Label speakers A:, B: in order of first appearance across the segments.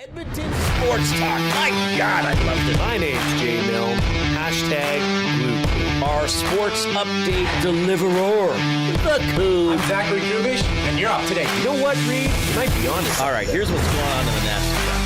A: Edmonton Sports Talk. My God, I loved it.
B: My name's Jay Milne. #Blue.
A: Our sports update deliverer, the Coop.
B: I'm Zachary Kubish, and you're up today.
A: You know what, Reid?
B: You might be honest.
A: All right, here's what's going on in the Nasty Cup.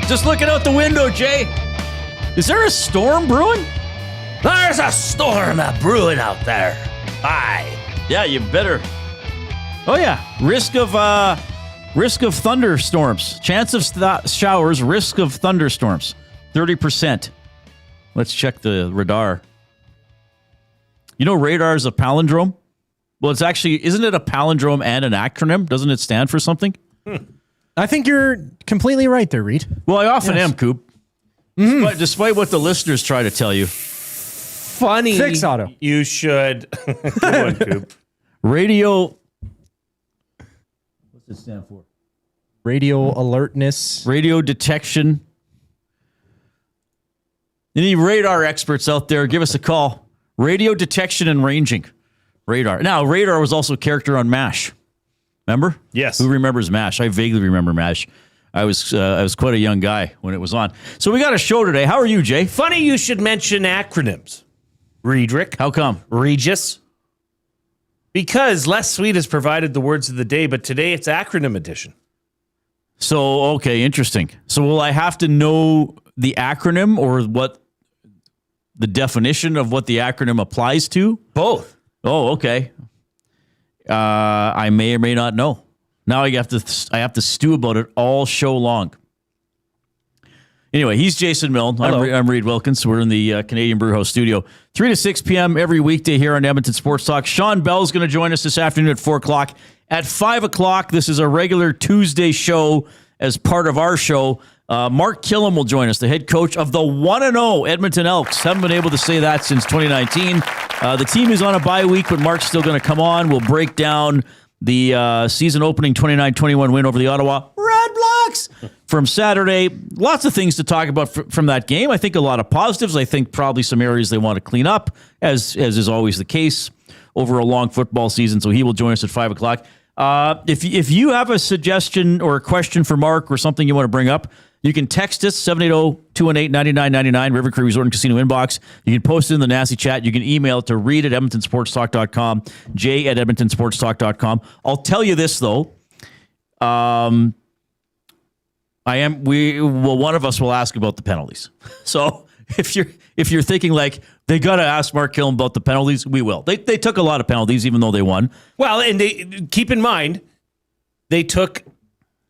A: Just looking out the window, Jay. Is there a storm brewing? There's a storm brewing out there. Aye. Yeah, you better. Oh yeah, risk of thunderstorms. Chance of showers. Risk of thunderstorms. 30%. Let's check the radar. You know, radar is a palindrome. Well, it's actually, isn't it a palindrome and an acronym? Doesn't it stand for something?
C: I think you're completely right there, Reid.
A: Well, I often am, Coop. Despite what the listeners try to tell you.
B: Funny.
C: Fix auto.
B: You should. Good one, Coop.
A: Radio. What's it stand for?
C: Radio alertness.
A: Radio detection. Any radar experts out there, give us a call. Radio detection and ranging. Radar. Now, radar was also a character on MASH. Remember?
B: Yes.
A: Who remembers MASH? I vaguely remember MASH. I was quite a young guy when it was on. So we got a show today. How are you, Jay?
B: Funny you should mention acronyms. Riedrich.
A: How come?
B: Regis. Because Les Sweet has provided the words of the day, but today it's acronym edition.
A: So, okay, interesting. So will I have to know the acronym or what the definition of what the acronym applies to?
B: Both.
A: Oh, okay. I may or may not know. Now I have to stew about it all show long. Anyway, he's Jason Milne. I'm Reid Wilkins. We're in the Canadian Brewhouse studio. 3 to 6 p.m. every weekday here on Edmonton Sports Talk. Shawn Belle is going to join us this afternoon at 4 o'clock. At 5 o'clock, this is a regular Tuesday show as part of our show. Mark Kilam will join us, the head coach of the 1-0 Edmonton Elks. Haven't been able to say that since 2019. The team is on a bye week, but Mark's still going to come on. We'll break down the season opening 29-21 win over the Ottawa Red Blacks from Saturday. Lots of things to talk about from that game. I think a lot of positives. I think probably some areas they want to clean up, as is always the case over a long football season. So he will join us at 5 o'clock. If you have a suggestion or a question for Mark or something you want to bring up, you can text us, 780-218-9999, River Cree Resort and Casino inbox. You can post it in the Nasty Chat. You can email it to reid@edmontonsportstalk.com, jay@edmontonsportstalk.com. I'll tell you this, though. One of us will ask about the penalties. So if you're thinking like, they got to ask Mark Kilam about the penalties, we will. They took a lot of penalties, even though they won.
B: Well, and they keep in mind, they took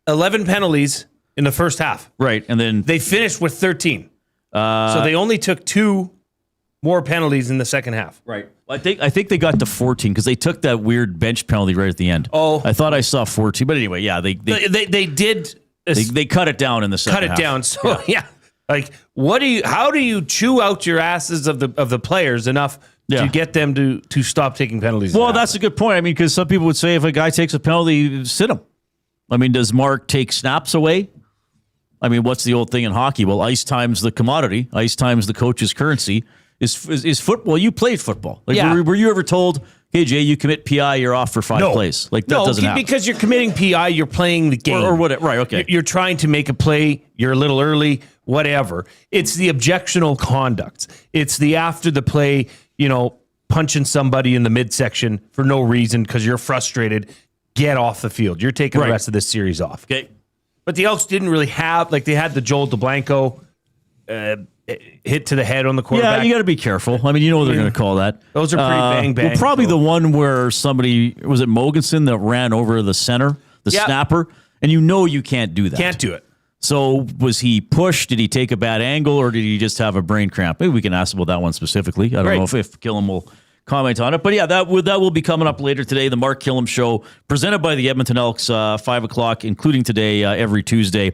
B: 11 penalties in the first half.
A: Right, and then
B: they finished with 13. So they only took 2 more penalties in the second half.
A: Right. I think they got to 14 because they took that weird bench penalty right at the end.
B: Oh,
A: I thought I saw 14, but anyway, yeah, they
B: did.
A: They cut it down in the second half.
B: Cut it down. So yeah, like how do you chew out your asses of the players enough to get them to stop taking penalties?
A: Well, that's a good point. I mean, because some people would say if a guy takes a penalty, sit him. I mean, does Mark take snaps away? I mean, what's the old thing in hockey? Well, ice times the commodity. Ice times the coach's currency. Is football? You played football. Like, were you ever told, hey, Jay, you commit PI, you're off for 5 plays? Like, that doesn't happen.
B: Because you're committing PI, you're playing the game.
A: Or whatever. Right, okay.
B: You're trying to make a play, you're a little early, whatever. It's the objectionable conduct. It's the after the play, punching somebody in the midsection for no reason because you're frustrated. Get off the field. You're taking the rest of this series off.
A: Okay.
B: But the Elks didn't really have, they had the Joel DeBlanco hit to the head on the quarterback.
A: Yeah, you got to be careful. I mean, they're going to call that.
B: Those are pretty bang.
A: Well, probably the one where somebody, was it Mogensen that ran over the center, snapper? And you can't do that.
B: Can't do it.
A: So was he pushed? Did he take a bad angle or did he just have a brain cramp? Maybe we can ask about that one specifically. I don't know if Kilam will comment on it. But yeah, that will be coming up later today. The Mark Kilam Show, presented by the Edmonton Elks, 5 o'clock, including today, every Tuesday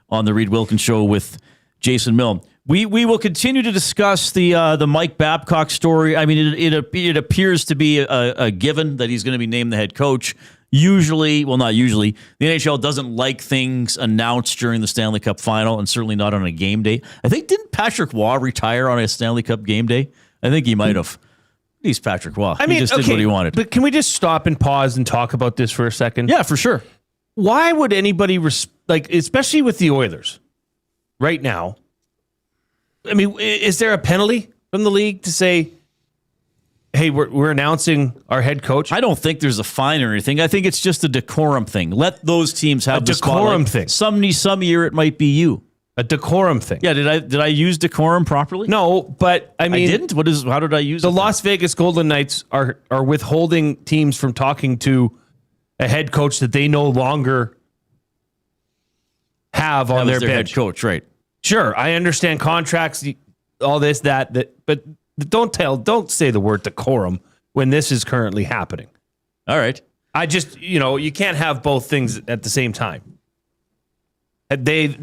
A: on the Reid Wilkins Show with Jason Milne. We will continue to discuss the Mike Babcock story. I mean, it appears to be a given that he's going to be named the head coach. Usually, well, not usually, the NHL doesn't like things announced during the Stanley Cup Final, and certainly not on a game day. I think, didn't Patrick Waugh retire on a Stanley Cup game day? I think he might have. He's Patrick Waugh. He just did what he wanted.
B: But can we just stop and pause and talk about this for a second?
A: Yeah, for sure.
B: Why would anybody, especially with the Oilers right now, I mean, is there a penalty from the league to say, hey, we're announcing our head coach?
A: I don't think there's a fine or anything. I think it's just a decorum thing. Let those teams have the
B: decorum
A: spotlight.
B: thing.
A: Some year it might be you.
B: A decorum thing.
A: Yeah, did I use decorum properly?
B: No, but I mean,
A: I didn't. How did I use it?
B: The Las Vegas Golden Knights are withholding teams from talking to a head coach that they no longer have on their bench.
A: Head coach, right?
B: Sure, I understand contracts, all this, that, but don't say the word decorum when this is currently happening.
A: All right.
B: I just, you can't have both things at the same time. The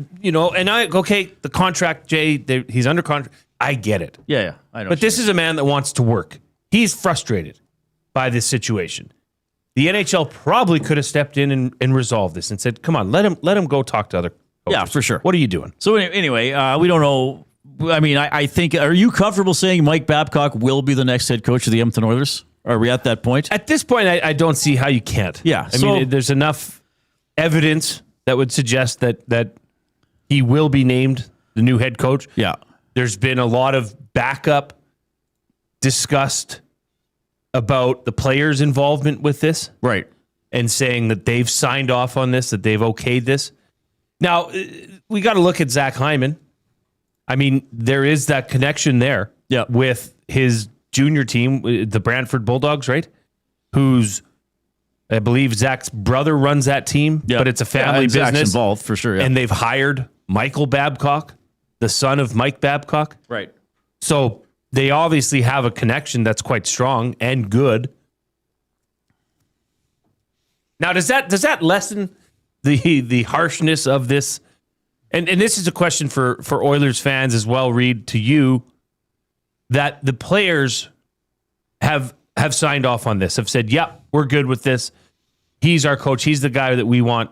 B: contract, Jay, he's under contract. I get it.
A: Yeah, I know.
B: But this is a man that wants to work. He's frustrated by this situation. The NHL probably could have stepped in and resolved this and said, come on, let him go talk to other coaches.
A: Yeah, for sure.
B: What are you doing?
A: So anyway, we don't know. I mean, I think, are you comfortable saying Mike Babcock will be the next head coach of the Edmonton Oilers? Are we at that point?
B: At this point, I don't see how you can't.
A: Yeah.
B: I mean, there's enough evidence that would suggest that he will be named the new head coach.
A: Yeah.
B: There's been a lot of backup discussed about the players' involvement with this.
A: Right.
B: And saying that they've signed off on this, that they've okayed this. Now, we got to look at Zach Hyman. I mean, there is that connection there with his junior team, the Brantford Bulldogs, right? Who's, I believe Zach's brother runs that team, but it's a family business.
A: Zach's involved, for sure. Yeah.
B: And they've hired Michael Babcock, the son of Mike Babcock.
A: Right.
B: So they obviously have a connection that's quite strong and good. Now, does that lessen the harshness of this? And this is a question for Oilers fans as well, Reid, to you, that the players have signed off on this, have said, yep, we're good with this. He's our coach. He's the guy that we want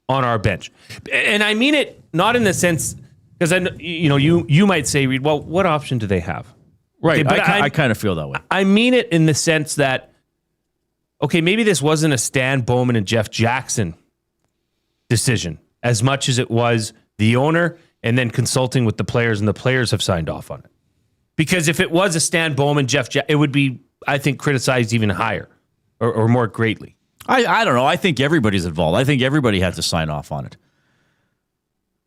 B: on our bench. And I mean it not in the sense, because you might say, Reid, well, what option do they have?
A: Right.
B: Okay, but
A: I kind of feel that way.
B: I mean it in the sense that, okay, maybe this wasn't a Stan Bowman and Jeff Jackson decision as much as it was the owner and then consulting with the players, and the players have signed off on it. Because if it was a Stan Bowman, it would be, I think, criticized even higher or more greatly.
A: I don't know. I think everybody's involved. I think everybody had to sign off on it.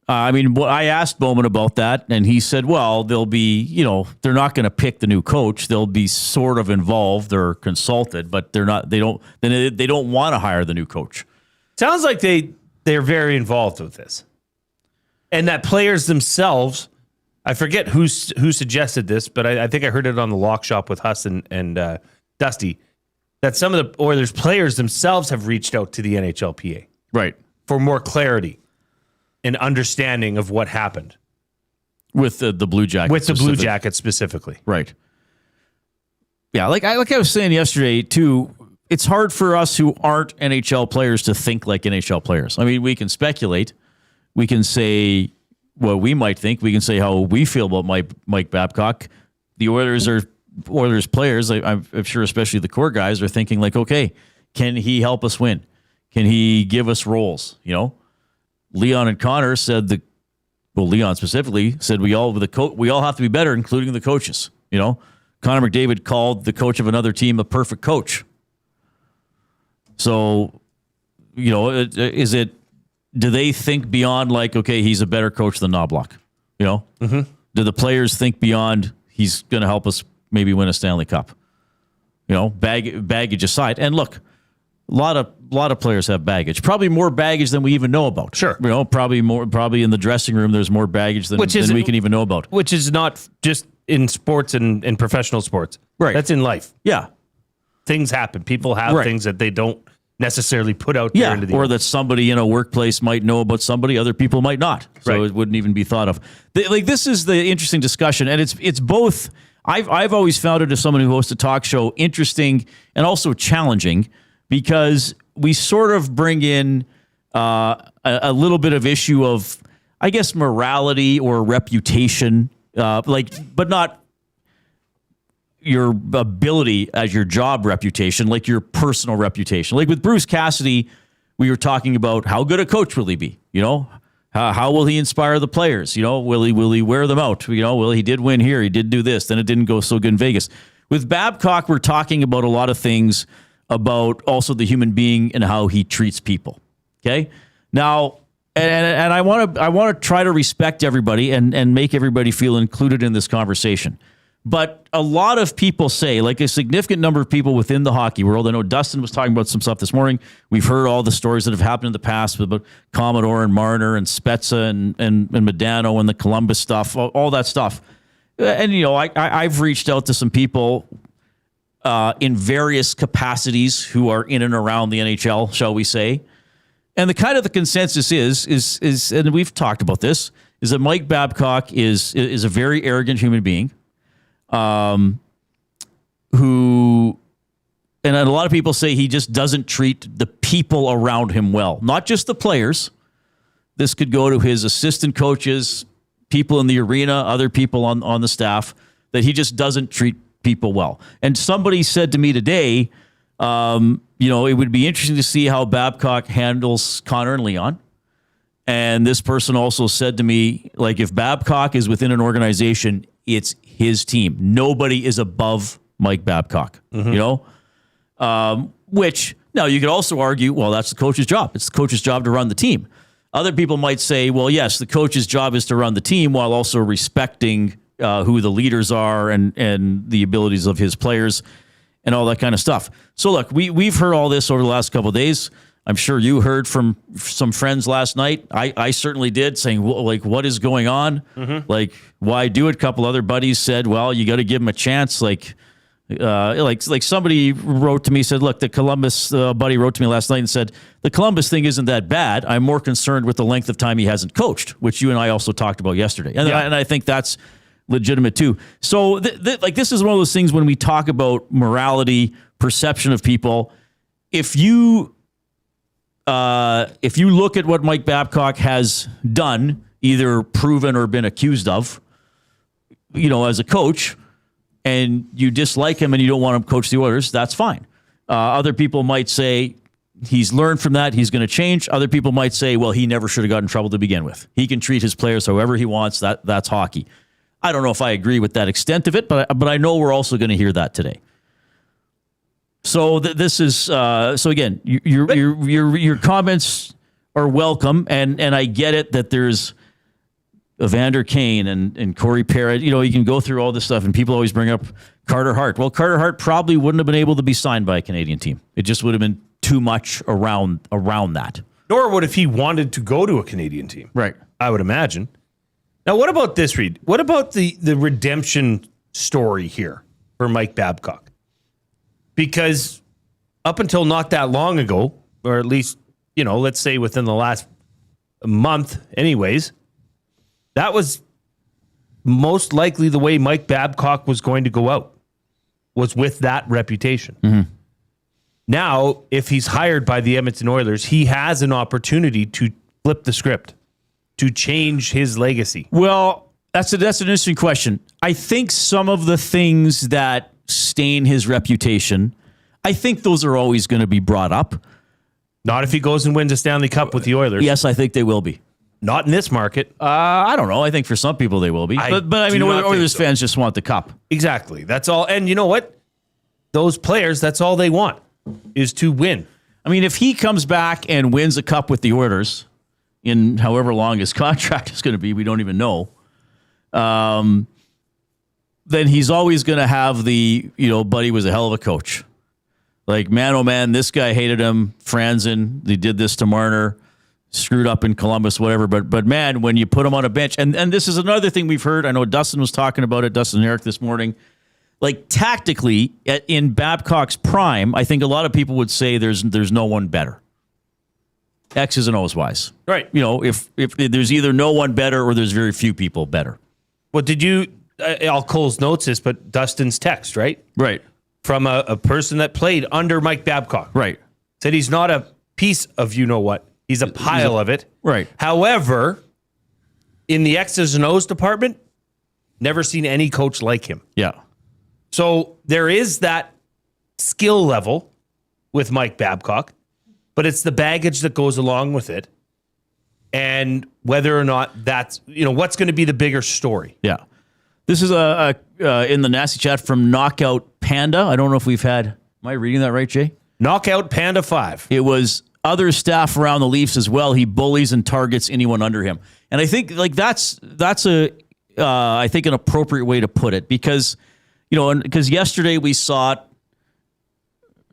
A: I mean, I asked Bowman about that, and he said, well, they'll be, they're not going to pick the new coach. They'll be sort of involved or consulted, but they don't want to hire the new coach.
B: Sounds like they're very involved with this. And that players themselves, I forget who suggested this, but I think I heard it on the Lock Shop with Huss and Dusty, that some of the Oilers players themselves have reached out to the NHLPA.
A: Right.
B: For more clarity and understanding of what happened.
A: With the Blue Jackets.
B: With the Blue Jackets specifically.
A: Right. Yeah, like I was saying yesterday, too, it's hard for us who aren't NHL players to think like NHL players. I mean, we can speculate. We can say what we might think. We can say how we feel about Mike Babcock. The Oilers players, I'm sure especially the core guys, are thinking like, okay, can he help us win? Can he give us roles? Leon and Connor said Leon specifically said we all have to be better, including the coaches. Connor McDavid called the coach of another team a perfect coach. So, do they think beyond like, okay, he's a better coach than Knobloch? Do the players think beyond he's going to help us maybe win a Stanley Cup? Baggage aside, and look, a lot of players have baggage. Probably more baggage than we even know about.
B: Sure,
A: probably in the dressing room. There's more baggage than we can even know about.
B: Which is not just in sports and in professional sports.
A: Right,
B: that's in life.
A: Yeah,
B: things happen. People have things that they don't necessarily put out there into the
A: or that somebody in a workplace might know about somebody, other people might not. So it wouldn't even be thought of. This is the interesting discussion, and it's both. I've always found it, as someone who hosts a talk show, interesting and also challenging, because we sort of bring in a little bit of issue of, I guess, morality or reputation, but not your ability as your job reputation, like your personal reputation. Like with Bruce Cassidy, we were talking about how good a coach will he be? How will he inspire the players? Will he wear them out? He did win here, he did do this, then it didn't go so good in Vegas. With Babcock, we're talking about a lot of things about also the human being and how he treats people. Okay, now, and I want to try to respect everybody and make everybody feel included in this conversation. But a lot of people say, like a significant number of people within the hockey world, I know Dustin was talking about some stuff this morning. We've heard all the stories that have happened in the past about Commodore and Marner and Spezza and Medano and the Columbus stuff, all that stuff. And, I've reached out to some people in various capacities who are in and around the NHL, shall we say. And the consensus is, and we've talked about this, is that Mike Babcock is a very arrogant human being. Who, and a lot of people say he just doesn't treat the people around him well, not just the players. This could go to his assistant coaches, people in the arena, other people on the staff, that he just doesn't treat people well. And somebody said to me today, it would be interesting to see how Babcock handles Connor and Leon. And this person also said to me, like, if Babcock is within an organization, it's his team. Nobody is above Mike Babcock, which now you could also argue, well, that's the coach's job. It's the coach's job to run the team. Other people might say, well, yes, the coach's job is to run the team while also respecting who the leaders are and the abilities of his players and all that kind of stuff. So look, we've heard all this over the last couple of days. I'm sure you heard from some friends last night. I certainly did, saying, like, what is going on? Mm-hmm. Like, why do it? A couple other buddies said, well, you got to give him a chance. Like somebody wrote to me, said, look, the Columbus buddy wrote to me last night and said, the Columbus thing isn't that bad. I'm more concerned with the length of time he hasn't coached, which you and I also talked about yesterday. And, and I think that's legitimate too. So this is one of those things when we talk about morality, perception of people. If you look at what Mike Babcock has done, either proven or been accused of, as a coach, and you dislike him and you don't want him to coach the Oilers, that's fine. Other people might say he's learned from that, he's going to change. Other people might say, well, he never should have gotten in trouble to begin with. He can treat his players however he wants. That's hockey. I don't know if I agree with that extent of it, but I know we're also going to hear that today. So this is so again, your comments are welcome, and I get it that there's Evander Kane and Corey Parrott. You can go through all this stuff, and people always bring up Carter Hart. Well, Carter Hart probably wouldn't have been able to be signed by a Canadian team. It just would have been too much around that.
B: Nor would if he wanted to go to a Canadian team.
A: Right.
B: I would imagine. Now, what about this, Reid? What about the redemption story here for Mike Babcock? Because up until not that long ago, or at least, let's say within the last month anyways, that was most likely the way Mike Babcock was going to go out, was with that reputation. Mm-hmm. Now, if he's hired by the Edmonton Oilers, he has an opportunity to flip the script, to change his legacy.
A: Well, that's an interesting question. I think some of the things that stain his reputation, I think those are always going to be brought up.
B: Not if he goes and wins a Stanley Cup with the Oilers.
A: Yes, I think they will be.
B: Not in this market.
A: I don't know. I think for some people they will be. But I mean, Oilers fans just want the cup.
B: Exactly. That's all. And you know what? Those players, that's all they want, is to win.
A: I mean, if he comes back and wins a cup with the Oilers in however long his contract is going to be, we don't even know, then he's always going to have the, Buddy was a hell of a coach. Like, man, oh man, this guy hated him. Franzen, they did this to Marner, screwed up in Columbus, whatever. But man, when you put him on a bench, and this is another thing we've heard. I know Dustin was talking about it, Dustin and Eric this morning, like tactically in Babcock's prime, I think a lot of people would say there's no one better. X's and O's wise.
B: Right.
A: You know, if there's either no one better or there's very few people better.
B: Well, did you, I'll Cole's notes this, but Dustin's text, right?
A: Right.
B: From a person that played under Mike Babcock.
A: Right.
B: Said he's not a piece of you-know-what. He's a pile of it.
A: Right.
B: However, in the X's and O's department, never seen any coach like him.
A: Yeah.
B: So there is that skill level with Mike Babcock, but it's the baggage that goes along with it. And whether or not that's, what's going to be the bigger story.
A: Yeah. This is in the nasty chat from Knockout Panda. I don't know if we've had, am I reading that right, Jay?
B: Knockout Panda 5.
A: It was other staff around the Leafs as well. He bullies and targets anyone under him. And I think like that's I think an appropriate way to put it because, because yesterday we saw it.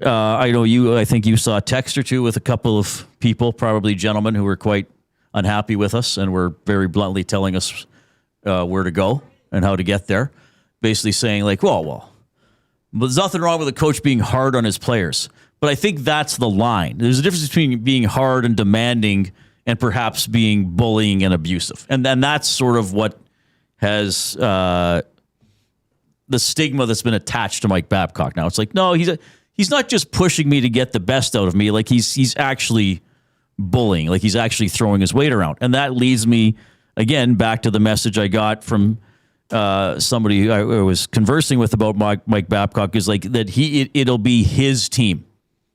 A: I think you saw a text or two with a couple of people, probably gentlemen who were quite unhappy with us and were very bluntly telling us where to go and how to get there. Basically saying like, well, there's nothing wrong with a coach being hard on his players. But I think that's the line. There's a difference between being hard and demanding and perhaps being bullying and abusive. And then that's sort of what has the stigma that's been attached to Mike Babcock. Now it's like, no, he's not just pushing me to get the best out of me. Like he's actually bullying. Like he's actually throwing his weight around. And that leads me, again, back to the message I got from somebody I was conversing with about Mike Babcock is like that it'll be his team.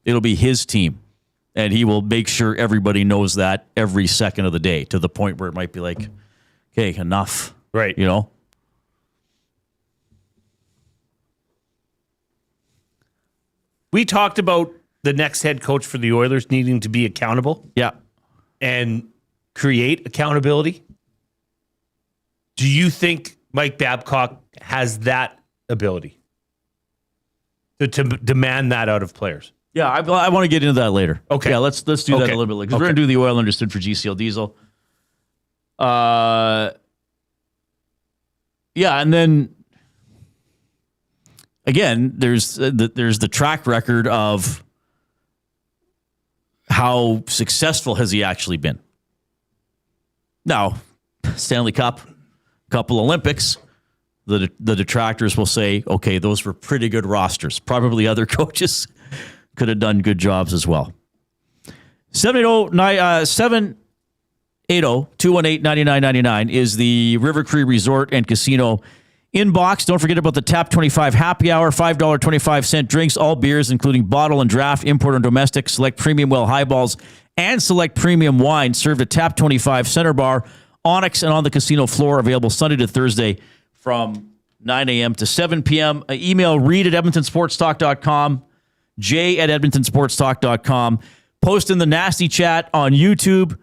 A: It'll be his team. And he will make sure everybody knows that every second of the day to the point where it might be like, okay, enough.
B: Right. We talked about the next head coach for the Oilers needing to be accountable.
A: Yeah.
B: And create accountability. Do you think Mike Babcock has that ability to demand that out of players?
A: Yeah, I want to get into that later.
B: Okay.
A: Yeah, let's do that a little bit later. Because we're going to do the Oil Understood for GCL Diesel. Yeah, and then again, there's the track record of how successful has he actually been. Now, Stanley Cup, couple Olympics, the detractors will say, okay, those were pretty good rosters. Probably other coaches could have done good jobs as well. 780-218-9999 is the River Cree Resort and Casino inbox. Don't forget about the Tap 25 happy hour, $5.25 drinks, all beers, including bottle and draft, import and domestic, select premium well highballs, and select premium wine served at Tap 25 Center Bar, Onyx, and on the casino floor, available Sunday to Thursday from 9 a.m. to 7 p.m. Email Reid at edmontonsportstalk.com, Jay at edmontonsportstalk.com. Post in the nasty chat on YouTube.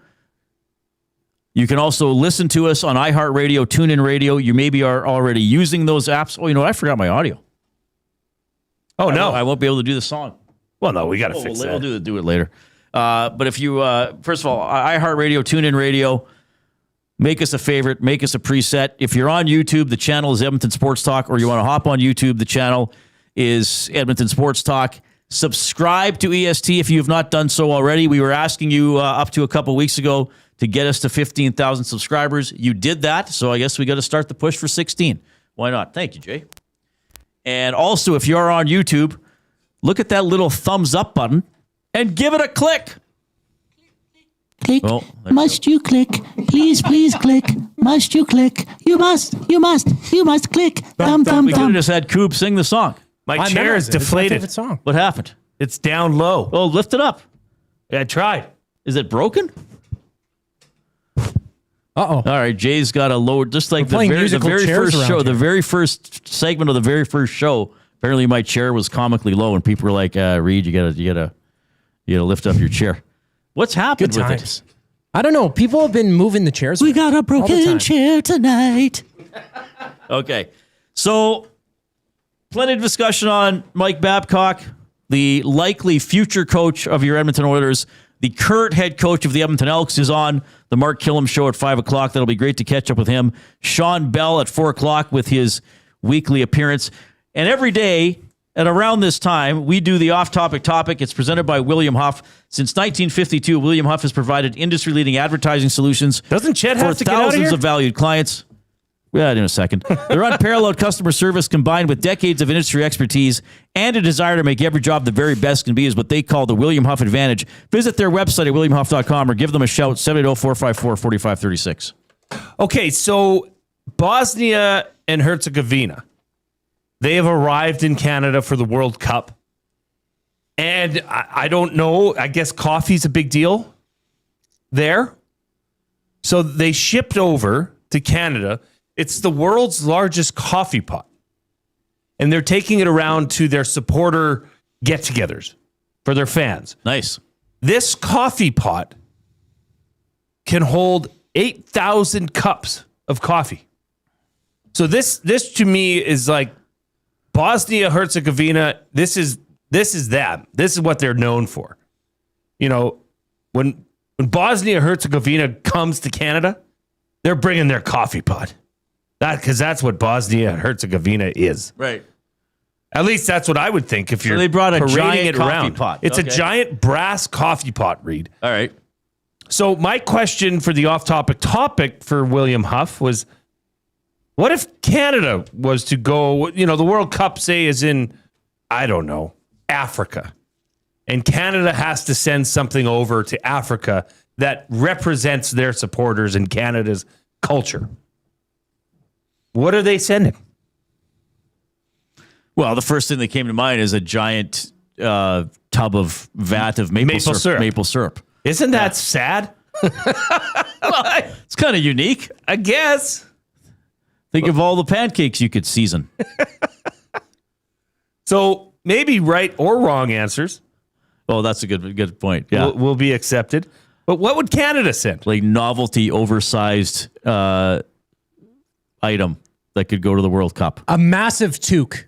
A: You can also listen to us on iHeartRadio, TuneIn Radio. You maybe are already using those apps. Oh, I forgot my audio.
B: Oh, no.
A: I won't be able to do the song.
B: Well, no, we got to fix that.
A: We'll do it later. But if you, first of all, iHeartRadio, TuneIn Radio, make us a favorite, make us a preset. If you're on YouTube, the channel is Edmonton Sports Talk, or you want to hop on YouTube, the channel is Edmonton Sports Talk. Subscribe to EST if you have not done so already. We were asking you up to a couple weeks ago to get us to 15,000 subscribers. You did that, so I guess we got to start the push for 16. Why not? Thank you, Jay. And also, if you're on YouTube, look at that little thumbs up button and give it a click.
D: Click. Oh, must you click? Please, please click. Must you click? You must click. Thumb.
A: We could have just had Coop sing the song.
B: My chair is deflated.
C: It's my favorite song.
A: What happened?
B: It's down low.
A: Oh, lift it up.
B: Yeah, I tried.
A: Is it broken?
C: Uh-oh.
A: All right, Jay's got a lower, just like the very first show, the very first segment of the very first show. Apparently, my chair was comically low, and people were like, "Reid, you gotta lift up your chair." What's happened
C: Good
A: with
C: times. I don't know. People have been moving the chairs.
D: We got a broken chair tonight.
A: Okay, so plenty of discussion on Mike Babcock, the likely future coach of your Edmonton Oilers. The current head coach of the Edmonton Elks is on the Mark Kilam show at 5 o'clock. That'll be great to catch up with him. Shawn Belle at 4 o'clock with his weekly appearance. And every day at around this time, we do the off-topic topic. It's presented by William Huff. Since 1952, William Huff has provided industry-leading advertising solutions
B: Doesn't Chet
A: for
B: have to get out of
A: thousands
B: here?
A: of valued clients. Yeah, in a second. Their unparalleled customer service combined with decades of industry expertise and a desire to make every job the very best can be is what they call the William Huff advantage. Visit their website at williamhuff.com or give them a shout, 780-454-4536.
B: Okay, so Bosnia and Herzegovina, they have arrived in Canada for the World Cup. And I don't know, I guess coffee's a big deal there. So they shipped over to Canada. It's the world's largest coffee pot. And they're taking it around to their supporter get-togethers for their fans.
A: Nice.
B: This coffee pot can hold 8,000 cups of coffee. So this to me is like Bosnia Herzegovina. This is them. This is what they're known for. You know, when Bosnia Herzegovina comes to Canada, they're bringing their coffee pot. Because that's what Bosnia Herzegovina is.
A: Right.
B: At least that's what I would think if you're
A: they brought a
B: parading
A: giant
B: it
A: coffee
B: around.
A: pot.
B: It's a
A: Okay.
B: giant brass coffee pot, Reid.
A: All right.
B: So my question for the off-topic topic for William Huff was, what if Canada was to go, you know, the World Cup, say, is in, I don't know, Africa, and Canada has to send something over to Africa that represents their supporters and Canada's culture. What are they sending?
A: Well, the first thing that came to mind is a giant tub of vat of maple syrup. Maple syrup.
B: Isn't that sad?
A: It's kind of unique.
B: I guess.
A: Think of all the pancakes you could season.
B: So maybe right or wrong answers
A: Oh, that's a good point. Yeah.
B: will be accepted. But what would Canada send?
A: Like novelty, oversized item that could go to the World Cup.
C: A massive toque.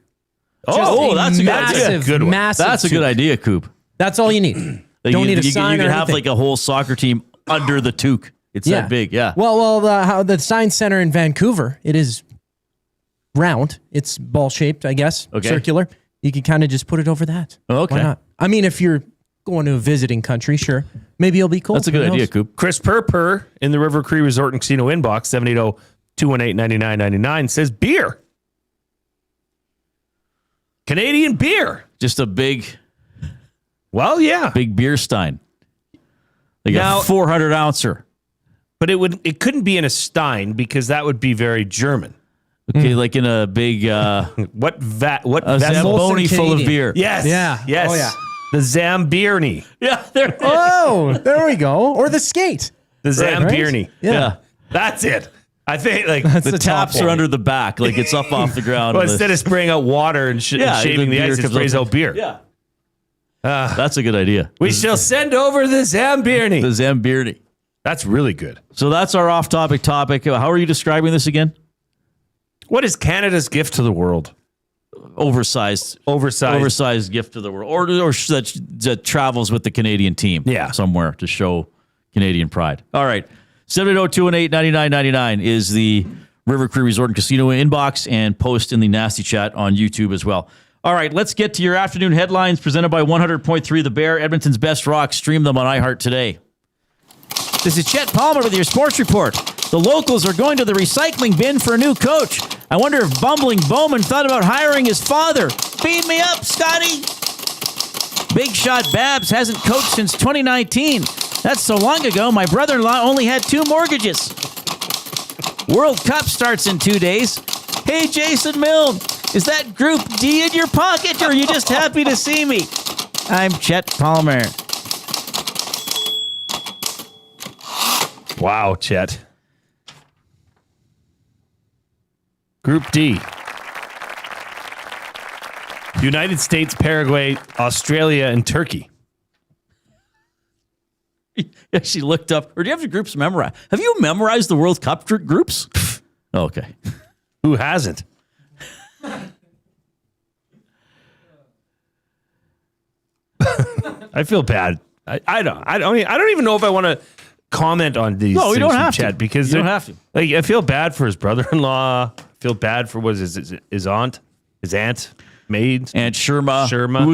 A: Oh, that's a good idea.
C: massive,
B: Good one.
C: massive.
A: That's a good
C: toque.
A: idea, Coop.
C: That's all you need.
A: Like
C: Don't need a
A: you
C: sign
A: could
C: or
A: have
C: anything.
A: like a whole soccer team under the toque. It's that big. Yeah.
C: Well, the Science Center in Vancouver, it is round. It's ball shaped, I guess.
A: Okay.
C: Circular. You could kind of just put it over that.
A: Okay.
C: Why not? I mean, if you're going to a visiting country, sure. Maybe it'll be cool.
A: That's a good
C: Who
A: idea,
C: knows?
A: Coop.
B: Chris Purpur in the River Cree Resort and Casino inbox, 780-218-9999, says beer. Canadian beer.
A: Just a big
B: Well, yeah.
A: beer stein. Like
B: Now-
A: a 400 ouncer.
B: But it couldn't be in a stein because that would be very German.
A: Okay, like in a big
B: What
A: a
B: vessel?
A: Zamboni full of
C: Canadian.
A: beer.
B: Yes.
C: Yeah.
B: Yes.
C: Oh, yeah.
B: The Zambirni.
A: Yeah, there.
C: Oh, there we go. Or the skate.
B: The Zambirni.
A: Yeah.
B: That's it. I think like
C: That's
A: The
C: the top
A: taps are
C: one.
A: under the back, like it's up off the ground.
B: well,
A: and
B: instead of spraying out water and,
A: Yeah,
B: shaving
A: the
B: the
A: beer
B: ice, it
A: comes
B: sprays
A: up.
B: out beer.
A: Yeah. That's a good idea.
B: We shall send over the Zambirni.
A: The Zambirni.
B: That's really good.
A: So that's our off-topic topic. How are you describing this again?
B: What is Canada's gift to the world?
A: Oversized gift to the world, or that travels with the Canadian team,
B: Yeah.
A: somewhere to show Canadian pride. All right, 780-218-9999 is the River Cree Resort and Casino inbox, and post in the Nasty Chat on YouTube as well. All right, let's get to your afternoon headlines presented by 100.3 The Bear, Edmonton's best rock. Stream them on iHeart today. This is Chet Palmer with your sports report. The locals are going to the recycling bin for a new coach. I wonder if bumbling Bowman thought about hiring his father. Beam me up, Scotty. Big shot Babs hasn't coached since 2019. That's so long ago, my brother-in-law only had 2 mortgages. World Cup starts in 2 days. Hey, Jason Milne, is that Group D in your pocket, or are you just happy to see me? I'm Chet Palmer.
B: Wow, Chet. Group D. United States, Paraguay, Australia, and Turkey.
A: She looked up, or do you have the groups memorized? Have you memorized the World Cup groups? Oh, okay.
B: Who hasn't? I feel bad. I don't even know if I want to comment on these.
A: No, you
B: things
A: don't
B: from
A: have
B: Chet
A: to.
B: because
A: You don't
B: they're-
A: have to.
B: Like, I feel bad for his brother-in-law. I feel bad for his aunt. His aunt, maid,
A: Aunt Sherma.
B: Sherma.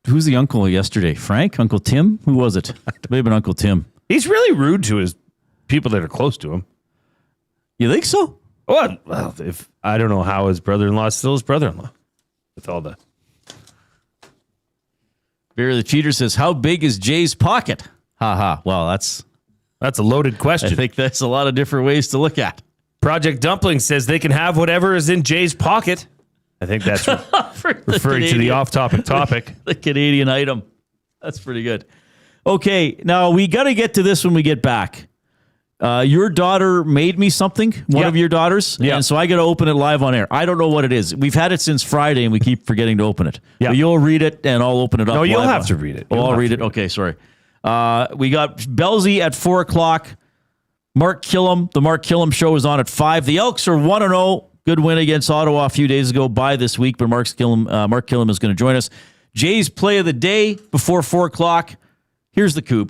A: Who's the uncle yesterday? Frank? Uncle Tim? Who was it? Maybe Uncle Tim.
B: He's really rude to his people that are close to him.
A: You think so?
B: Well, if I don't know how his brother-in-law is still his brother-in-law with all the.
A: Barry the Cheater says, how big is Jay's pocket? Ha. Well, that's
B: a loaded question.
A: I think that's a lot of different ways to look at.
B: Project Dumpling says they can have whatever is in Jay's pocket. I think that's referring to the off-topic topic.
A: The Canadian item. That's pretty good. Okay, now we got to get to this when we get back. Your daughter made me something, one of your daughters, and so I got to open it live on air. I don't know what it is. We've had it since Friday, and we keep forgetting to open it. Yeah. But you'll read it, and I'll open it up.
B: No, you'll have to read it.
A: Oh, I'll read it. Okay, sorry. We got Bellezy at 4 o'clock. Mark Kilam, the Mark Kilam Show is on at 5. The Elks are 1-0. Good win against Ottawa a few days ago. Bye this week, but Mark Kilam is going to join us. Jay's play of the day before 4 o'clock. Here's the coup.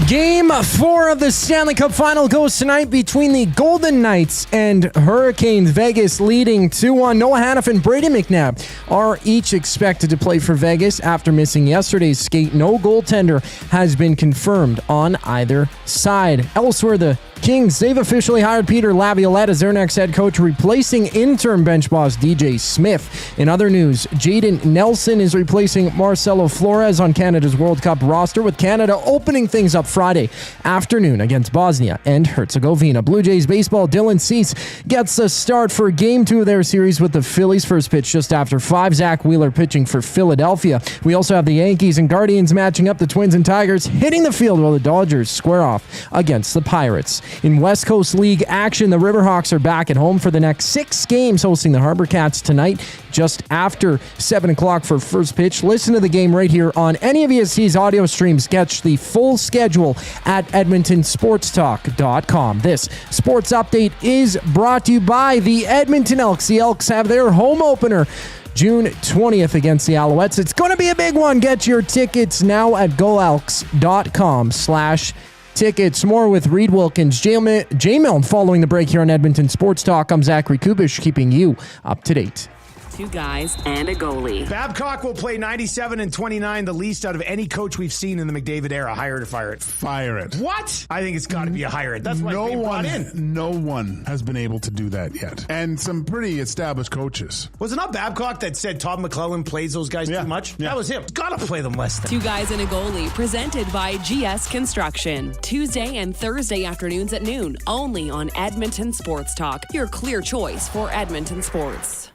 C: Game 4 of the Stanley Cup Final goes tonight between the Golden Knights and Hurricanes. Vegas leading 2-1. Noah Hannafin, Brady McNabb are each expected to play for Vegas after missing yesterday's skate. No goaltender has been confirmed on either side. Elsewhere, the Kings, they've officially hired Peter Laviolette as their next head coach, replacing interim bench boss DJ Smith. In other news, Jaden Nelson is replacing Marcelo Flores on Canada's World Cup roster, with Canada opening things up Friday afternoon against Bosnia and Herzegovina. Blue Jays baseball, Dylan Cease gets the start for Game 2 of their series with the Phillies. First pitch just after 5. Zach Wheeler pitching for Philadelphia. We also have the Yankees and Guardians matching up, the Twins and Tigers hitting the field while the Dodgers square off against the Pirates. In West Coast League action, the Riverhawks are back at home for the next 6 games, hosting the Harbor Cats tonight just after 7 o'clock for first pitch. Listen to the game right here on any of ESC's audio streams. Catch the full schedule at edmontonsportstalk.com. This sports update is brought to you by the Edmonton Elks. The Elks have their home opener June 20th against the Alouettes. It's going to be a big one. Get your tickets now at goelks.com/tickets. More with Reid Wilkins, Jay Milne following the break here on Edmonton Sports Talk. I'm Zachary Kubish, keeping you up to date.
E: 2 guys and a goalie.
F: Babcock will play 97 and 29, the least out of any coach we've seen in the McDavid era. Hire it or fire it?
G: Fire it.
F: What? I think it's got to be a hire it. That's why it's being brought in.
G: No one has been able to do that yet. And some pretty established coaches.
F: Was it not Babcock that said Todd McClellan plays those guys too much? Yeah. That was him. Got to play them less than.
E: 2 guys and a goalie, presented by GS Construction. Tuesday and Thursday afternoons at noon, only on Edmonton Sports Talk. Your clear choice for Edmonton sports.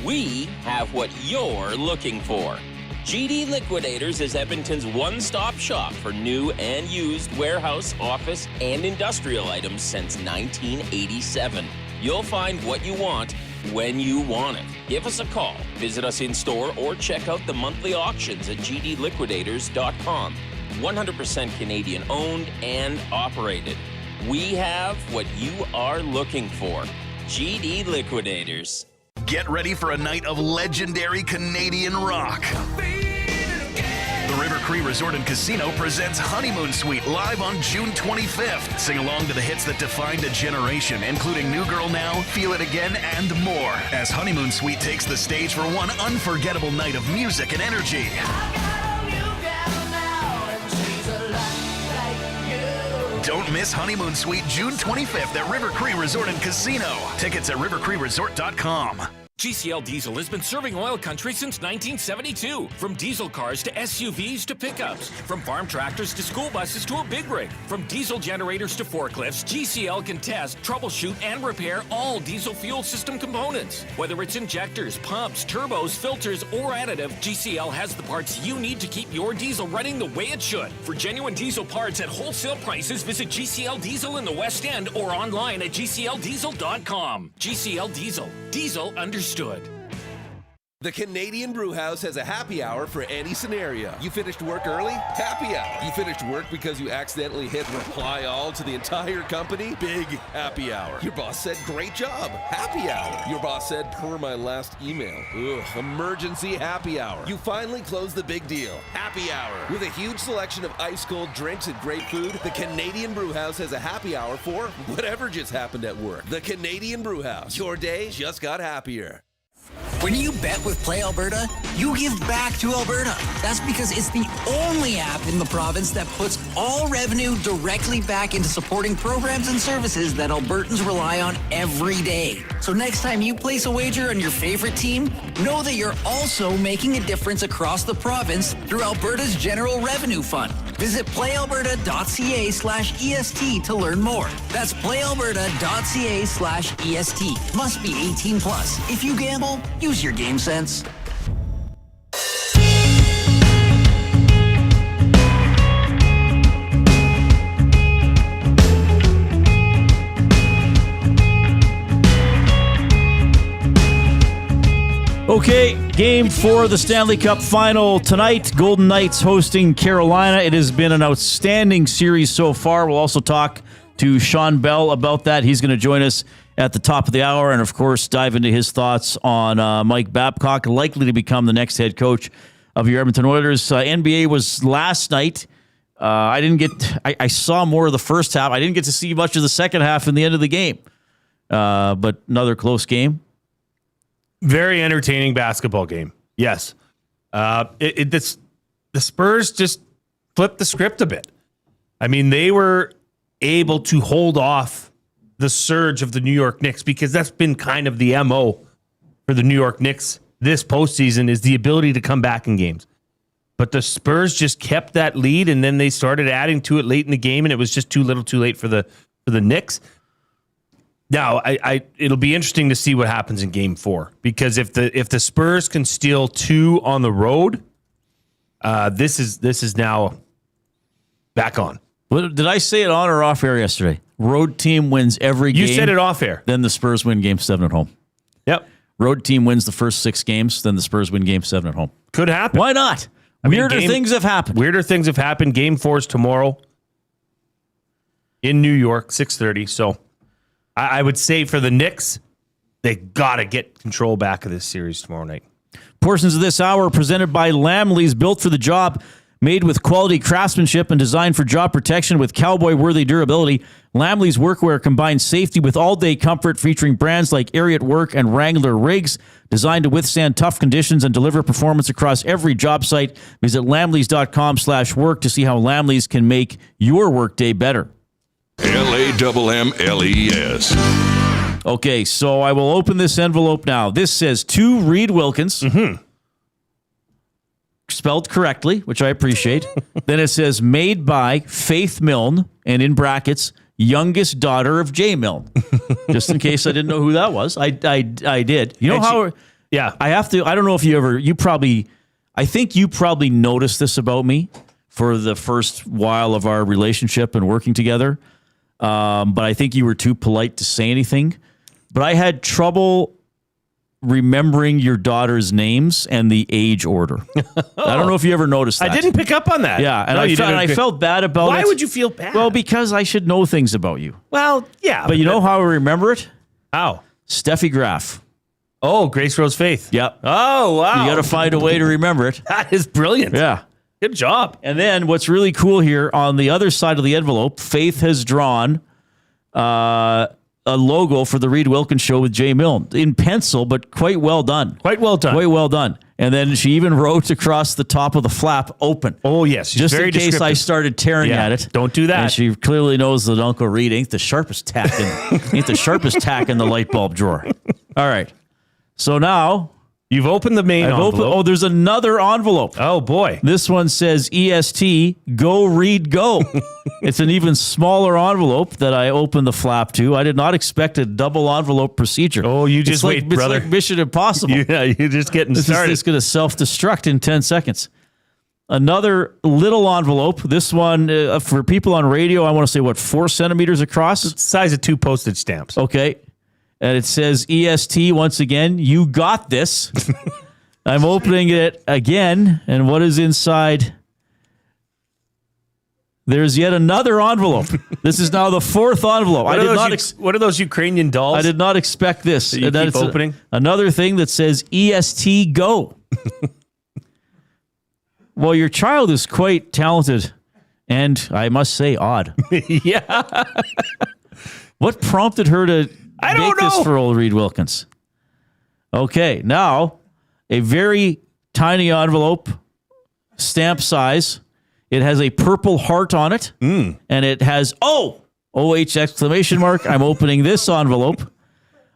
H: We have what you're looking for. GD Liquidators is Edmonton's one-stop shop for new and used warehouse, office, and industrial items since 1987. You'll find what you want when you want it. Give us a call, visit us in-store, or check out the monthly auctions at gdliquidators.com. 100% Canadian-owned and operated. We have what you are looking for. GD Liquidators.
I: Get ready for a night of legendary Canadian rock. The River Cree Resort and Casino presents Honeymoon Suite live on June 25th. Sing along to the hits that defined a generation, including New Girl Now, Feel It Again, and more, as Honeymoon Suite takes the stage for one unforgettable night of music and energy. Don't miss Honeymoon Suite June 25th at River Cree Resort and Casino. Tickets at rivercreeresort.com.
J: GCL Diesel has been serving oil country since 1972. From diesel cars to SUVs to pickups. From farm tractors to school buses to a big rig. From diesel generators to forklifts, GCL can test, troubleshoot, and repair all diesel fuel system components. Whether it's injectors, pumps, turbos, filters, or additive, GCL has the parts you need to keep your diesel running the way it should. For genuine diesel parts at wholesale prices, visit GCL Diesel in the West End or online at gcldiesel.com. GCL Diesel. Diesel understood.
K: The Canadian Brewhouse has a happy hour for any scenario. You finished work early? Happy hour. You finished work because you accidentally hit reply all to the entire company? Big happy hour. Your boss said, great job. Happy hour. Your boss said, per my last email. Ugh, emergency happy hour. You finally closed the big deal. Happy hour. With a huge selection of ice cold drinks and great food, the Canadian Brewhouse has a happy hour for whatever just happened at work. The Canadian Brewhouse. Your day just got happier.
L: When you bet with Play Alberta, you give back to Alberta. That's because it's the only app in the province that puts all revenue directly back into supporting programs and services that Albertans rely on every day. So next time you place a wager on your favorite team, know that you're also making a difference across the province through Alberta's General Revenue Fund. Visit playalberta.ca/EST to learn more. That's playalberta.ca/EST. Must be 18 plus. If you gamble, use your game sense.
A: Okay, game 4 of the Stanley Cup Final tonight. Golden Knights hosting Carolina. It has been an outstanding series so far. We'll also talk to Shawn Belle about that. He's going to join us at the top of the hour and, of course, dive into his thoughts on Mike Babcock, likely to become the next head coach of your Edmonton Oilers. NBA was last night. I saw more of the first half. I didn't get to see much of the second half in the end of the game. But another close game.
B: Very entertaining basketball game. Yes. The Spurs just flipped the script a bit. I mean, they were able to hold off the surge of the New York Knicks because that's been kind of the MO for the New York Knicks this postseason is the ability to come back in games. But the Spurs just kept that lead, and then they started adding to it late in the game, and it was just too little too late for the Knicks. Now, it'll be interesting to see what happens in Game 4 because if the Spurs can steal 2 on the road, this is now back on.
A: Well, did I say it on or off air yesterday? Road team wins every game.
B: You said it off air.
A: Then the Spurs win Game 7 at home.
B: Yep.
A: Road team wins the first 6 games. Then the Spurs win Game 7 at home.
B: Could happen.
A: Why not? Weirder things have happened.
B: Weirder things have happened. Game 4 is tomorrow in New York, 6:30. So I would say for the Knicks, they got to get control back of this series tomorrow night.
A: Portions of this hour are presented by Lamley's, built for the job, made with quality craftsmanship and designed for job protection with cowboy-worthy durability. Lamley's workwear combines safety with all-day comfort, featuring brands like Ariat Work and Wrangler Rigs, designed to withstand tough conditions and deliver performance across every job site. Visit lamleys.com/work to see how Lamley's can make your workday better.
M: LAMMLES.
A: Okay, so I will open this envelope now. This says to Reid Wilkins, spelled correctly, which I appreciate. Then it says made by Faith Milne, and in brackets, youngest daughter of Jay Milne. Just in case I didn't know who that was, I did. You know how?
B: Yeah,
A: I have to. I don't know if I think you probably noticed this about me for the first while of our relationship and working together. But I think you were too polite to say anything. But I had trouble remembering your daughter's names and the age order. I don't know if you ever noticed that.
B: I didn't pick up on that.
A: Yeah, and I felt bad about it.
B: Why would you feel bad?
A: Well, because I should know things about you.
B: Well, yeah.
A: But you know how I remember it?
B: How?
A: Steffi Graf.
B: Oh, Grace Rose Faith.
A: Yep.
B: Oh, wow.
A: You got to find a way to remember it.
B: That is brilliant.
A: Yeah.
B: Good job.
A: And then what's really cool here, on the other side of the envelope, Faith has drawn a logo for the Reid Wilkins Show with Jay Milne in pencil, but quite well done.
B: Quite well done.
A: Quite well done. And then she even wrote across the top of the flap, open.
B: Oh, yes.
A: Just in case I started tearing at it.
B: Don't do that.
A: And she clearly knows that Uncle Reid ain't the sharpest tack in the light bulb drawer. All right. So now
B: you've opened the main envelope.
A: There's another envelope.
B: Oh, boy.
A: This one says EST, go Reid, go. It's an even smaller envelope that I opened the flap to. I did not expect a double envelope procedure.
B: Oh, you just wait, brother.
A: It's like Mission Impossible.
B: Yeah, you're just getting started.
A: It's going to self-destruct in 10 seconds. Another little envelope. This one, for people on radio, I want to say, 4 centimeters across?
B: It's the size of 2 postage stamps.
A: Okay. And it says EST once again, you got this. I'm opening it again, and what is inside? There's yet another envelope. This is now the fourth envelope.
B: What are those Ukrainian dolls?
A: I did not expect this.
B: That you keep opening?
A: Another thing that says EST Go. Well, your child is quite talented, and I must say, odd.
B: Yeah.
A: What prompted her to make this for old Reid Wilkins? Okay, now a very tiny envelope, stamp size. It has a purple heart on it, and it has OH exclamation mark. I'm opening this envelope.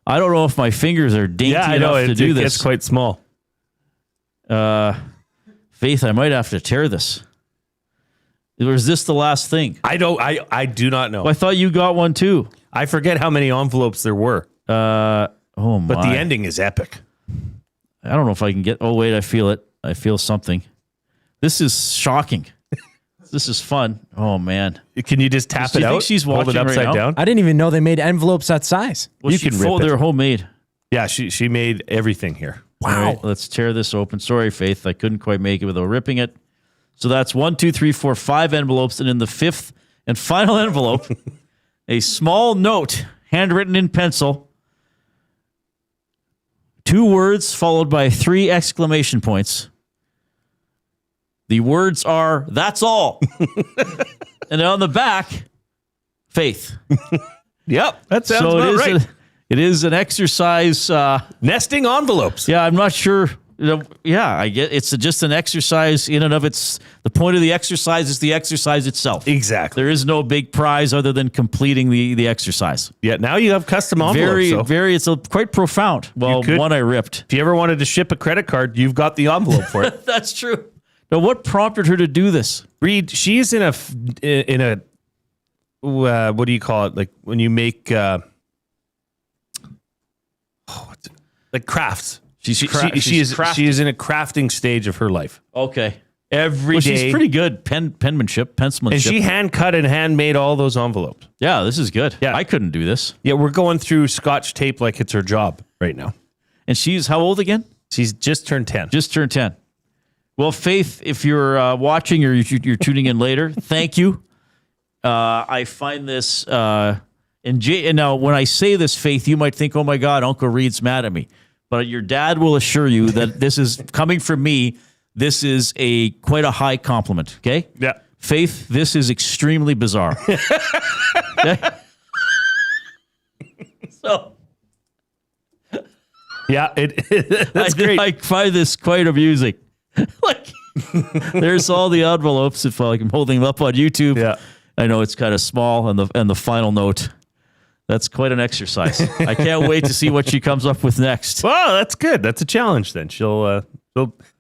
A: I don't know if my fingers are dainty enough to do this.
B: It's quite small.
A: Faith, I might have to tear this. Or is this the last thing?
B: I do not know.
A: Well, I thought you got one too.
B: I forget how many envelopes there were.
A: Oh my!
B: But the ending is epic.
A: I don't know if I can get. Oh wait, I feel it. I feel something. This is shocking. This is fun. Oh man!
B: Can you just tap it out?
A: Think she's watching
B: hold it upside down?
C: I didn't even know they made envelopes that size.
A: Well, you can fold. They're homemade.
B: Yeah, she made everything here.
A: Wow! All right, let's tear this open. Sorry, Faith, I couldn't quite make it without ripping it. So that's 1, 2, 3, 4, 5 envelopes, and in the fifth and final envelope, a small note handwritten in pencil. 2 words followed by 3 exclamation points. The words are, "That's all." And on the back, Faith.
B: Yep, that sounds about right.
A: It is an exercise.
B: Nesting envelopes.
A: Yeah, I'm not sure. I get it's just an exercise in and of its. The point of the exercise is the exercise itself.
B: Exactly.
A: There is no big prize other than completing the exercise.
B: Yeah, now you have custom envelopes.
A: It's quite profound. Well, one I ripped.
B: If you ever wanted to ship a credit card, you've got the envelope for it.
A: That's true. Now, what prompted her to do this?
B: Reid, she's in a what do you call it? Like when you make like crafts. She is in a crafting stage of her life.
A: Okay.
B: Every day.
A: She's pretty good. Pencimanship.
B: And she hand cut and handmade all those envelopes.
A: Yeah, this is good.
B: Yeah.
A: I couldn't do this.
B: Yeah, we're going through Scotch tape like it's her job right now.
A: And she's how old again?
B: She's just turned 10.
A: Just turned 10. Well, Faith, if you're watching or you're tuning in later, thank you. I find this, and now when I say this, Faith, you might think, oh my God, Uncle Reid's mad at me. But your dad will assure you that this is coming from me. This is quite a high compliment. Okay.
B: Yeah.
A: Faith, this is extremely bizarre. Okay? So.
B: Yeah, that's great.
A: I find this quite amusing. Like, there's all the envelopes. If I'm holding them up on YouTube,
B: yeah.
A: I know it's kind of small, and the final note. That's quite an exercise. I can't wait to see what she comes up with next.
B: Well, that's good. That's a challenge then. She'll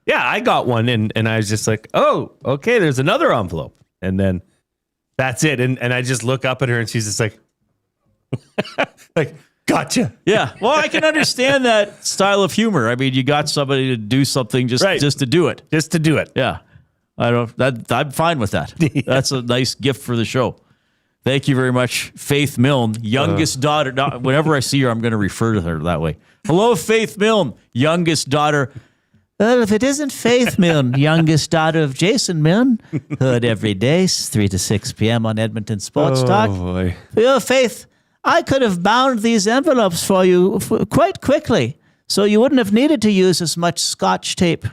B: I got one and I was just like, oh, okay, there's another envelope. And then that's it. And I just look up at her and she's just like, like, gotcha.
A: Yeah. Well, I can understand that style of humor. I mean, you got somebody to do something just to do it.
B: Just to do it.
A: Yeah. I'm fine with that. Yeah. That's a nice gift for the show. Thank you very much, Faith Milne, youngest daughter. Whenever I see her, I'm going to refer to her that way. Hello, Faith Milne, youngest daughter.
D: Well, if it isn't Faith Milne, youngest daughter of Jason Milne, heard every day, 3 to 6 p.m. on Edmonton Sports Talk.
B: Boy.
D: Well, Faith, I could have bound these envelopes for you quite quickly, so you wouldn't have needed to use as much Scotch tape.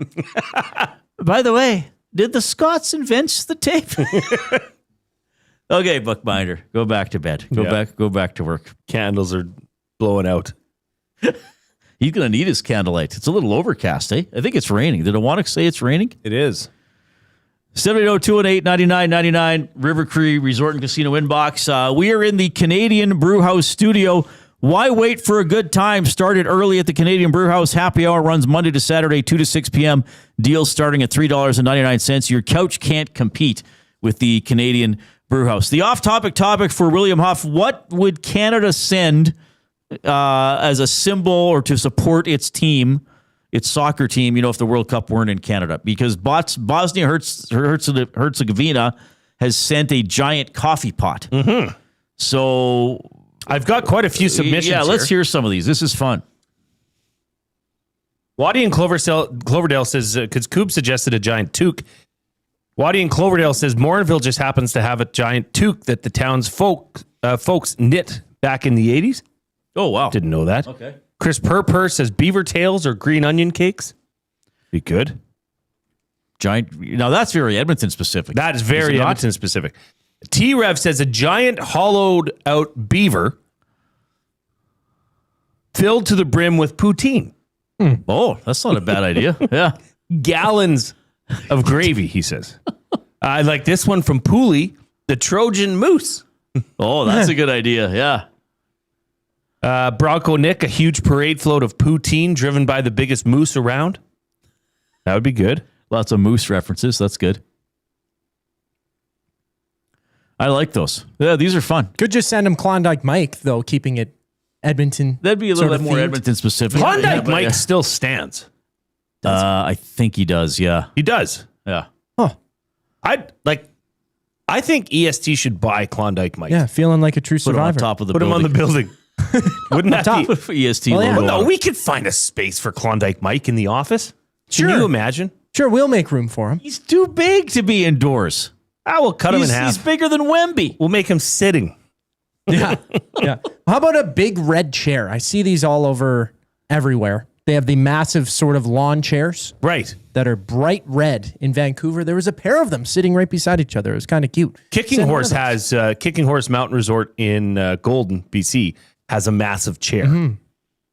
D: By the way, did the Scots invent the tape?
A: Okay, Bookbinder, go back to bed. Go back to work.
B: Candles are blowing out.
A: He's going to need his candlelight. It's a little overcast, eh? I think it's raining. Did Awanik say it's raining?
B: It is.
A: 780-218-9999, River Cree Resort and Casino inbox. We are in the Canadian Brewhouse studio. Why wait for a good time? Started early at the Canadian Brewhouse. Happy hour runs Monday to Saturday, 2 to 6 p.m. Deals starting at $3.99. Your couch can't compete with the Canadian Brewhouse. The off-topic topic for William Huff, what would Canada send as a symbol or to support its team, its soccer team, if the World Cup weren't in Canada? Because Bosnia-Herzegovina has sent a giant coffee pot.
B: Mm-hmm.
A: So
B: I've got quite a few submissions.
A: Yeah, let's hear some of these. This is fun.
B: Waddy in Cloverdale says, because Coop suggested a giant toque. Waddy in Cloverdale says, Morinville just happens to have a giant toque that the town's folks knit back in the 80s.
A: Oh, wow.
B: Didn't know that.
A: Okay.
B: Chris Purpur says, beaver tails or green onion cakes. Be good.
A: Giant. Now, that's very Edmonton specific.
B: That is very Edmonton specific. T-Rev says, a giant hollowed out beaver filled to the brim with poutine.
A: Oh, that's not a bad idea. Yeah.
B: Gallons of gravy, he says. I like this one from Pooley, the Trojan Moose.
A: Oh, that's a good idea. Yeah.
B: Bronco Nick, a huge parade float of poutine driven by the biggest moose around. That would be good.
A: Lots of moose references. That's good. I like those. Yeah, these are fun.
C: Could just send him Klondike Mike, though, keeping it Edmonton.
A: That'd be a little bit more Edmonton specific.
B: Klondike Mike still stands.
A: I think he does. Yeah.
B: He does.
A: Yeah.
C: Oh.
B: I think EST should buy Klondike Mike.
C: Yeah, feeling like a true
A: Put him
C: survivor.
A: on top of the
B: Put
A: building.
B: him on the building. Wouldn't that
A: top
B: be?
A: of EST
C: Well, yeah.
A: logo.
B: Well,
A: on
B: no,
A: it.
B: we could find a space for Klondike Mike in the office.
C: Sure.
B: Can you imagine?
C: Sure, we'll make room for him.
A: He's too big to be indoors.
B: I will cut him in half.
A: He's bigger than Wemby.
B: We'll make him sitting.
C: Yeah. Yeah. How about a big red chair? I see these all over everywhere. They have the massive sort of lawn chairs.
B: Right.
C: That are bright red in Vancouver. There was a pair of them sitting right beside each other. It was kind of cute.
B: Kicking Horse Mountain Resort in Golden, BC has a massive chair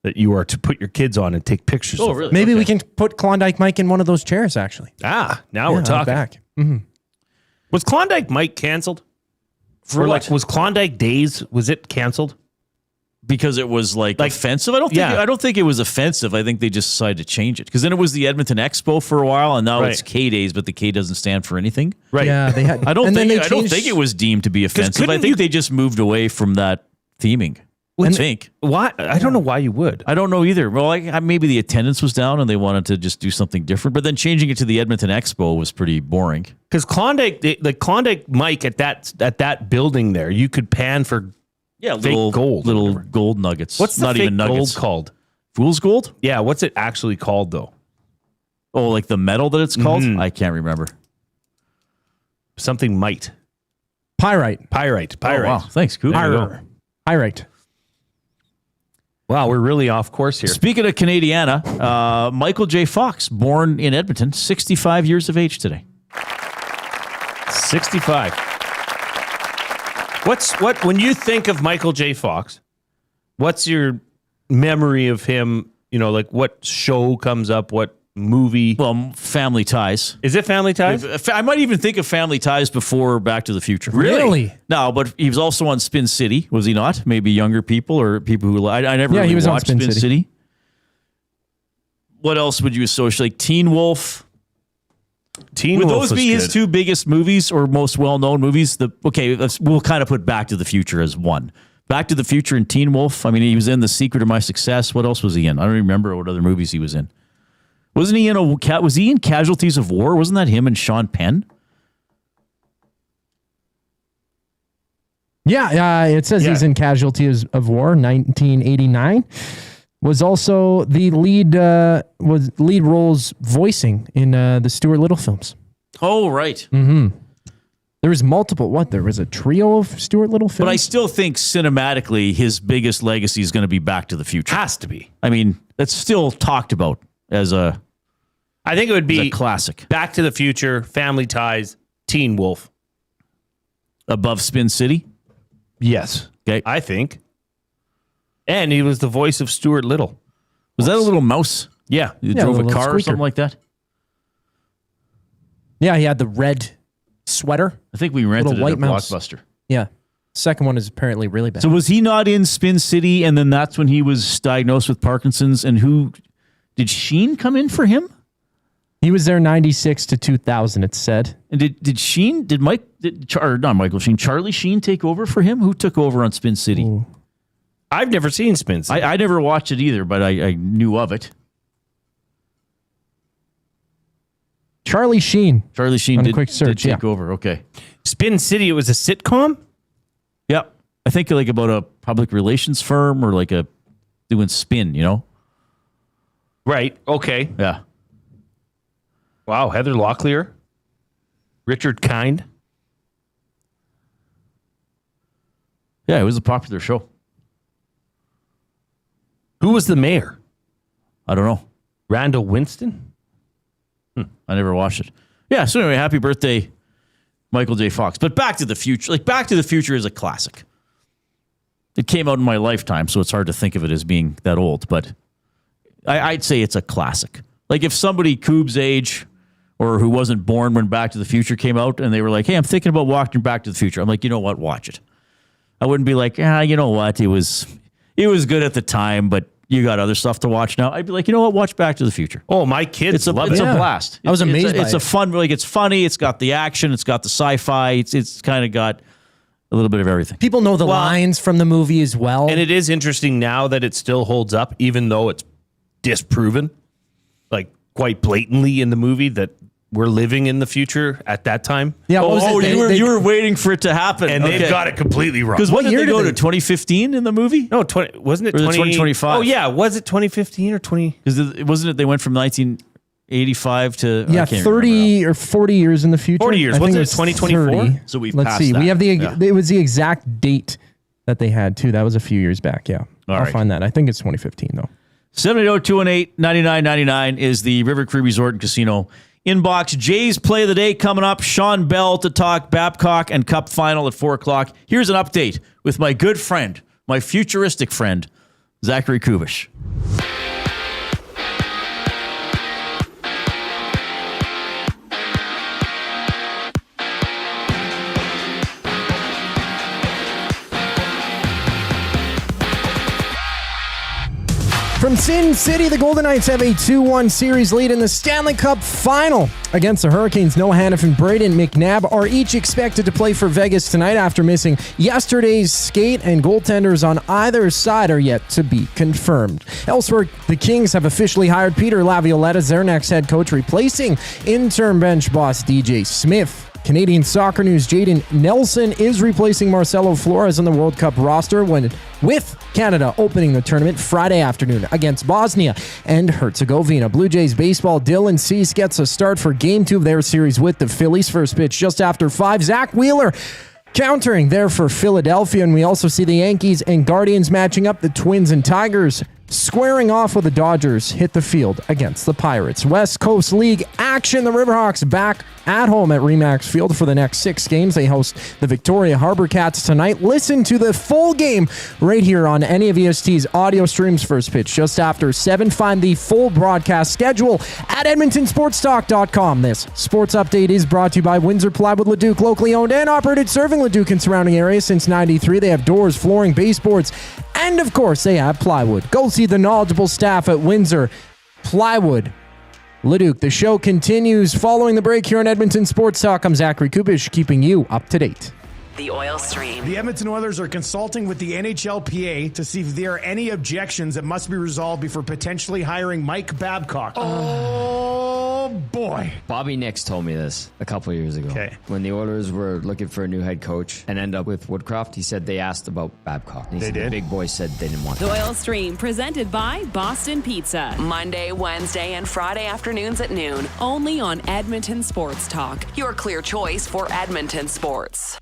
B: that you are to put your kids on and take pictures of.
A: Really?
C: Maybe we can put Klondike Mike in one of those chairs, actually.
B: Now we're talking.
C: Back.
B: Was Klondike Mike canceled?
A: For what?
B: Was Klondike Days, was it canceled?
A: Because it was like offensive. I don't think it was offensive. I think they just decided to change it. Because then it was the Edmonton Expo for a while, and now it's K Days, but the K doesn't stand for anything.
B: Right.
C: Yeah, they had.
A: I don't think it was deemed to be offensive. I think they just moved away from that theming. I think.
B: Why? I don't know why you would.
A: I don't know either. Well, maybe the attendance was down and they wanted to just do something different. But then changing it to the Edmonton Expo was pretty boring.
B: Because Klondike Mike at that building there, you could pan for
A: little gold nuggets.
B: What's the
A: not
B: fake
A: even nuggets
B: gold called?
A: Fool's gold?
B: Yeah. What's it actually called though?
A: Oh, like the metal that it's called? I can't remember.
B: Something might.
C: Pyrite.
B: Oh,
A: wow. Thanks, Coop.
C: Pyrite.
B: Wow, we're really off course here.
A: Speaking of Canadiana, Michael J. Fox, born in Edmonton, 65 years of age today.
B: 65. When you think of Michael J. Fox, what's your memory of him? You know, like what show comes up, what movie?
A: Well, Family Ties.
B: Is it Family Ties?
A: I might even think of Family Ties before Back to the Future.
C: Really?
A: No, but he was also on Spin City, was he not? Maybe younger people or people who I never
C: Yeah,
A: really
C: he was on
A: watched
C: Spin City.
A: What else would you associate? Like Teen Wolf.
B: Teen
A: Would
B: Wolf
A: those
B: was
A: be his
B: good.
A: two biggest movies or most well-known movies? We'll kind of put Back to the Future as one. Back to the Future and Teen Wolf. I mean, he was in The Secret of My Success. What else was he in? I don't remember what other movies he was in. Wasn't he in was he in Casualties of War? Wasn't that him and Sean Penn?
C: Yeah, it says he's in Casualties of War, 1989. Was also the lead roles voicing in the Stuart Little films.
A: Oh, right.
C: There was multiple. There was a trio of Stuart Little films.
A: But I still think cinematically his biggest legacy is going to be Back to the Future.
B: Has to be.
A: I mean, that's still talked about as a
B: I think it would be
A: a classic.
B: Back to the Future, Family Ties, Teen Wolf.
A: Above Spin City?
B: Yes.
A: Okay.
B: I think. And he was the voice of Stuart Little.
A: Was that a little mouse?
B: Yeah.
A: You
C: Yeah,
A: drove
C: a
A: a
C: little
A: car or
C: squeaker.
A: something like that?
C: Yeah, he had the red sweater.
A: I think we rented
C: Little
A: it
C: white
A: at
C: mouse.
A: Blockbuster.
C: Yeah. Second one is apparently really bad.
A: So was he not in Spin City and then that's when he was diagnosed with Parkinson's and did Sheen come in for him?
C: He was there 96 to 2000, it said.
A: And not Michael Sheen, Charlie Sheen take over for him? Who took over on Spin City?
C: Ooh.
B: I've never seen Spin City.
A: I never watched it either, but I knew of it.
C: Charlie Sheen.
A: Charlie Sheen
C: On a
A: did,
C: quick search,
A: did take over. Okay.
B: Spin City, it was a sitcom?
A: Yep. I think like about a public relations firm or like doing spin, you know?
B: Right. Okay.
A: Yeah.
B: Wow. Heather Locklear. Richard Kind.
A: Yeah, it was a popular show.
B: Who was the mayor?
A: I don't know.
B: Randall Winston?
A: I never watched it. Yeah, so anyway, happy birthday, Michael J. Fox. But Back to the Future, Back to the Future is a classic. It came out in my lifetime, so it's hard to think of it as being that old, but I'd say it's a classic. Like if somebody Coob's age or who wasn't born when Back to the Future came out and they were like, hey, I'm thinking about watching Back to the Future. I'm like, you know what? Watch it. I wouldn't be like, you know what? It was good at the time, but you got other stuff to watch now. I'd be like, you know what? Watch Back to the Future.
B: Oh, my kids love it.
A: It's a blast.
C: I was amazed by
A: It's a fun, it's funny. It's got the action. It's got the sci-fi. It's kind of got a little bit of everything.
C: People know the lines from the movie as well.
B: And it is interesting now that it still holds up, even though it's disproven, like quite blatantly in the movie that we're living in the future at that time.
C: Yeah.
A: You were waiting for it to happen.
B: And they've got it completely wrong.
A: Because what did they go to, 2015 in the movie?
B: No, wasn't it
A: 2025?
B: Oh, yeah. Was it 2015 or 20?
A: Because wasn't it they went from 1985 to...
C: Yeah, 30 or 40 years in the future.
B: 40 years. Wasn't it 2024?
A: So we've
C: Let's
A: passed
C: see.
A: that.
C: We have it was the exact date that they had, too. That was a few years back, yeah. I'll find that. I think it's 2015, though.
A: 780-218-9999 is the River Cree Resort and Casino inbox. Jay's play of the day coming up. Shawn Belle to talk Babcock and Cup Final at 4 o'clock. Here's an update with my good friend, my futuristic friend, Zachary Kubish.
C: From Sin City, the Golden Knights have a 2-1 series lead in the Stanley Cup Final against the Hurricanes. Noah Hannafin and Braden McNabb are each expected to play for Vegas tonight after missing yesterday's skate, and goaltenders on either side are yet to be confirmed. Elsewhere, the Kings have officially hired Peter Laviolette as their next head coach, replacing interim bench boss DJ Smith. Canadian Soccer News, Jaden Nelson is replacing Marcelo Flores on the World Cup roster with Canada opening the tournament Friday afternoon against Bosnia and Herzegovina. Blue Jays baseball, Dylan Cease gets a start for Game 2 of their series with the Phillies. First pitch just after 5. Zach Wheeler countering there for Philadelphia, and we also see the Yankees and Guardians matching up. The Twins and Tigers squaring off with the Dodgers hit the field against the Pirates. West Coast League action. The Riverhawks back at home at Remax Field for the next 6 games. They host the Victoria Harbor Cats tonight. Listen to the full game right here on any of EST's audio streams. First pitch just after 7. Find the full broadcast schedule at EdmontonSportsTalk.com. This sports update is brought to you by Windsor Plywood Leduc, locally owned and operated, serving Leduc and surrounding areas since '93. They have doors, flooring, baseboards, and of course they have plywood. Go see the knowledgeable staff at Windsor Plywood Leduc. The show continues following the break here on Edmonton Sports Talk. I'm Zachary Kubish, keeping you up to date.
M: The Oil Stream.
F: The Edmonton Oilers are consulting with the NHLPA to see if there are any objections that must be resolved before potentially hiring Mike Babcock. Oh, boy.
N: Bobby Nix told me this a couple of years ago.
F: Okay.
N: When the Oilers were looking for a new head coach and end up with Woodcroft, he said they asked about Babcock. And he said the big boys said they didn't want
E: The Oil Stream, presented by Boston Pizza. Monday, Wednesday, and Friday afternoons at noon. Only on Edmonton Sports Talk. Your clear choice for Edmonton sports.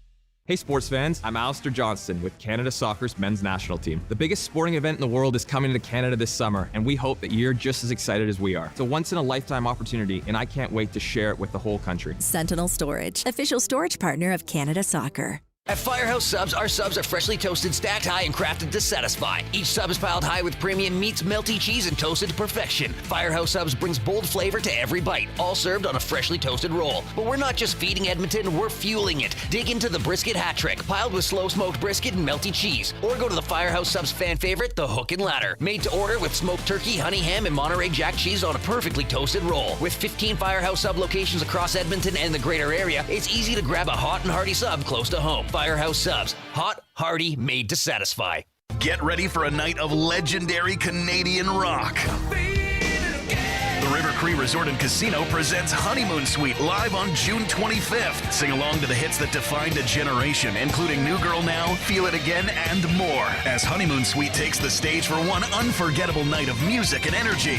O: Hey sports fans, I'm Alistair Johnston with Canada Soccer's men's national team. The biggest sporting event in the world is coming to Canada this summer, and we hope that you're just as excited as we are. It's a once-in-a-lifetime opportunity, and I can't wait to share it with the whole country.
P: Sentinel Storage, official storage partner of Canada Soccer.
L: At Firehouse Subs, our subs are freshly toasted, stacked high, and crafted to satisfy. Each sub is piled high with premium meats, melty cheese, and toasted to perfection. Firehouse Subs brings bold flavor to every bite, all served on a freshly toasted roll. But we're not just feeding Edmonton, we're fueling it. Dig into the brisket hat trick, piled with slow-smoked brisket and melty cheese. Or go to the Firehouse Subs fan favorite, the Hook and Ladder. Made to order with smoked turkey, honey ham, and Monterey Jack cheese on a perfectly toasted roll. With 15 Firehouse Sub locations across Edmonton and the greater area, it's easy to grab a hot and hearty sub close to home. Firehouse Subs. Hot, hearty, made to satisfy.
I: Get ready for a night of legendary Canadian rock. The River Cree Cree Resort and Casino presents Honeymoon Suite live on June 25th. Sing along to the hits that defined a generation, including New Girl Now, Feel It Again, and more. As Honeymoon Suite takes the stage for one unforgettable night of music and energy.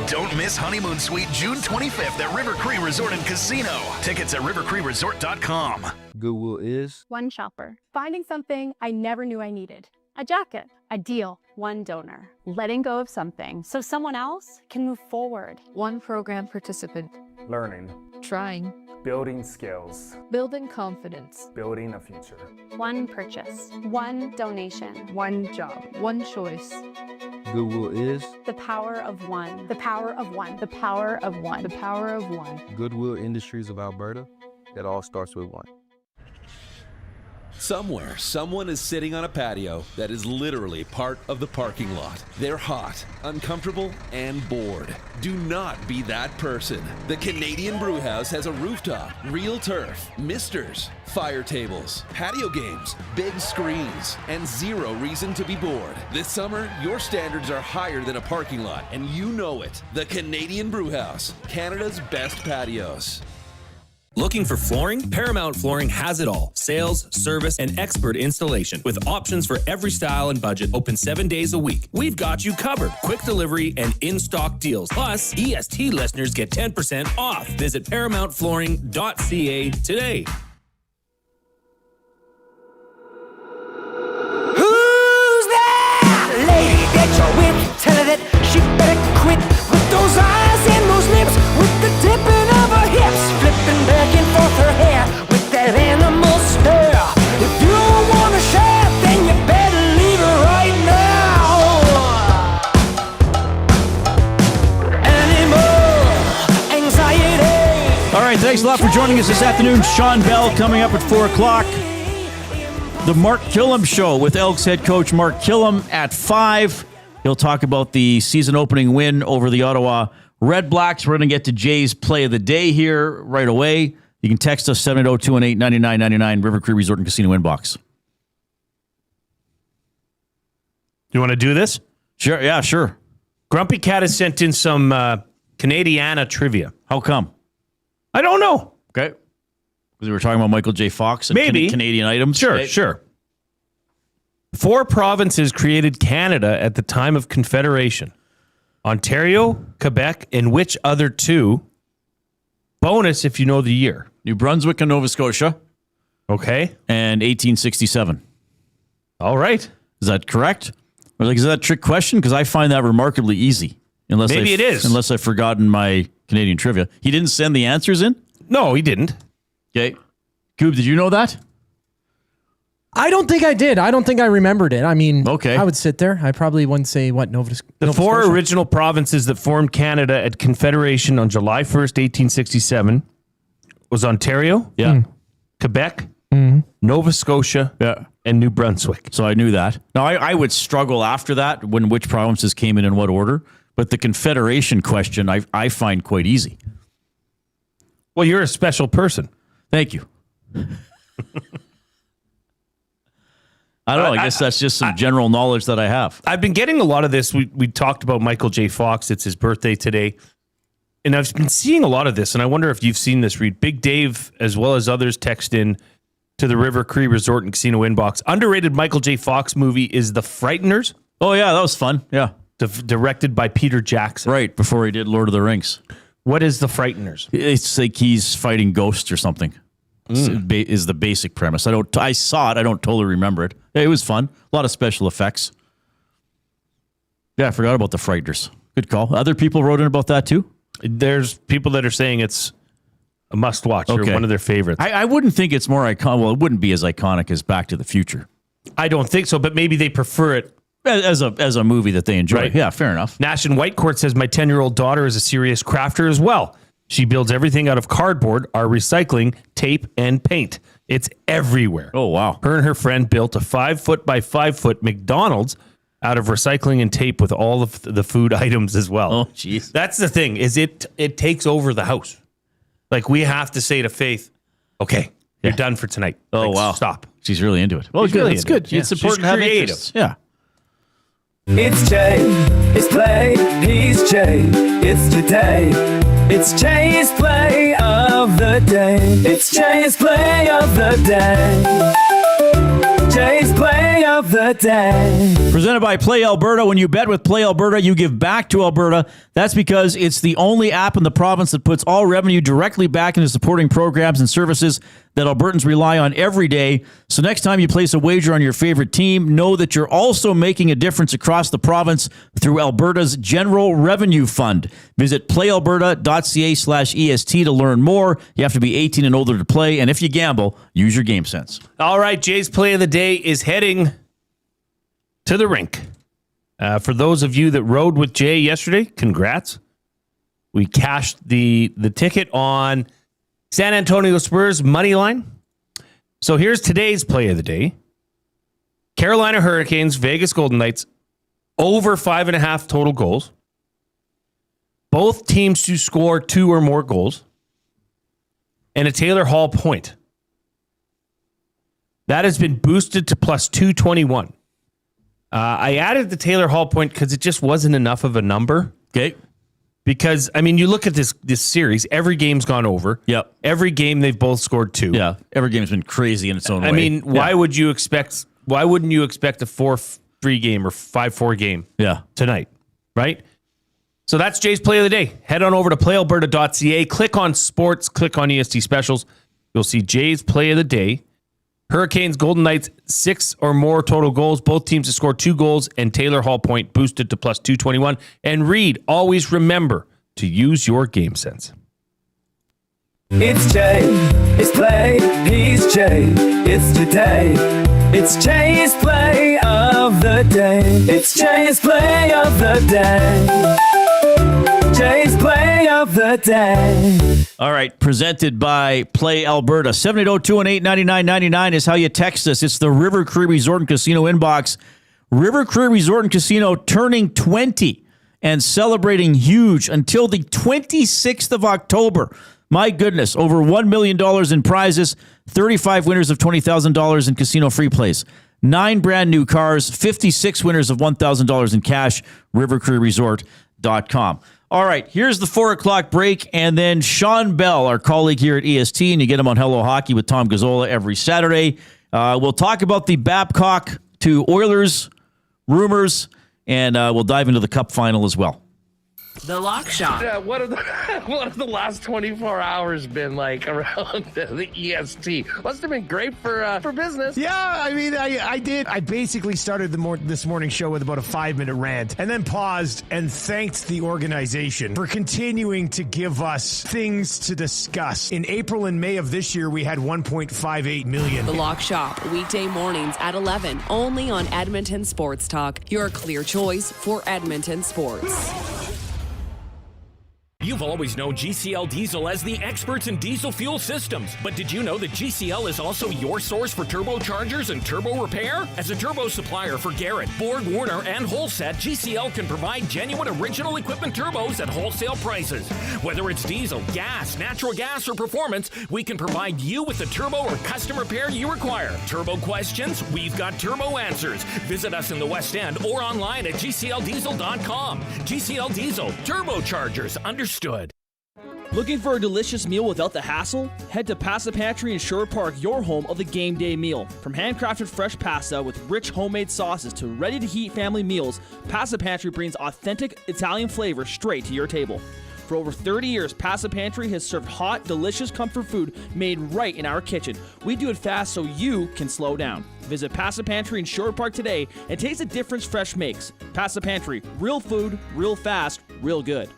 I: Don't miss Honeymoon Suite June 25th at River Cree Resort and Casino. Tickets at rivercreeresort.com.
M: Goodwill is
Q: one shopper, finding something I never knew I needed. A jacket, a deal, one donor, letting go of something so someone else can move forward.
R: One program participant,
S: learning,
R: trying,
S: building skills,
R: building confidence,
S: building a future.
Q: One purchase, one donation,
R: one job, one choice.
M: Goodwill is
Q: the power of one, the power of one, the power of one, the power of one.
M: Goodwill Industries of Alberta. It all starts with one.
K: Somewhere, someone is sitting on a patio that is literally part of the parking lot. They're hot, uncomfortable, and bored. Do not be that person. The Canadian Brewhouse has a rooftop, real turf, misters, fire tables, patio games, big screens, and zero reason to be bored. This summer, your standards are higher than a parking lot, and you know it. The Canadian Brewhouse, Canada's best patios.
T: Looking for flooring? Paramount Flooring has it all. Sales, service, and expert installation. With options for every style and budget, open 7 days a week. We've got you covered. Quick delivery and in-stock deals. Plus, EST listeners get 10% off. Visit ParamountFlooring.ca today.
U: Who's that? Lady, get your whip. Tell her that she better quit with those eyes and those lips, with the dipping of her hips, flipping back and forth her hair with that animal stare. If you don't want to share, then you better leave her right now. Animal anxiety.
A: All right, thanks a lot for joining us this afternoon. Shawn Belle coming up at 4 o'clock. The Mark Kilam Show with Elks head coach Mark Kilam at 5. He'll talk about the season opening win over the Ottawa Red Blacks. We're going to get to Jay's play of the day here right away. You can text us 780-218-9999, River Cree Resort and Casino inbox.
B: You want to do this?
A: Sure. Yeah, sure.
B: Grumpy Cat has sent in some Canadiana trivia.
A: How come?
B: I don't know.
A: Okay. Because we were talking about Michael J. Fox and
B: Maybe.
A: Canadian items.
B: Sure,
A: Okay.
B: sure. 4 provinces created Canada at the time of Confederation. Ontario, Quebec, and which other 2? Bonus if you know the year.
A: New Brunswick and Nova Scotia.
B: Okay.
A: And 1867.
B: All right.
A: Is that correct? Or like, is that a trick question? Because I find that remarkably easy.
B: Maybe it is.
A: Unless I've forgotten my Canadian trivia. He didn't send the answers in?
B: No, he didn't.
A: Okay. Goob, did you know that?
C: I don't think I did. I don't think I remembered it. I mean,
A: okay.
C: I would sit there. I probably wouldn't say Nova Scotia.
B: The 4 original provinces that formed Canada at Confederation on July 1st, 1867 was Ontario, Quebec, Nova Scotia, and New Brunswick.
A: So I knew that. Now, I would struggle after that when which provinces came in what order, but the Confederation question I find quite easy.
B: Well, you're a special person.
A: Thank you. I don't know. I guess that's just some general knowledge that I have.
B: I've been getting a lot of this. We talked about Michael J. Fox. It's his birthday today. And I've been seeing a lot of this, and I wonder if you've seen this, Reid. Big Dave, as well as others, text in to the River Cree Resort and Casino inbox. Underrated Michael J. Fox movie is The Frighteners.
A: Oh, yeah, that was fun. Yeah.
B: Directed by Peter Jackson.
A: Right, before he did Lord of the Rings.
B: What is The Frighteners?
A: It's like he's fighting ghosts or something. Is the basic premise. I saw it. I don't totally remember it. Yeah, it was fun. A lot of special effects. Yeah, I forgot about The Frighteners. Good call. Other people wrote in about that too?
B: There's people that are saying it's a must-watch or one of their favorites.
A: I wouldn't think it's more iconic. Well, it wouldn't be as iconic as Back to the Future.
B: I don't think so, but maybe they prefer it
A: as a movie that they enjoy.
B: Right.
A: Yeah, fair enough.
B: Nash in Whitecourt says, my 10-year-old daughter is a serious crafter as well. She builds everything out of cardboard, our recycling, tape, and paint. It's everywhere.
A: Oh, wow.
B: Her and her friend built a 5-foot by 5-foot McDonald's out of recycling and tape with all of the food items as well.
A: Oh, jeez.
B: That's the thing, is it takes over the house. Like, we have to say to Faith, okay, you're done for tonight.
A: Oh,
B: like,
A: wow.
B: Stop.
A: She's really into it. Well,
B: She's
A: good.
B: really
A: That's
B: into
A: good.
B: it.
A: It's
B: Yeah.
A: important
B: She's
A: to have
B: creative.
A: interests. Yeah.
U: It's Jay, it's play, he's Jay, it's today. It's Jay's play of the day. It's Jay's play of the day. Jay's play of the day.
A: Presented by Play Alberta. When you bet with Play Alberta, you give back to Alberta. That's because it's the only app in the province that puts all revenue directly back into supporting programs and services that Albertans rely on every day. So next time you place a wager on your favorite team, know that you're also making a difference across the province through Alberta's General Revenue Fund. Visit playalberta.ca/EST to learn more. You have to be 18 and older to play. And if you gamble, use your game sense.
B: All right, Jay's play of the day is heading to the rink. For those of you that rode with Jay yesterday, congrats. We cashed the ticket on San Antonio Spurs money line. So here's today's play of the day. Carolina Hurricanes, Vegas Golden Knights, over 5.5 total goals. Both teams to score 2 or more goals. And a Taylor Hall point. That has been boosted to plus 221. I added the Taylor Hall point because it just wasn't enough of a number.
A: Okay.
B: Because, I mean, you look at this series, every game's gone over.
A: Yep.
B: Every game they've both scored 2.
A: Yeah. Every game's been crazy in its own way.
B: I mean, why wouldn't you expect a 4-3 game or 5-4 game tonight? Right? So that's Jay's play of the day. Head on over to playalberta.ca, click on sports, click on EST specials. You'll see Jay's play of the day. Hurricanes, Golden Knights, 6 or more total goals. Both teams have scored 2 goals, and Taylor Hall point boosted to plus 221. And Reid, always remember to use your game sense.
U: It's Jay, it's play, he's Jay, it's today. It's Jay's play of the day. It's Jay's play of the day. Jay's play of the day.
A: All right, presented by Play Alberta. 780-218-9999 is how you text us. It's the River Cree Resort and Casino inbox. River Cree Resort and Casino turning 20 and celebrating huge until the 26th of October. My goodness, over $1 million in prizes, 35 winners of $20,000 in casino free plays, 9 brand new cars, 56 winners of $1,000 in cash, rivercreeresort.com. All right, here's the 4 o'clock break, and then Shawn Belle, our colleague here at EST, and you get him on Hello Hockey with Tom Gazzola every Saturday. We'll talk about the Babcock to Oilers rumors, and we'll dive into the Cup Final as well.
G: The Lock Shop.
V: Yeah, what have the last 24 hours been like around the EST? Must have been great for business.
F: Yeah, I mean, I did. I basically started this morning show with about a 5-minute rant and then paused and thanked the organization for continuing to give us things to discuss. In April and May of this year, we had 1.58 million.
E: The Lock Shop, weekday mornings at 11, only on Edmonton Sports Talk, your clear choice for Edmonton sports.
J: You've always known GCL Diesel as the experts in diesel fuel systems, but did you know that GCL is also your source for turbochargers and turbo repair? As a turbo supplier for Garrett, Borg Warner, and Holset, GCL can provide genuine original equipment turbos at wholesale prices. Whether it's diesel, gas, natural gas, or performance, we can provide you with the turbo or custom repair you require. Turbo questions? We've got turbo answers. Visit us in the West End or online at gcldiesel.com. GCL Diesel, turbochargers, understood.
W: Looking for a delicious meal without the hassle? Head to Pasta Pantry in Sherwood Park, your home of the game day meal. From handcrafted fresh pasta with rich homemade sauces to ready-to-heat family meals, Pasta Pantry brings authentic Italian flavor straight to your table. For over 30 years, Pasta Pantry has served hot, delicious comfort food made right in our kitchen. We do it fast so you can slow down. Visit Pasta Pantry in Sherwood Park today and taste the difference fresh makes. Pasta Pantry, real food, real fast, real good.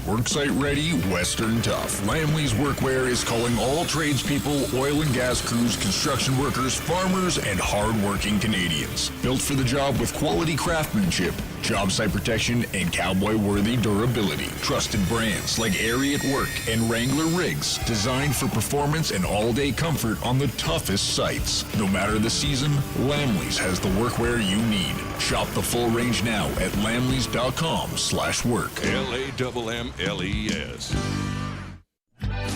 X: Worksite ready, Western tough. Lamley's Workwear is calling all tradespeople, oil and gas crews, construction workers, farmers, and hard-working Canadians. Built for the job with quality craftsmanship, job site protection, and cowboy-worthy durability. Trusted brands like Ariat Work and Wrangler Rigs, designed for performance and all-day comfort on the toughest sites. No matter the season, Lamley's has the workwear you need. Shop the full range now at lamleys.com/work.
Y: LAMMLES.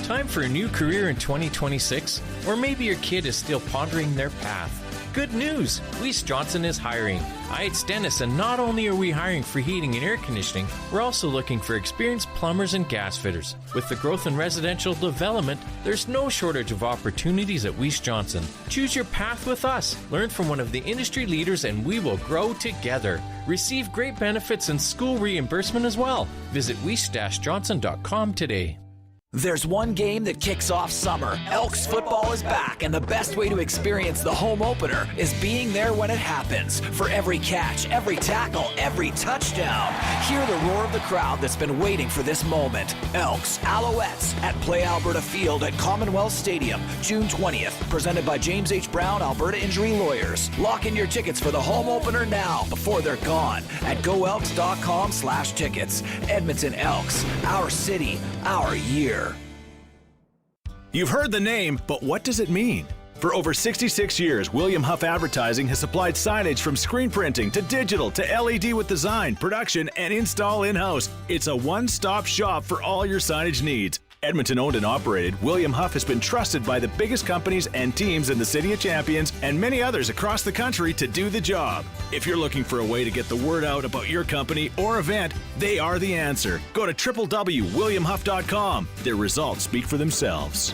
Y: Time for a new career in 2026? Or maybe your kid is still pondering their path.
D: Good news! Weiss Johnson is hiring. It's Dennis, and not only are we hiring for heating and air conditioning, we're also looking for experienced plumbers and gas fitters. With the growth in residential development, there's no shortage of opportunities at Weiss Johnson. Choose your path with us. Learn from one of the industry leaders, and we will grow together. Receive great benefits and school reimbursement as well. Visit weiss-johnson.com today.
H: There's one game that kicks off summer. Elks football is back, and the best way to experience the home opener is being there when it happens. For every catch, every tackle, every touchdown, hear the roar of the crowd that's been waiting for this moment. Elks, Alouettes at Play Alberta Field at Commonwealth Stadium, June 20th. Presented by James H. Brown, Alberta Injury Lawyers. Lock in your tickets for the home opener now before they're gone at goelks.com/tickets. Edmonton Elks, our city, our year.
N: You've heard the name, but what does it mean? For over 66 years, William Huff Advertising has supplied signage from screen printing to digital to LED with design, production, and install in-house. It's a one-stop shop for all your signage needs. Edmonton owned and operated, William Huff has been trusted by the biggest companies and teams in the City of Champions and many others across the country to do the job. If you're looking for a way to get the word out about your company or event, they are the answer. Go to www.williamhuff.com. Their results speak for themselves.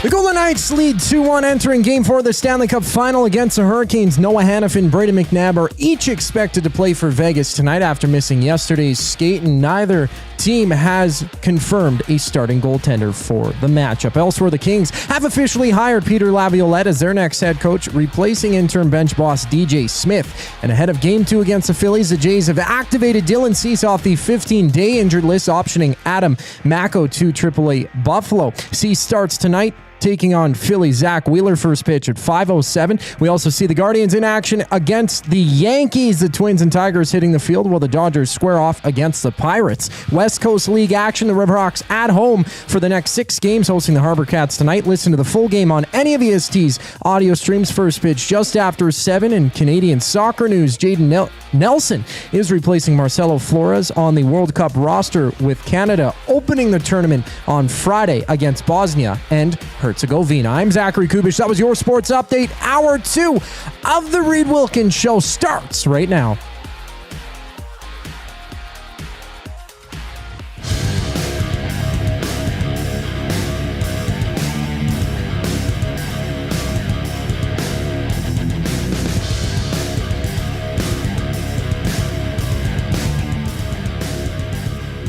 C: The Golden Knights lead 2-1 entering Game 4 of the Stanley Cup Final against the Hurricanes. Noah Hannafin and Brady McNabb are each expected to play for Vegas tonight after missing yesterday's skate, and neither team has confirmed a starting goaltender for the matchup. Elsewhere, the Kings have officially hired Peter Laviolette as their next head coach, replacing interim bench boss DJ Smith. And ahead of Game 2 against the Phillies, the Jays have activated Dylan Cease off the 15-day injured list, optioning Adam Macko to AAA Buffalo. Cease starts tonight, taking on Philly. Zach Wheeler first pitch at 5:07. We also see the Guardians in action against the Yankees. The Twins and Tigers hitting the field while the Dodgers square off against the Pirates. West Coast League action. The Riverhawks at home for the next 6 games, hosting the Harbor Cats tonight. Listen to the full game on any of EST's audio streams. First pitch just after 7. In Canadian soccer news, Jaden Nelson is replacing Marcelo Flores on the World Cup roster, with Canada opening the tournament on Friday against Bosnia and Herzegovina. I'm Zachary Kubish. That was your sports update. Hour 2 of the Reid Wilkins Show starts right now.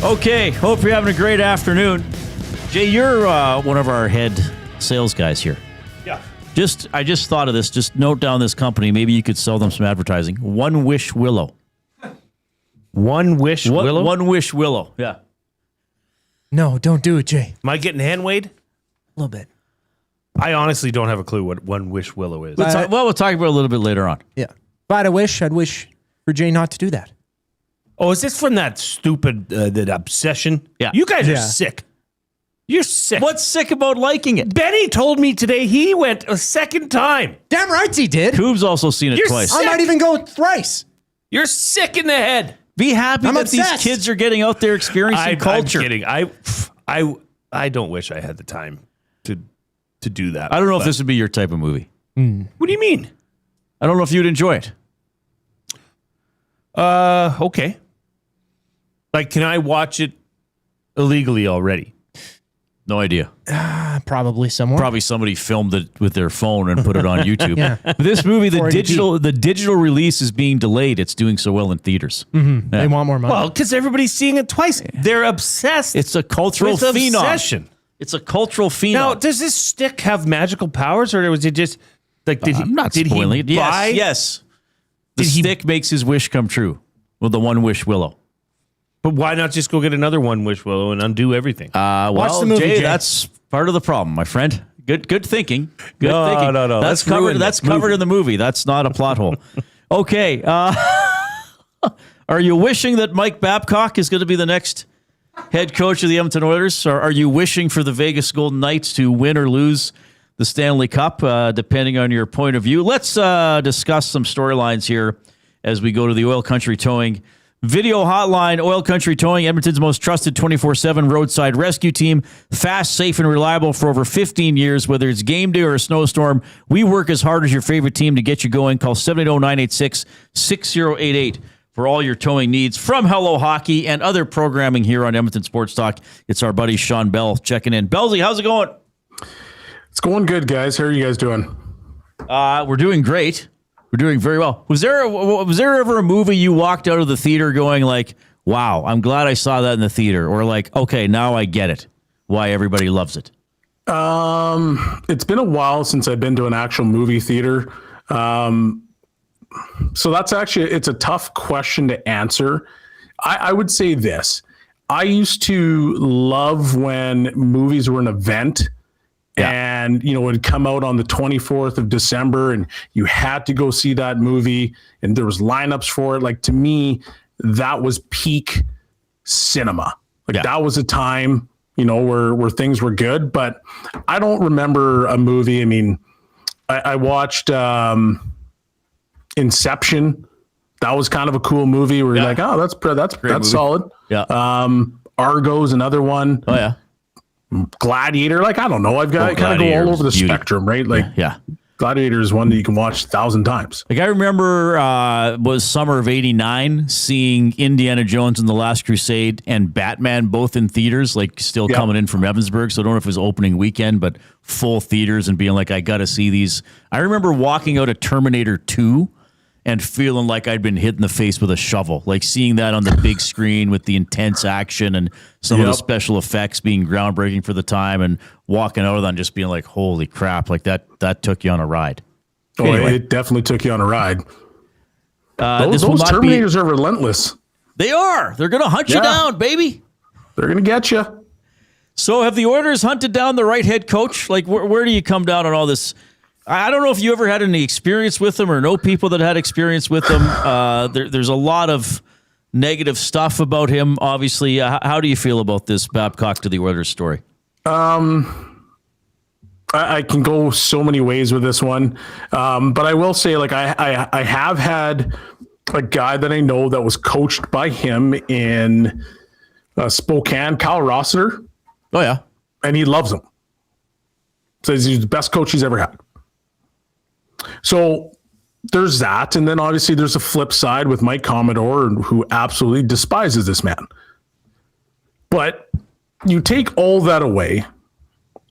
A: Okay, hope you're having a great afternoon. Jay, you're one of our head sales guys here.
B: Yeah.
A: I just thought of this. Just note down this company. Maybe you could sell them some advertising. One Wish Willow.
B: One Wish Willow?
A: One Wish Willow. Yeah.
C: No, don't do it, Jay.
B: Am I getting hand weighed?
C: A little bit.
B: I honestly don't have a clue what One Wish Willow is.
A: We'll talk about it a little bit later on.
C: Yeah. If I had a wish, I'd wish for Jay not to do that.
B: Oh, is this from that stupid that obsession?
A: Yeah.
B: You guys are sick. You're sick.
A: What's sick about liking it?
B: Benny told me today he went a second time.
C: Damn right he did.
A: Coob's also seen it twice.
C: I might even go thrice.
B: You're sick in the head.
A: Be happy that these kids are getting out there experiencing culture.
B: I'm kidding. I don't wish I had the time to do that.
A: I don't know if this would be your type of movie.
B: What do you mean?
A: I don't know if you'd enjoy it.
B: Okay. Like, can I watch it illegally already?
A: No idea.
C: Probably somewhere.
A: Probably somebody filmed it with their phone and put it on YouTube.
C: Yeah.
A: This movie, the
C: 480p.
A: digital release is being delayed. It's doing so well in theaters.
C: Mm-hmm.
A: Yeah.
C: They want more money.
B: Well, because everybody's seeing it twice. They're obsessed.
A: It's a cultural
B: with
A: phenom.
B: obsession.
A: It's a cultural phenom.
B: Now, does this stick have magical powers, or was it just like
A: I'm not spoiling it. Yes. The stick makes his wish come true with the One Wish Willow.
B: But why not just go get another One Wish Willow and undo everything?
A: Watch
C: the movie, Jay.
A: That's part of the problem, my friend. Good thinking. Good
B: No,
A: thinking.
B: no.
A: That's covered. That's covered in the movie. That's not a plot hole. Okay. Are you wishing that Mike Babcock is going to be the next head coach of the Edmonton Oilers. Are you wishing for the Vegas Golden Knights to win or lose the Stanley Cup, depending on your point of view? Let's discuss some storylines here as we go to the Oil Country Towing video hotline. Oil Country Towing, Edmonton's most trusted 24/7 roadside rescue team. Fast, safe, and reliable for over 15 years. Whether it's game day or a snowstorm, we work as hard as your favorite team to get you going. Call 780-986-6088 for all your towing needs. From Hello Hockey and other programming here on Edmonton Sports Talk, it's our buddy Shawn Belle checking in. Bellezy, how's it going?
I: It's going good, guys. How are you guys doing?
A: We're doing great. We're doing very well. Was there ever a movie you walked out of the theater going like, wow, I'm glad I saw that in the theater? Or like, okay, now I get it, why everybody loves it?
I: It's been a while since I've been to an actual movie theater. So that's actually, it's a tough question to answer. I would say this. I used to love when movies were an event. Yeah. And, it would come out on the 24th of December and you had to go see that movie and there was lineups for it. Like, to me, that was peak cinema. Like, that was a time, where things were good, but I don't remember a movie. I mean, I watched Inception. That was kind of a cool movie where you're like, oh, that's solid. Yeah. Argo's another one. Oh yeah. Gladiator, like, I don't know. I've got kind of go all over the spectrum, right? Like, yeah. Gladiator is one that you can watch 1,000 times.
A: Like, I remember was summer of '89 seeing Indiana Jones and the Last Crusade and Batman both in theaters, like still coming in from Evansburg. So I don't know if it was opening weekend, but full theaters and being like, I got to see these. I remember walking out of Terminator 2 and feeling like I'd been hit in the face with a shovel, like seeing that on the big screen with the intense action and some of the special effects being groundbreaking for the time, and walking out of that and just being like, holy crap, like that took you on a ride.
I: Oh, anyway, it definitely took you on a ride. Those Terminators are relentless.
A: They are. They're going to hunt you down, baby.
I: They're going to get you.
A: So have the Oilers hunted down the right head coach? Like, where do you come down on all this? I don't know if you ever had any experience with them or know people that had experience with them. There's a lot of negative stuff about him, obviously. How do you feel about this Babcock to the Oilers story?
I: I can go so many ways with this one. But I will say, like, I have had a guy that I know that was coached by him in Spokane, Kyle Rossiter.
A: Oh, yeah. And
I: he loves him. Says he's the best coach he's ever had. So there's that. And then obviously there's a flip side with Mike Commodore, who absolutely despises this man. But you take all that away,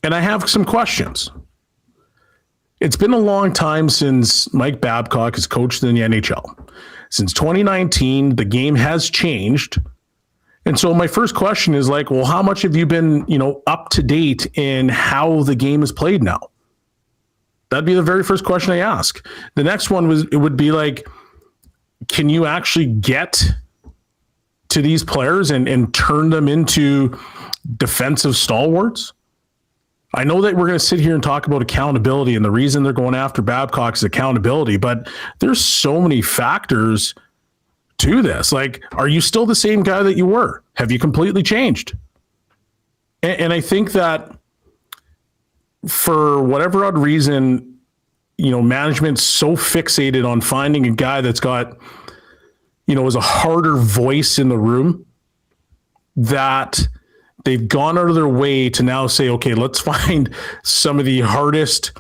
I: and I have some questions. It's been a long time since Mike Babcock has coached in the NHL. Since 2019, the game has changed. And so my first question is like, well, how much have you been, up to date in how the game is played now? That'd be the very first question I ask. The next one would be like, can you actually get to these players and turn them into defensive stalwarts? I know that we're going to sit here and talk about accountability, and the reason they're going after Babcock is accountability, but there's so many factors to this. Like, are you still the same guy that you were? Have you completely changed? And I think that for whatever odd reason, management's so fixated on finding a guy that's got, is a harder voice in the room, that they've gone out of their way to now say, okay, let's find some of the hardest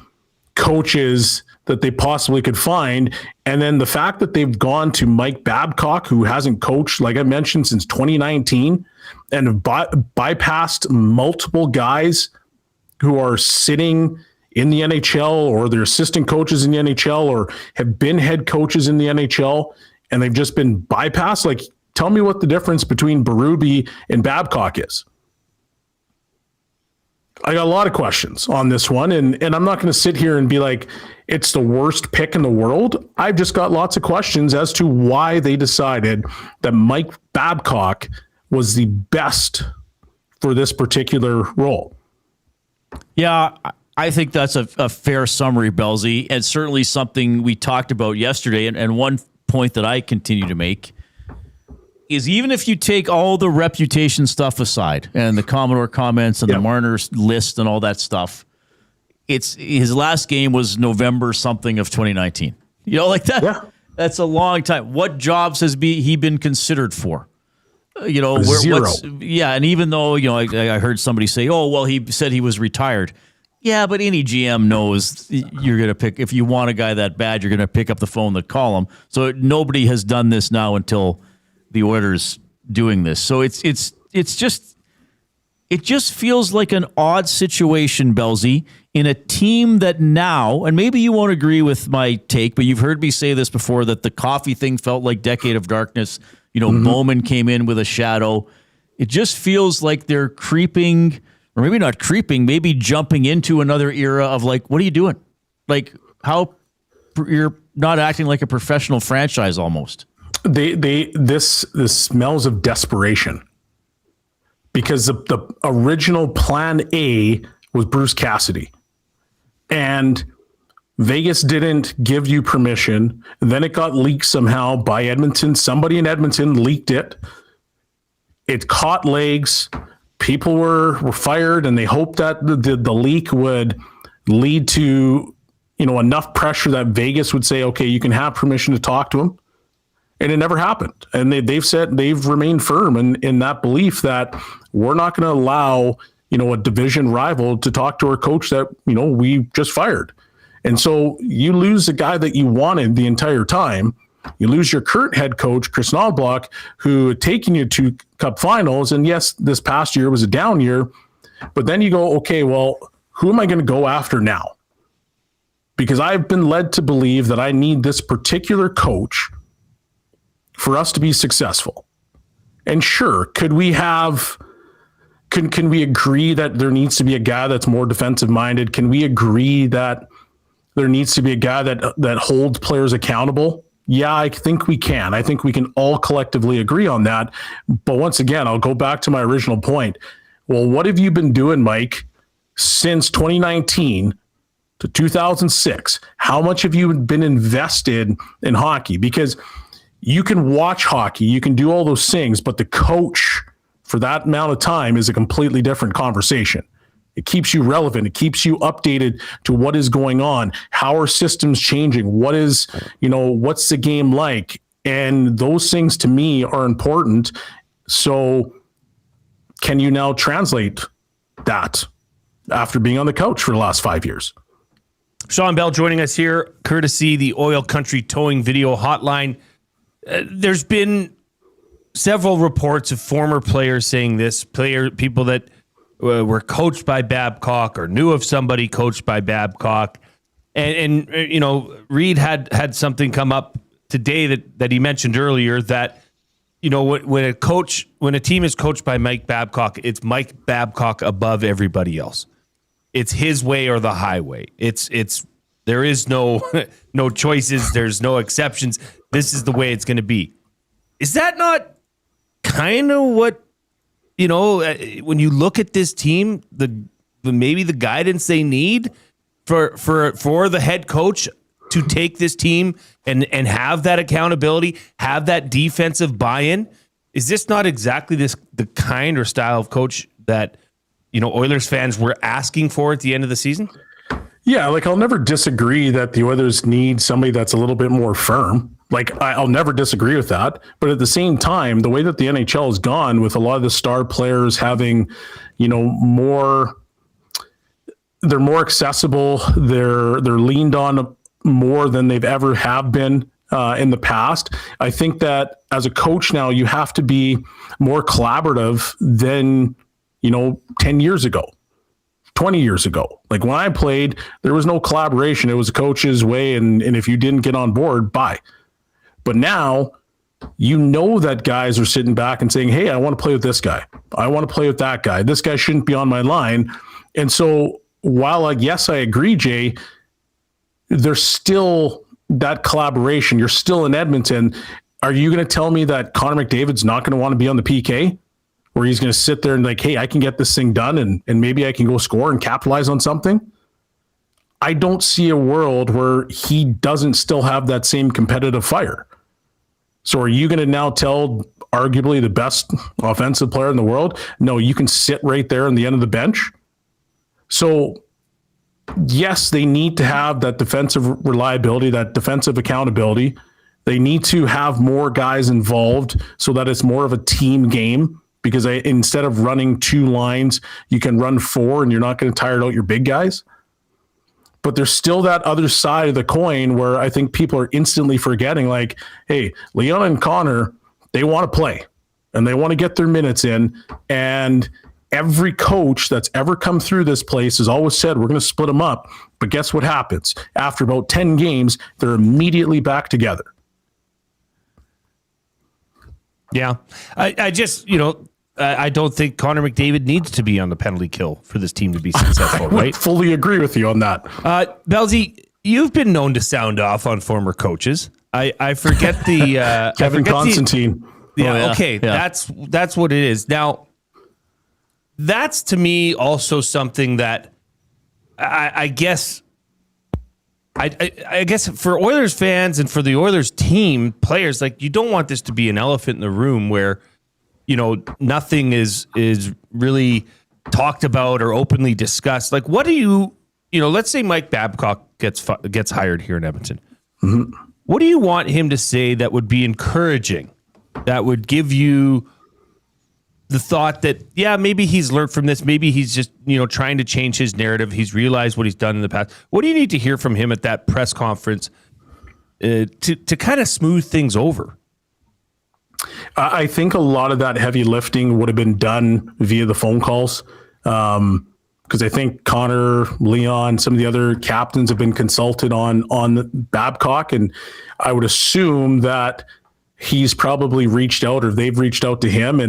I: coaches that they possibly could find. And then the fact that they've gone to Mike Babcock, who hasn't coached, like I mentioned, since 2019, and have bypassed multiple guys who are sitting in the NHL, or they're assistant coaches in the NHL, or have been head coaches in the NHL, and they've just been bypassed. Like, tell me what the difference between Berube and Babcock is. I got a lot of questions on this one, and I'm not going to sit here and be like, it's the worst pick in the world. I've just got lots of questions as to why they decided that Mike Babcock was the best for this particular role.
A: Yeah, I think that's a fair summary, Bellezy, and certainly something we talked about yesterday. And one point that I continue to make, is even if you take all the reputation stuff aside and the Commodore comments and the Marner's list and all that stuff, it's his last game was November something of 2019. You know, like that. Yeah. That's a long time. What jobs has he been considered for? You know,
I: Zero.
A: And even though, you know, I heard somebody say, oh, well, he said he was retired. Yeah, but any GM knows you're going to pick, if you want a guy that bad, you're going to pick up the phone and call him. So nobody has done this now until the Oilers doing this. So it just feels like an odd situation, Bellezy, in a team that now, and maybe you won't agree with my take, but you've heard me say this before, that the Coffey thing felt like Decade of Darkness. You know, Bowman came in with a shadow. It just feels like they're creeping, or maybe not creeping, maybe jumping into another era of like, what are you doing? Like, how you're not acting like a professional franchise almost.
I: This smells of desperation, because the original plan A was Bruce Cassidy, and Vegas didn't give you permission. Then it got leaked somehow by Edmonton. Somebody in Edmonton leaked it. It caught legs. People were fired, and they hoped that the leak would lead to, you know, enough pressure that Vegas would say, okay, you can have permission to talk to him. And it never happened. And they've remained firm in that belief that we're not going to allow, you know, a division rival to talk to our coach that, you know, we just fired. And so you lose the guy that you wanted the entire time. You lose your current head coach, Chris Knoblauch, who had taken you to Cup Finals. And yes, this past year was a down year. But then you go, okay, well, who am I going to go after now? Because I've been led to believe that I need this particular coach for us to be successful. And sure, could we have... Can we agree that there needs to be a guy that's more defensive minded? Can we agree that there needs to be a guy that holds players accountable? Yeah, I think we can. I think we can all collectively agree on that. But once again, I'll go back to my original point. Well, what have you been doing, Mike, since 2019 to 2006? How much have you been invested in hockey? Because you can watch hockey, you can do all those things, but the coach for that amount of time is a completely different conversation. It keeps you relevant. It keeps you updated to what is going on. How are systems changing? What is, you know, what's the game like? And those things to me are important. So can you now translate that after being on the couch for the last 5 years?
B: Shawn Belle joining us here, courtesy the Oil Country Towing Video Hotline. There's been several reports of former players saying this, people that were coached by Babcock or knew of somebody coached by Babcock. And you know, Reid had something come up today that he mentioned earlier, that, you know, when a team is coached by Mike Babcock, it's Mike Babcock above everybody else. It's his way or the highway. There is no no choices. There's no exceptions. This is the way it's going to be. Is that not kind of what, you know, when you look at this team, maybe the guidance they need for the head coach to take this team and have that accountability, have that defensive buy-in? Is this not exactly the kind or style of coach that, you know, Oilers fans were asking for at the end of the season?
I: Yeah, like, I'll never disagree that the Oilers need somebody that's a little bit more firm. Like, I'll never disagree with that. But at the same time, the way that the NHL has gone with a lot of the star players having, you know, they're more accessible. They're leaned on more than they've ever have been in the past. I think that as a coach now, you have to be more collaborative than, you know, 10 years ago. 20 years ago. Like, when I played, there was no collaboration. It was a coach's way, and if you didn't get on board, bye. But now, you know that guys are sitting back and saying, hey, I want to play with this guy. I want to play with that guy. This guy shouldn't be on my line. And so while, yes, I agree, Jay, there's still that collaboration. You're still in Edmonton. Are you going to tell me that Connor McDavid's not going to want to be on the PK? Where he's going to sit there and like, hey, I can get this thing done and maybe I can go score and capitalize on something? I don't see a world where he doesn't still have that same competitive fire. So are you going to now tell arguably the best offensive player in the world. No, you can sit right there on the end of the bench. So yes, they need to have that defensive reliability, that defensive accountability. They need to have more guys involved so that it's more of a team game, because instead of running 2 lines, you can run 4 and you're not going to tire out your big guys. But there's still that other side of the coin where I think people are instantly forgetting, like, hey, Leon and Connor, they want to play and they want to get their minutes in. And every coach that's ever come through this place has always said, we're going to split them up. But guess what happens? After about 10 games, they're immediately back together.
B: Yeah. I just, I don't think Connor McDavid needs to be on the penalty kill for this team to be successful,
I: I
B: right?
I: fully agree with you on that.
B: Bellezy, you've been known to sound off on former coaches. I forget the
I: Kevin Constantine.
B: Okay. That's what it is. Now, that's to me also something that I guess for Oilers fans and for the Oilers team players, like, you don't want this to be an elephant in the room where, nothing is really talked about or openly discussed. Like, what do you let's say Mike Babcock gets hired here in Edmonton.
I: Mm-hmm.
B: What do you want him to say that would be encouraging, that would give you the thought that, yeah, maybe he's learned from this. Maybe he's just, trying to change his narrative. He's realized what he's done in the past. What do you need to hear from him at that press conference to kind of smooth things over?
I: I think a lot of that heavy lifting would have been done via the phone calls. Because I think Connor, Leon, some of the other captains have been consulted on Babcock. And I would assume that he's probably reached out, or they've reached out to him,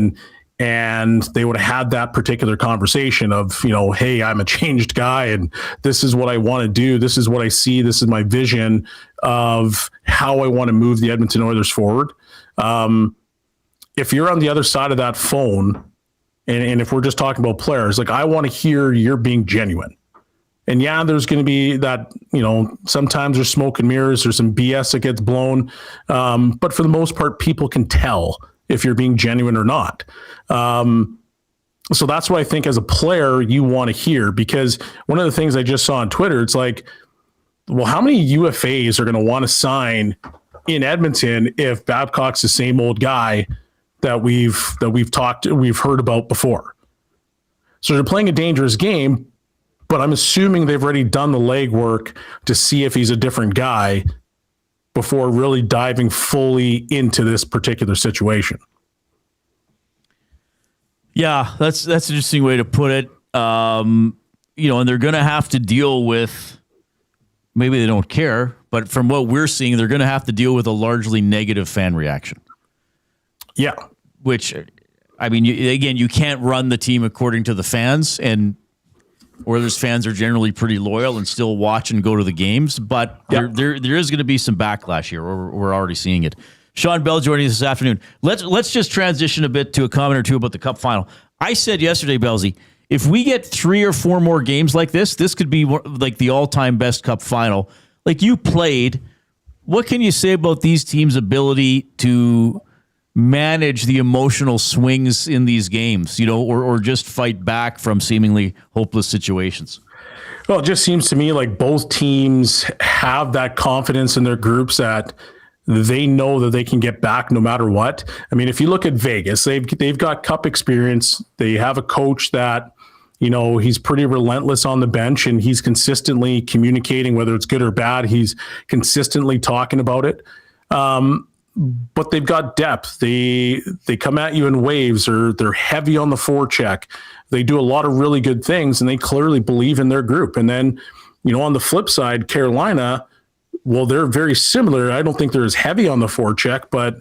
I: and they would have had that particular conversation of, hey, I'm a changed guy and this is what I want to do. This is what I see. This is my vision of how I want to move the Edmonton Oilers forward. If you're on the other side of that phone, and if we're just talking about players, like, I want to hear you're being genuine. And yeah, there's going to be that, sometimes there's smoke and mirrors, there's some BS that gets blown. But for the most part, people can tell if you're being genuine or not. So that's what I think as a player you want to hear, because one of the things I just saw on Twitter, it's like, well, how many UFAs are going to want to sign in Edmonton if Babcock's the same old guy that we've heard about before? So they're playing a dangerous game, but I'm assuming they've already done the legwork to see if he's a different guy before really diving fully into this particular situation.
A: Yeah, that's an interesting way to put it. And they're going to have to deal with, maybe they don't care, but from what we're seeing, they're going to have to deal with a largely negative fan reaction.
I: Yeah.
A: Which, I mean, you can't run the team according to the fans, and Oilers fans are generally pretty loyal and still watch and go to the games, but there is going to be some backlash here. We're already seeing it. Shawn Belle joining us this afternoon. Let's just transition a bit to a comment or two about the Cup Final. I said yesterday, Bellezy, if we get 3 or 4 more games like this could be like the all-time best Cup Final. Like, you played, what can you say about these teams' ability to manage the emotional swings in these games, or just fight back from seemingly hopeless situations?
I: Well, it just seems to me like both teams have that confidence in their groups that they know that they can get back no matter what. I mean, if you look at Vegas, they've got Cup experience. They have a coach that, he's pretty relentless on the bench, and he's consistently communicating, whether it's good or bad. He's consistently talking about it. But they've got depth. They come at you in waves, or they're heavy on the forecheck. They do a lot of really good things, and they clearly believe in their group. And then, on the flip side, Carolina, well, they're very similar. I don't think they're as heavy on the forecheck, but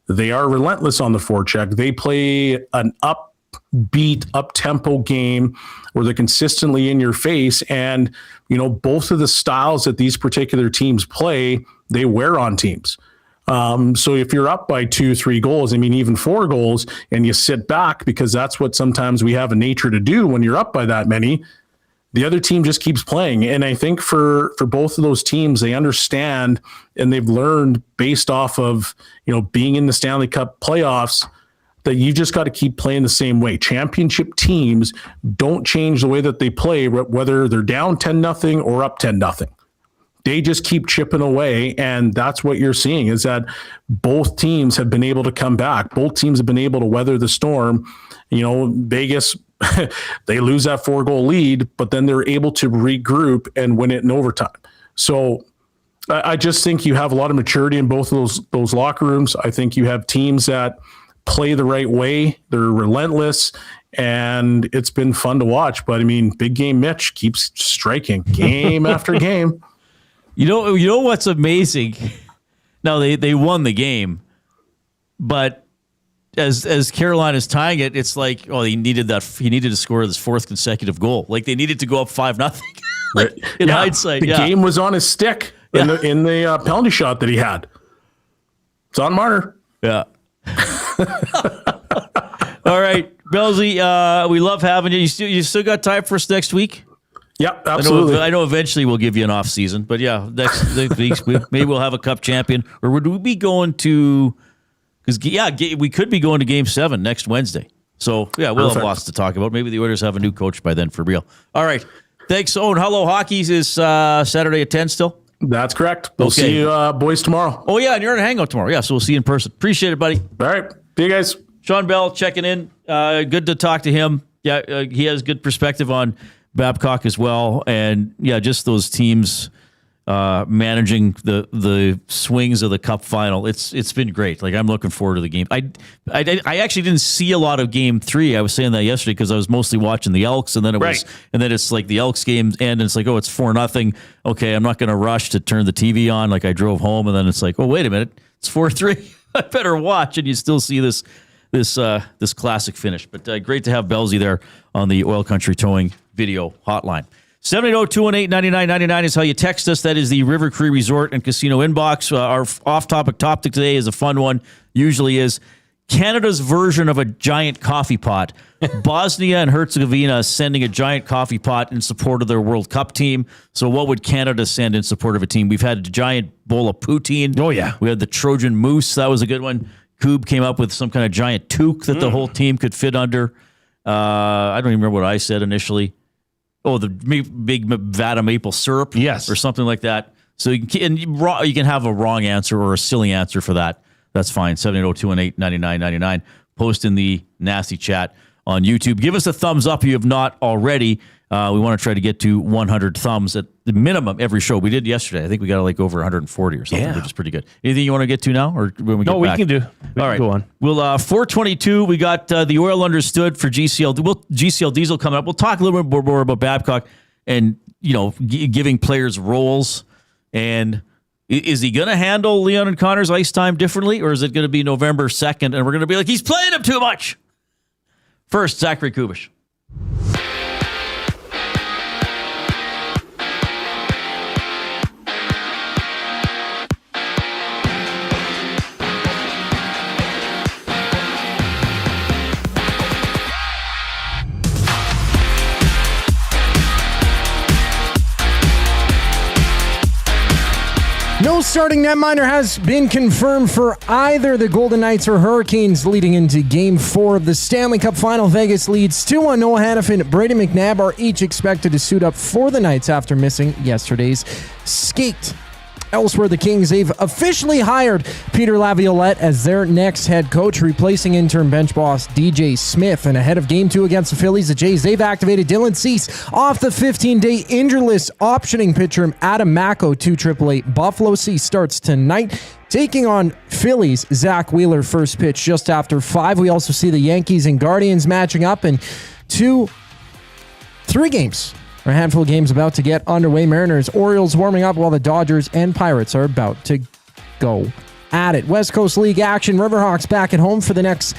I: they are relentless on the forecheck. They play an upbeat, up-tempo game where they're consistently in your face. And, both of the styles that these particular teams play, they wear on teams. So if you're up by 2-3 goals, even 4 goals, and you sit back, because that's what sometimes we have a nature to do when you're up by that many, the other team just keeps playing. And I think for both of those teams, they understand and they've learned based off of, being in the Stanley Cup playoffs, that you just got to keep playing the same way. Championship teams don't change the way that they play, whether they're down 10-0 or up 10-0. They just keep chipping away, and that's what you're seeing is that both teams have been able to come back. Both teams have been able to weather the storm. You know, Vegas, they lose that 4-goal lead, but then they're able to regroup and win it in overtime. So I just think you have a lot of maturity in both of those locker rooms. I think you have teams that play the right way. They're relentless, and it's been fun to watch. But I mean, big game Mitch keeps striking game after game.
A: You know what's amazing? Now they won the game, but as Carolina's tying it, it's like, oh, he needed to score this 4th consecutive goal. Like they needed to go up 5-0. Like in hindsight,
I: the game was on his stick in the penalty shot that he had. It's on Marner.
A: Yeah. All right, Bellezy, we love having you. You still got time for us next week?
I: Yep, absolutely.
A: I know eventually we'll give you an off season, but yeah, next week maybe we'll have a Cup champion, or would we be going to? Because we could be going to Game 7 next Wednesday. So yeah, we'll have lots to talk about. Maybe the Oilers have a new coach by then for real. All right, thanks. Oh, and Hello Hockey's is Saturday at 10 still.
I: That's correct. We'll see you boys tomorrow.
A: Oh yeah, and you're in a hangout tomorrow. Yeah, so we'll see you in person. Appreciate it, buddy.
I: All right, see you guys.
A: Shawn Belle checking in. Good to talk to him. Yeah, he has good perspective on Babcock as well, and yeah, just those teams managing the swings of the Cup Final. It's been great. Like I'm looking forward to the game. I actually didn't see a lot of Game 3. I was saying that yesterday because I was mostly watching the Elks, and then it's like the Elks games end, and it's like, oh, it's 4-0. Okay, I'm not going to rush to turn the TV on. Like I drove home, and then it's like, oh, wait a minute, it's 4-3. I better watch, and you still see this classic finish. But great to have Bellezy there on the Oil Country Towing video hotline. 780-218-9999 is how you text us. That is the River Cree Resort and Casino inbox. Our off-topic topic today is a fun one. Usually is Canada's version of a giant coffee pot. Bosnia and Herzegovina is sending a giant coffee pot in support of their World Cup team. So what would Canada send in support of a team? We've had a giant bowl of poutine.
B: Oh, yeah.
A: We had the Trojan Moose. That was a good one. Coob came up with some kind of giant toque that the whole team could fit under. I don't even remember what I said initially. Oh, the big vat of maple syrup,
B: yes,
A: or something like that. So you can have a wrong answer or a silly answer for that. That's fine. 780-218-9999. Post in the nasty chat on YouTube. Give us a thumbs up if you have not already. We want to try to get to 100 thumbs at the minimum every show. We did yesterday. I think we got like over 140 or something, which is pretty good. Anything you want to get to now, or when we get back?
B: No, we can do.
A: All right,
B: go on.
A: We'll 422. We got the Oil Understood for GCL. GCL Diesel coming up. We'll talk a little bit more about Babcock and giving players roles. And is he going to handle Leon and Connor's ice time differently, or is it going to be November 2nd and we're going to be like, he's playing him too much? First, Zachary Kubish.
C: No starting netminder has been confirmed for either the Golden Knights or Hurricanes leading into Game 4 of the Stanley Cup Final. Vegas leads 2-1. Noah Hannafin, Brady McNabb are each expected to suit up for the Knights after missing yesterday's skate. Elsewhere, the Kings, they've officially hired Peter Laviolette as their next head coach, replacing interim bench boss DJ Smith. And ahead of Game 2 against the Phillies, the Jays, they've activated Dylan Cease off the 15-day injury list, optioning pitcher Adam Macko to AAA. Buffalo. Cease starts tonight, taking on Phillies. Zach Wheeler, first pitch just after 5. We also see the Yankees and Guardians matching up in 3 games. A handful of games about to get underway. Mariners, Orioles warming up while the Dodgers and Pirates are about to go at it. West Coast League action. Riverhawks back at home for the next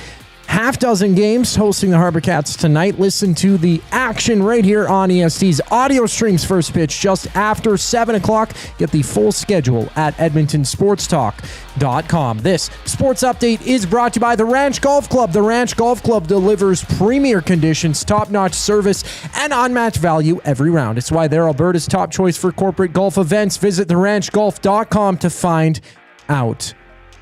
C: half dozen games, hosting the Harbor Cats tonight. Listen to the action right here on EST's audio streams. First pitch just after 7 o'clock. Get the full schedule at EdmontonSportsTalk.com. This sports update is brought to you by the Ranch Golf Club. The Ranch Golf Club delivers premier conditions, top-notch service, and unmatched value every round. It's why they're Alberta's top choice for corporate golf events. Visit theranchgolf.com to find out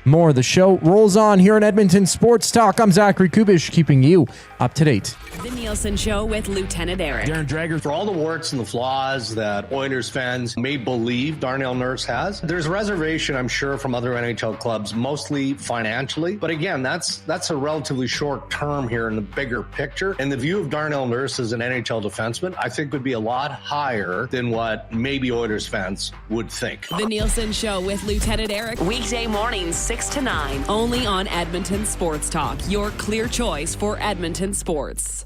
C: More of the show rolls on here in Edmonton Sports Talk. I'm Zachary Kubish, keeping you up to date.
E: The Nielsen Show with Lieutenant Eric.
V: Darren Dreger, for all the warts and the flaws that Oilers fans may believe Darnell Nurse has, there's a reservation, I'm sure, from other NHL clubs, mostly financially. But again, that's a relatively short term here in the bigger picture. And the view of Darnell Nurse as an NHL defenseman, I think would be a lot higher than what maybe Oilers fans would think.
E: The Nielsen Show with Lieutenant Eric. Weekday mornings, 6 to 9. Only on Edmonton Sports Talk. Your clear choice for Edmonton sports.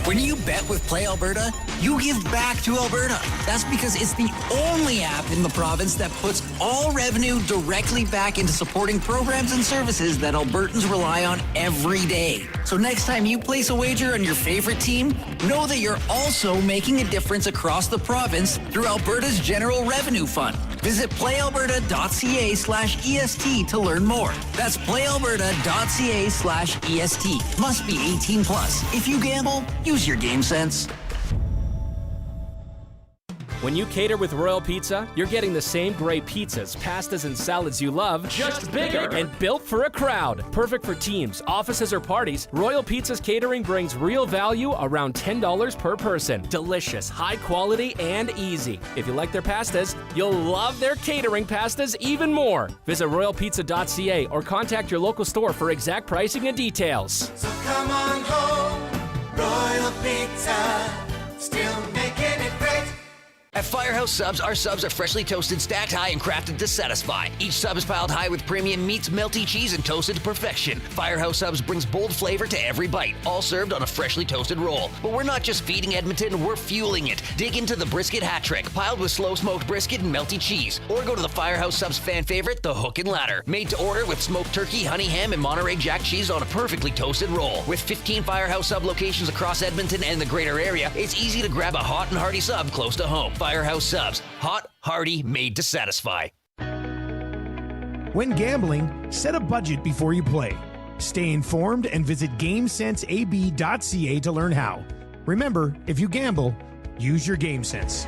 H: When you bet with Play Alberta, you give back to Alberta. That's because it's the only app in the province that puts all revenue directly back into supporting programs and services that Albertans rely on every day. So next time you place a wager on your favorite team, know that you're also making a difference across the province through Alberta's General Revenue Fund. Visit playalberta.ca/EST to learn more. That's playalberta.ca/EST. Must be 18 plus. If you gamble, use your game sense.
L: When you cater with Royal Pizza, you're getting the same great pizzas, pastas, and salads you love, just bigger and built for a crowd. Perfect for teams, offices, or parties, Royal Pizza's catering brings real value around $10 per person. Delicious, high quality, and easy. If you like their pastas, you'll love their catering pastas even more. Visit royalpizza.ca or contact your local store for exact pricing and details.
U: So come on home, Royal Pizza, still making it great.
H: At Firehouse Subs, our subs are freshly toasted, stacked high, and crafted to satisfy. Each sub is piled high with premium meats, melty cheese, and toasted to perfection. Firehouse Subs brings bold flavor to every bite, all served on a freshly toasted roll. But we're not just feeding Edmonton, we're fueling it. Dig into the brisket hat trick, piled with slow-smoked brisket and melty cheese. Or go to the Firehouse Subs fan favorite, the Hook and Ladder. Made to order with smoked turkey, honey ham, and Monterey Jack cheese on a perfectly toasted roll. With 15 Firehouse Sub locations across Edmonton and the greater area, it's easy to grab a hot and hearty sub close to home. Firehouse Subs. Hot, hearty, made to satisfy.
F: When gambling, set a budget before you play. Stay informed and visit GameSenseAB.ca to learn how. Remember, if you gamble, use your game sense.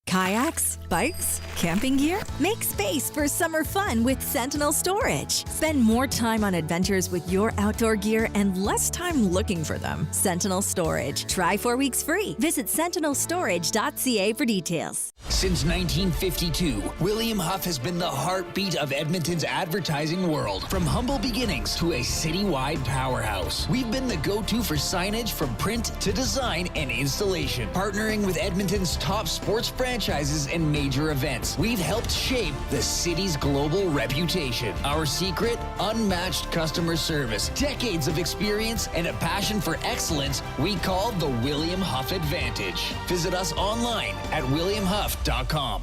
O: Kayaks, bikes, camping gear? Make space for summer fun with Sentinel Storage. Spend more time on adventures with your outdoor gear and less time looking for them. Sentinel Storage. Try 4 weeks free. Visit sentinelstorage.ca for details.
H: Since 1952, William Huff has been the heartbeat of Edmonton's advertising world. From humble beginnings to a citywide powerhouse, we've been the go-to for signage from print to design and installation. Partnering with Edmonton's top sports franchises and major events, we've helped shape the city's global reputation. Our secret? Unmatched customer service, decades of experience, and a passion for excellence we call the William Huff Advantage. Visit us online at williamhuff.com.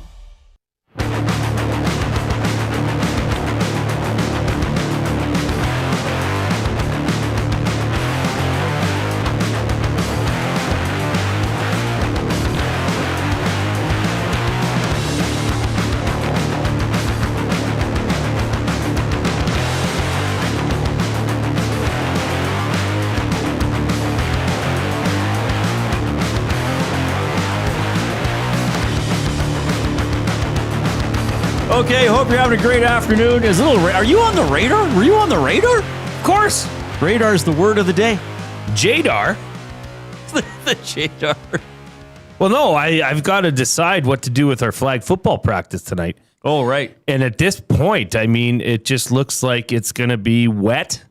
A: Okay, hope you're having a great afternoon. Are you on the radar? Were you on the radar?
B: Of course.
A: Radar is the word of the day.
B: Jadar?
A: the Jadar.
B: Well, no, I've got to decide what to do with our flag football practice tonight.
A: Oh, right.
B: And at this point, I mean, it just looks like it's going to be wet.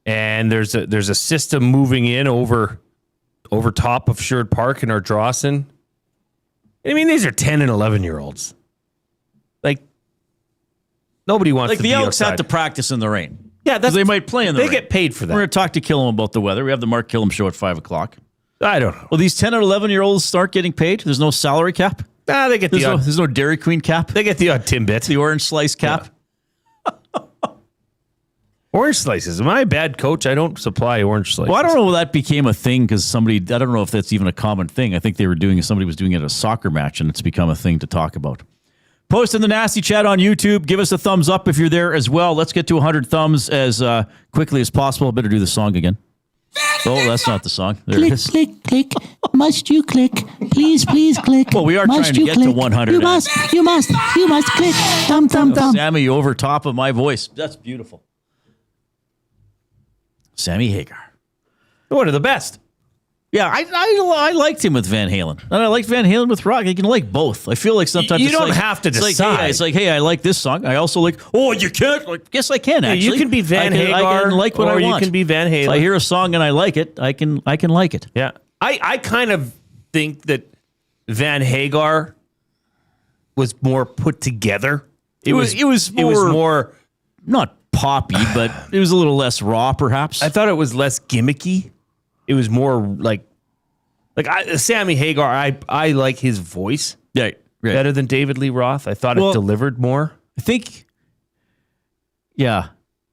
B: And there's a system moving in over top of Sherwood Park in Ardrossan. I mean, these are 10 and 11-year-olds. Like, nobody wants to be outside.
A: Like, the Elks had to practice in the rain.
B: Yeah,
A: they might play in the rain.
B: They get paid for that.
A: We're going to talk to Kilam about the weather. We have the Mark Kilam show at 5 o'clock.
B: I don't know.
A: Well, these 10 and 11-year-olds start getting paid? There's no salary cap?
B: Nah, they get
A: there's no Dairy Queen cap?
B: They get the odd Timbit.
A: The orange slice cap?
B: Yeah. Orange slices. Am I a bad coach? I don't supply orange slices.
A: Well, I don't know if that became a thing because I don't know if that's even a common thing. I think somebody was doing it at a soccer match and it's become a thing to talk about. Post in the Nasty Chat on YouTube. Give us a thumbs up if you're there as well. Let's get to 100 thumbs as quickly as possible. I better do the song again. Oh, that's not the song. There
P: Click,
A: it is.
P: click, click. Must you click? Please, please click.
A: Well, we are
P: must
A: trying to
P: you
A: get
P: click?
A: to 100.
P: You must click. Thumb, thumb, thumb.
A: Sammy over top of my voice. That's beautiful. Sammy Hagar.
B: One of the best.
A: Yeah, I liked him with Van Halen. And I liked Van Halen with rock. You can like both. I feel like sometimes
B: You
A: it's
B: don't
A: like,
B: have to
A: it's like,
B: decide.
A: hey, it's like, hey, I like this song. I also like, oh, you can't? Like, yes, I can, actually.
B: You can be Van
A: I
B: Hagar,
A: can like what
B: or
A: I want.
B: you can be Van Halen.
A: If I hear a song and I like it, I can like it.
B: Yeah. I kind of think that Van Hagar was more put together. It was more
A: not poppy, but it was a little less raw, perhaps.
B: I thought it was less gimmicky. It was more like Sammy Hagar. I like his voice better than David Lee Roth. I thought it delivered more.
A: I think, yeah.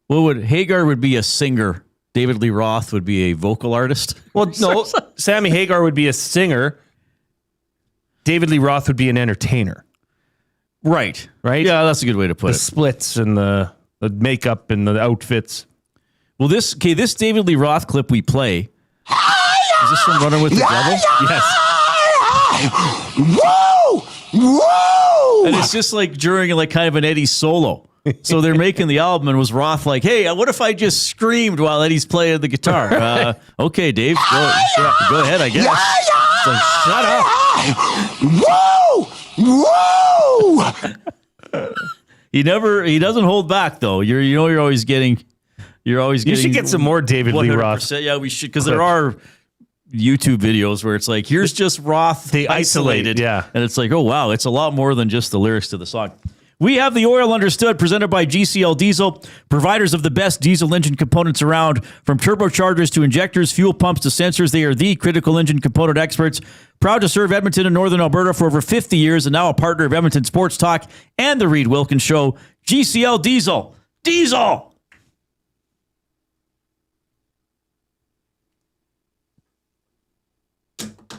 A: Hagar would be a singer. David Lee Roth would be a vocal artist.
B: Well, no, Sammy Hagar would be a singer. David Lee Roth would be an entertainer.
A: Right.
B: Right?
A: Yeah, that's a good way to put it.
B: The splits and the makeup and the outfits.
A: Well, this David Lee Roth clip we play. Is this from Running with the Devil?
B: Yes.
U: Whoa! Whoa!
A: And it's just like during like kind of an Eddie solo. So they're making the album, and was Roth like, hey, what if I just screamed while Eddie's playing the guitar? Okay, Dave, go ahead, I guess.
U: It's like, shut up.
A: Whoa! He doesn't hold back though. You're always getting. You
B: should get some more David Lee Roth.
A: Yeah, we should, because there are YouTube videos where it's like, here's just Roth
B: they isolated,
A: and it's like, oh wow, it's a lot more than just the lyrics to the song. We have the Oil Understood, presented by GCL Diesel, providers of the best diesel engine components around. From turbochargers to injectors, fuel pumps to sensors, they are the critical engine component experts. Proud to serve Edmonton and Northern Alberta for over 50 years, and now a partner of Edmonton Sports Talk and the Reid Wilkins Show. GCL Diesel. Diesel!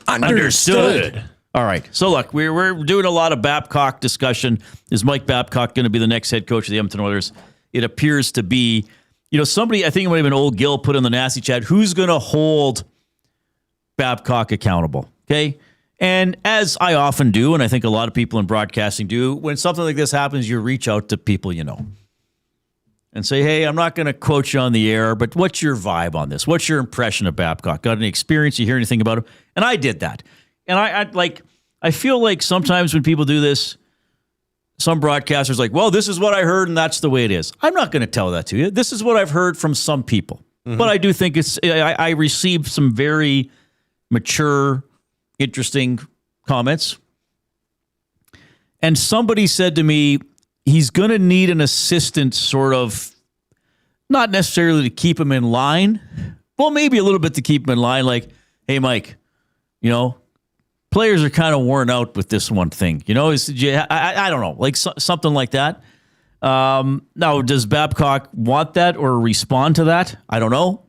A: Understood. All right. So look, we're doing a lot of Babcock discussion. Is Mike Babcock going to be the next head coach of the Edmonton Oilers? It appears to be. Somebody, I think it might have been Old Gil, put in the nasty chat, who's going to hold Babcock accountable? Okay. And as I often do, and I think a lot of people in broadcasting do, when something like this happens, you reach out to people you know and say, hey, I'm not going to quote you on the air, but what's your vibe on this? What's your impression of Babcock? Got any experience? You hear anything about him? And I did that. And I feel like sometimes when people do this, some broadcasters like, well, this is what I heard and that's the way it is. I'm not going to tell that to you. This is what I've heard from some people. Mm-hmm. But I do think I received some very mature, interesting comments. And somebody said to me, he's going to need an assistant, sort of, not necessarily to keep him in line. Well, maybe a little bit to keep him in line. Like, hey, Mike, players are kind of worn out with this one thing. I don't know, like something like that. Now, does Babcock want that or respond to that? I don't know.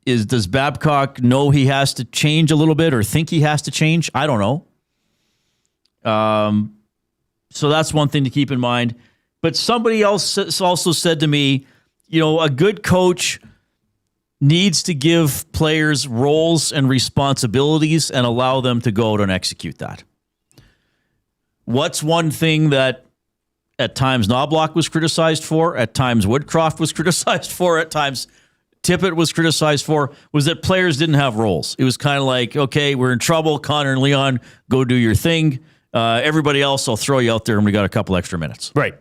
A: Does Babcock know he has to change a little bit or think he has to change? I don't know. So that's one thing to keep in mind. But somebody else also said to me, a good coach needs to give players roles and responsibilities and allow them to go out and execute that. What's one thing that at times Knobloch was criticized for, at times Woodcroft was criticized for, at times Tippett was criticized for, was that players didn't have roles. It was kind of like, okay, we're in trouble. Connor and Leon, go do your thing. Everybody else, I'll throw you out there and we got a couple extra minutes.
B: Right.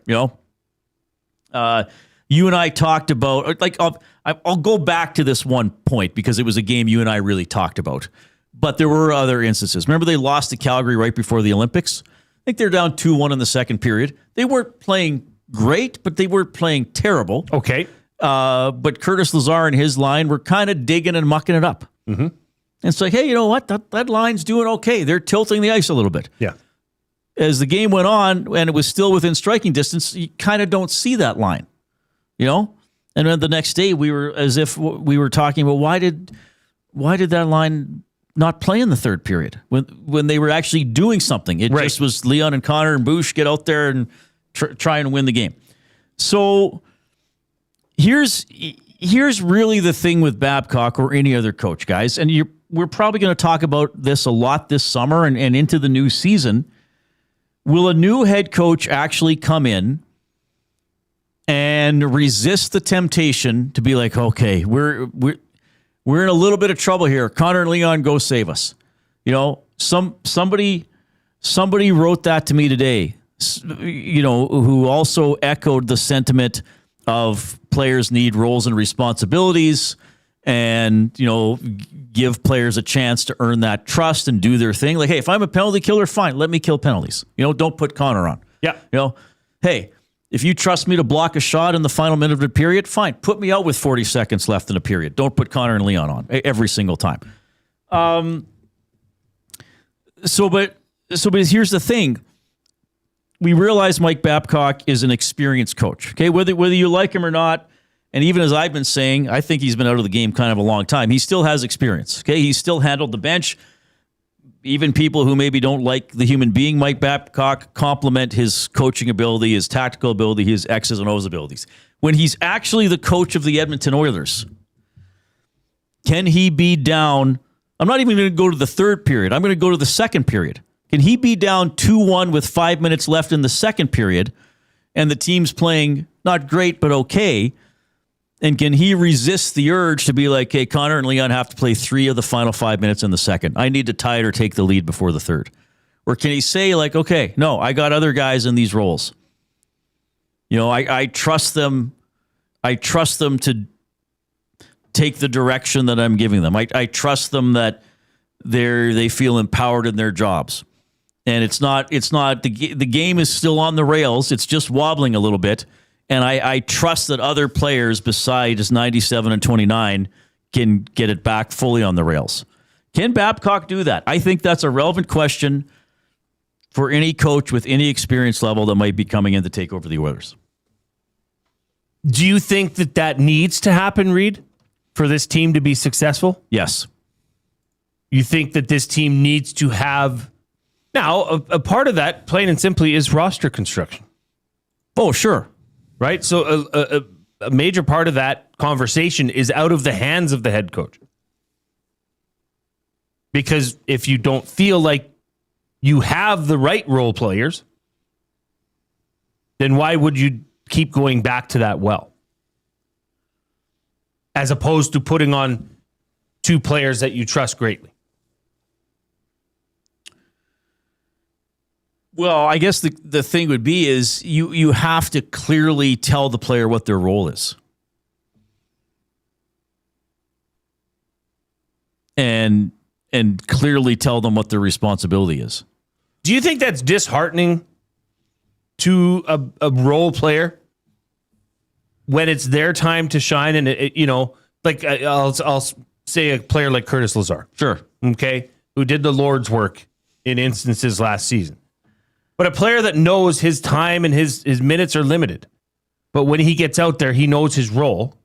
A: You and I talked about, I'll go back to this one point because it was a game you and I really talked about. But there were other instances. Remember they lost to Calgary right before the Olympics? I think they're down 2-1 in the second period. They weren't playing great, but they weren't playing terrible.
B: Okay.
A: But Curtis Lazar and his line were kind of digging and mucking it up.
B: Mm-hmm.
A: And it's like, hey, you know what? That line's doing okay. They're tilting the ice a little bit.
B: Yeah.
A: As the game went on and it was still within striking distance, you kind of don't see that line. And then the next day we were talking about why did that line not play in the third period when they were actually doing something? It just was Leon and Connor and Bush get out there and try and win the game. So here's really the thing with Babcock or any other coach, guys, and we're probably going to talk about this a lot this summer and into the new season. Will a new head coach actually come in and resist the temptation to be like, okay, we're in a little bit of trouble here. Connor and Leon, go save us. You know, somebody wrote that to me today, you know, who also echoed the sentiment of players need roles and responsibilities and, you know, give players a chance to earn that trust and do their thing. Like, hey, if I'm a penalty killer, fine, let me kill penalties. You know, don't put Connor on.
B: Yeah.
A: You know, hey, if you trust me to block a shot in the final minute of the period, fine, put me out with 40 seconds left in a period. Don't put Connor and Leon on every single time. But here's the thing. We realize Mike Babcock is an experienced coach. Okay, whether you like him or not, and even as I've been saying, I think he's been out of the game kind of a long time. He still has experience. Okay, he's still handled the bench. Even people who maybe don't like the human being Mike Babcock compliment his coaching ability, his tactical ability, his X's and O's abilities. When he's actually the coach of the Edmonton Oilers, can he be down? I'm not even going to go to the third period. I'm going to go to the second period. Can he be down 2-1 with 5 minutes left in the second period and the team's playing not great but okay? And can he resist the urge to be like, hey, Connor and Leon have to play 3 of the final 5 minutes in the second. I need to tie it or take the lead before the third. Or can he say like, okay, no, I got other guys in these roles. You know, I trust them. I trust them to take the direction that I'm giving them. I trust them that they feel empowered in their jobs. And it's not the game is still on the rails. It's just wobbling a little bit. And I trust that other players besides 97 and 29 can get it back fully on the rails. Can Babcock do that? I think that's a relevant question for any coach with any experience level that might be coming in to take over the Oilers.
B: Do you think that needs to happen, Reid, for this team to be successful?
A: Yes.
B: You think that this team needs to have... Now, a part of that, plain and simply, is roster construction.
A: Oh, sure.
B: Right? So a major part of that conversation is out of the hands of the head coach. Because if you don't feel like you have the right role players, then why would you keep going back to that well? As opposed to putting on 2 players that you trust greatly.
A: Well, I guess the thing would be is you have to clearly tell the player what their role is. And clearly tell them what their responsibility is.
B: Do you think that's disheartening to a role player when it's their time to shine? And I'll say a player like Curtis Lazar.
A: Sure.
B: Okay. Who did the Lord's work in instances last season. But a player that knows his time and his minutes are limited. But when he gets out there, he knows his role.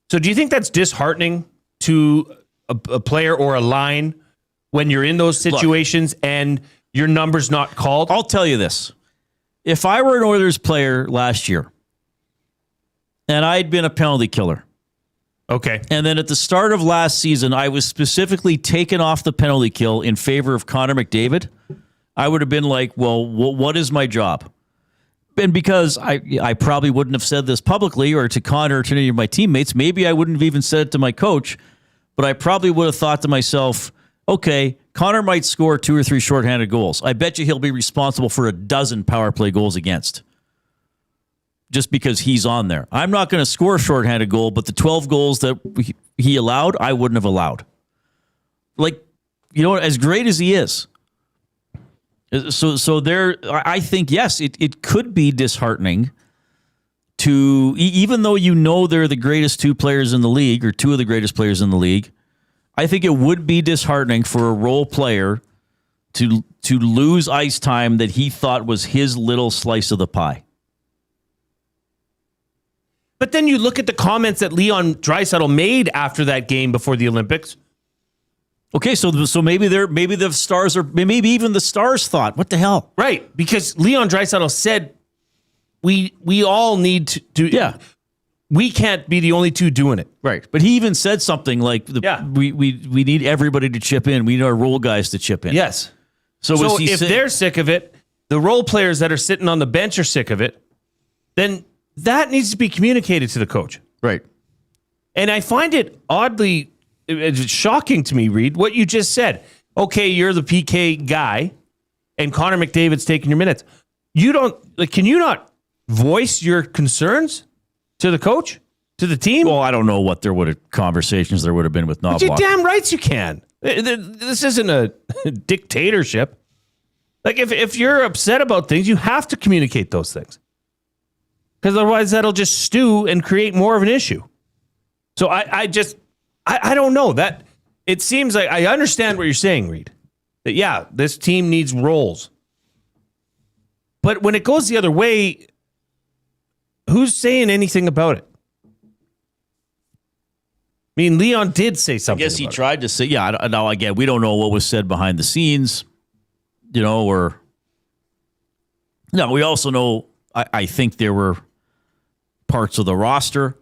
B: So do you think that's disheartening to a player or a line when you're in those situations and your number's not called?
A: I'll tell you this. If I were an Oilers player last year and I'd been a penalty killer.
B: Okay.
A: And then at the start of last season, I was specifically taken off the penalty kill in favor of Connor McDavid. I would have been like, well, what is my job? And because I probably wouldn't have said this publicly or to Connor or to any of my teammates, maybe I wouldn't have even said it to my coach, but I probably would have thought to myself, okay, Connor might score 2 or 3 shorthanded goals. I bet you he'll be responsible for 12 power play goals against just because he's on there. I'm not going to score a shorthanded goal, but the 12 goals that he allowed, I wouldn't have allowed. Like, you know, as great as he is, So there, I think, yes, it could be disheartening to, even though you know they're the greatest 2 players in the league or 2 of the greatest players in the league, I think it would be disheartening for a role player to lose ice time that he thought was his little slice of the pie.
B: But then you look at the comments that Leon Draisaitl made after that game before the Olympics.
A: Okay, so maybe the Stars are, maybe even the Stars thought, what the hell?
B: Right, because Leon Draisaitl said we all need to
A: yeah.
B: we can't be the only two doing it.
A: Right. But he even said something like, we need everybody to chip in. We need our role guys to chip in.
B: Yes.
A: So
B: if they're sick of it, the role players that are sitting on the bench are sick of it, then that needs to be communicated to the coach.
A: Right.
B: And I find it oddly it's shocking to me, Reid, what you just said. Okay, you're the PK guy, and Connor McDavid's taking your minutes. You don't can you not voice your concerns to the coach, to the team?
A: Well, I don't know what conversations there would have been with Knobloch.
B: But you're damn rights you can. This isn't a dictatorship. Like if you're upset about things, you have to communicate those things. Because otherwise that'll just stew and create more of an issue. So I don't know. That it seems like I understand what you're saying, Reid. That yeah, this team needs roles. But when it goes the other way, who's saying anything about it? I mean, Leon did say something.
A: I guess he tried to say, yeah. Now, again, we don't know what was said behind the scenes, or. No, we also know, I think there were parts of the roster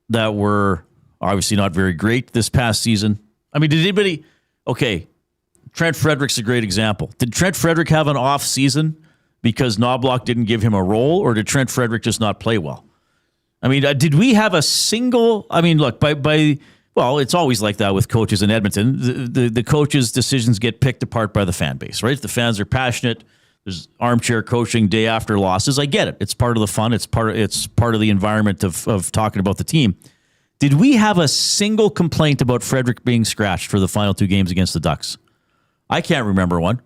A: that were obviously not very great this past season. I mean, did anybody. Okay, Trent Frederick's a great example. Did Trent Frederick have an off season because Knobloch didn't give him a role, or did Trent Frederick just not play well? I mean, did we have a single... I mean, look, well, it's always like that with coaches in Edmonton. The coaches' decisions get picked apart by the fan base, right? The fans are passionate. There's armchair coaching day after losses. I get it. It's part of the fun. It's part of the environment of talking about the team. Did we have a single complaint about Frederick being scratched for the final two games against the Ducks? I can't remember one.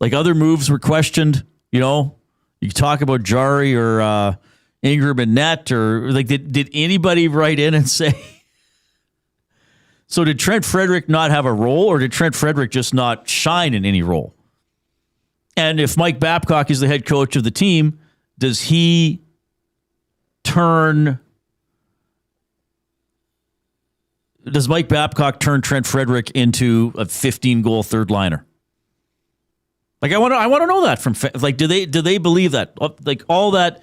A: Like, other moves were questioned, You talk about Jari or Ingram and net, or like, did anybody write in and say? So did Trent Frederick not have a role, or did Trent Frederick just not shine in any role? And if Mike Babcock is the head coach of the team, does he Does Mike Babcock turn Trent Frederick into a 15-goal third liner? Like, I want to know that from, like, do they believe that? Like, all the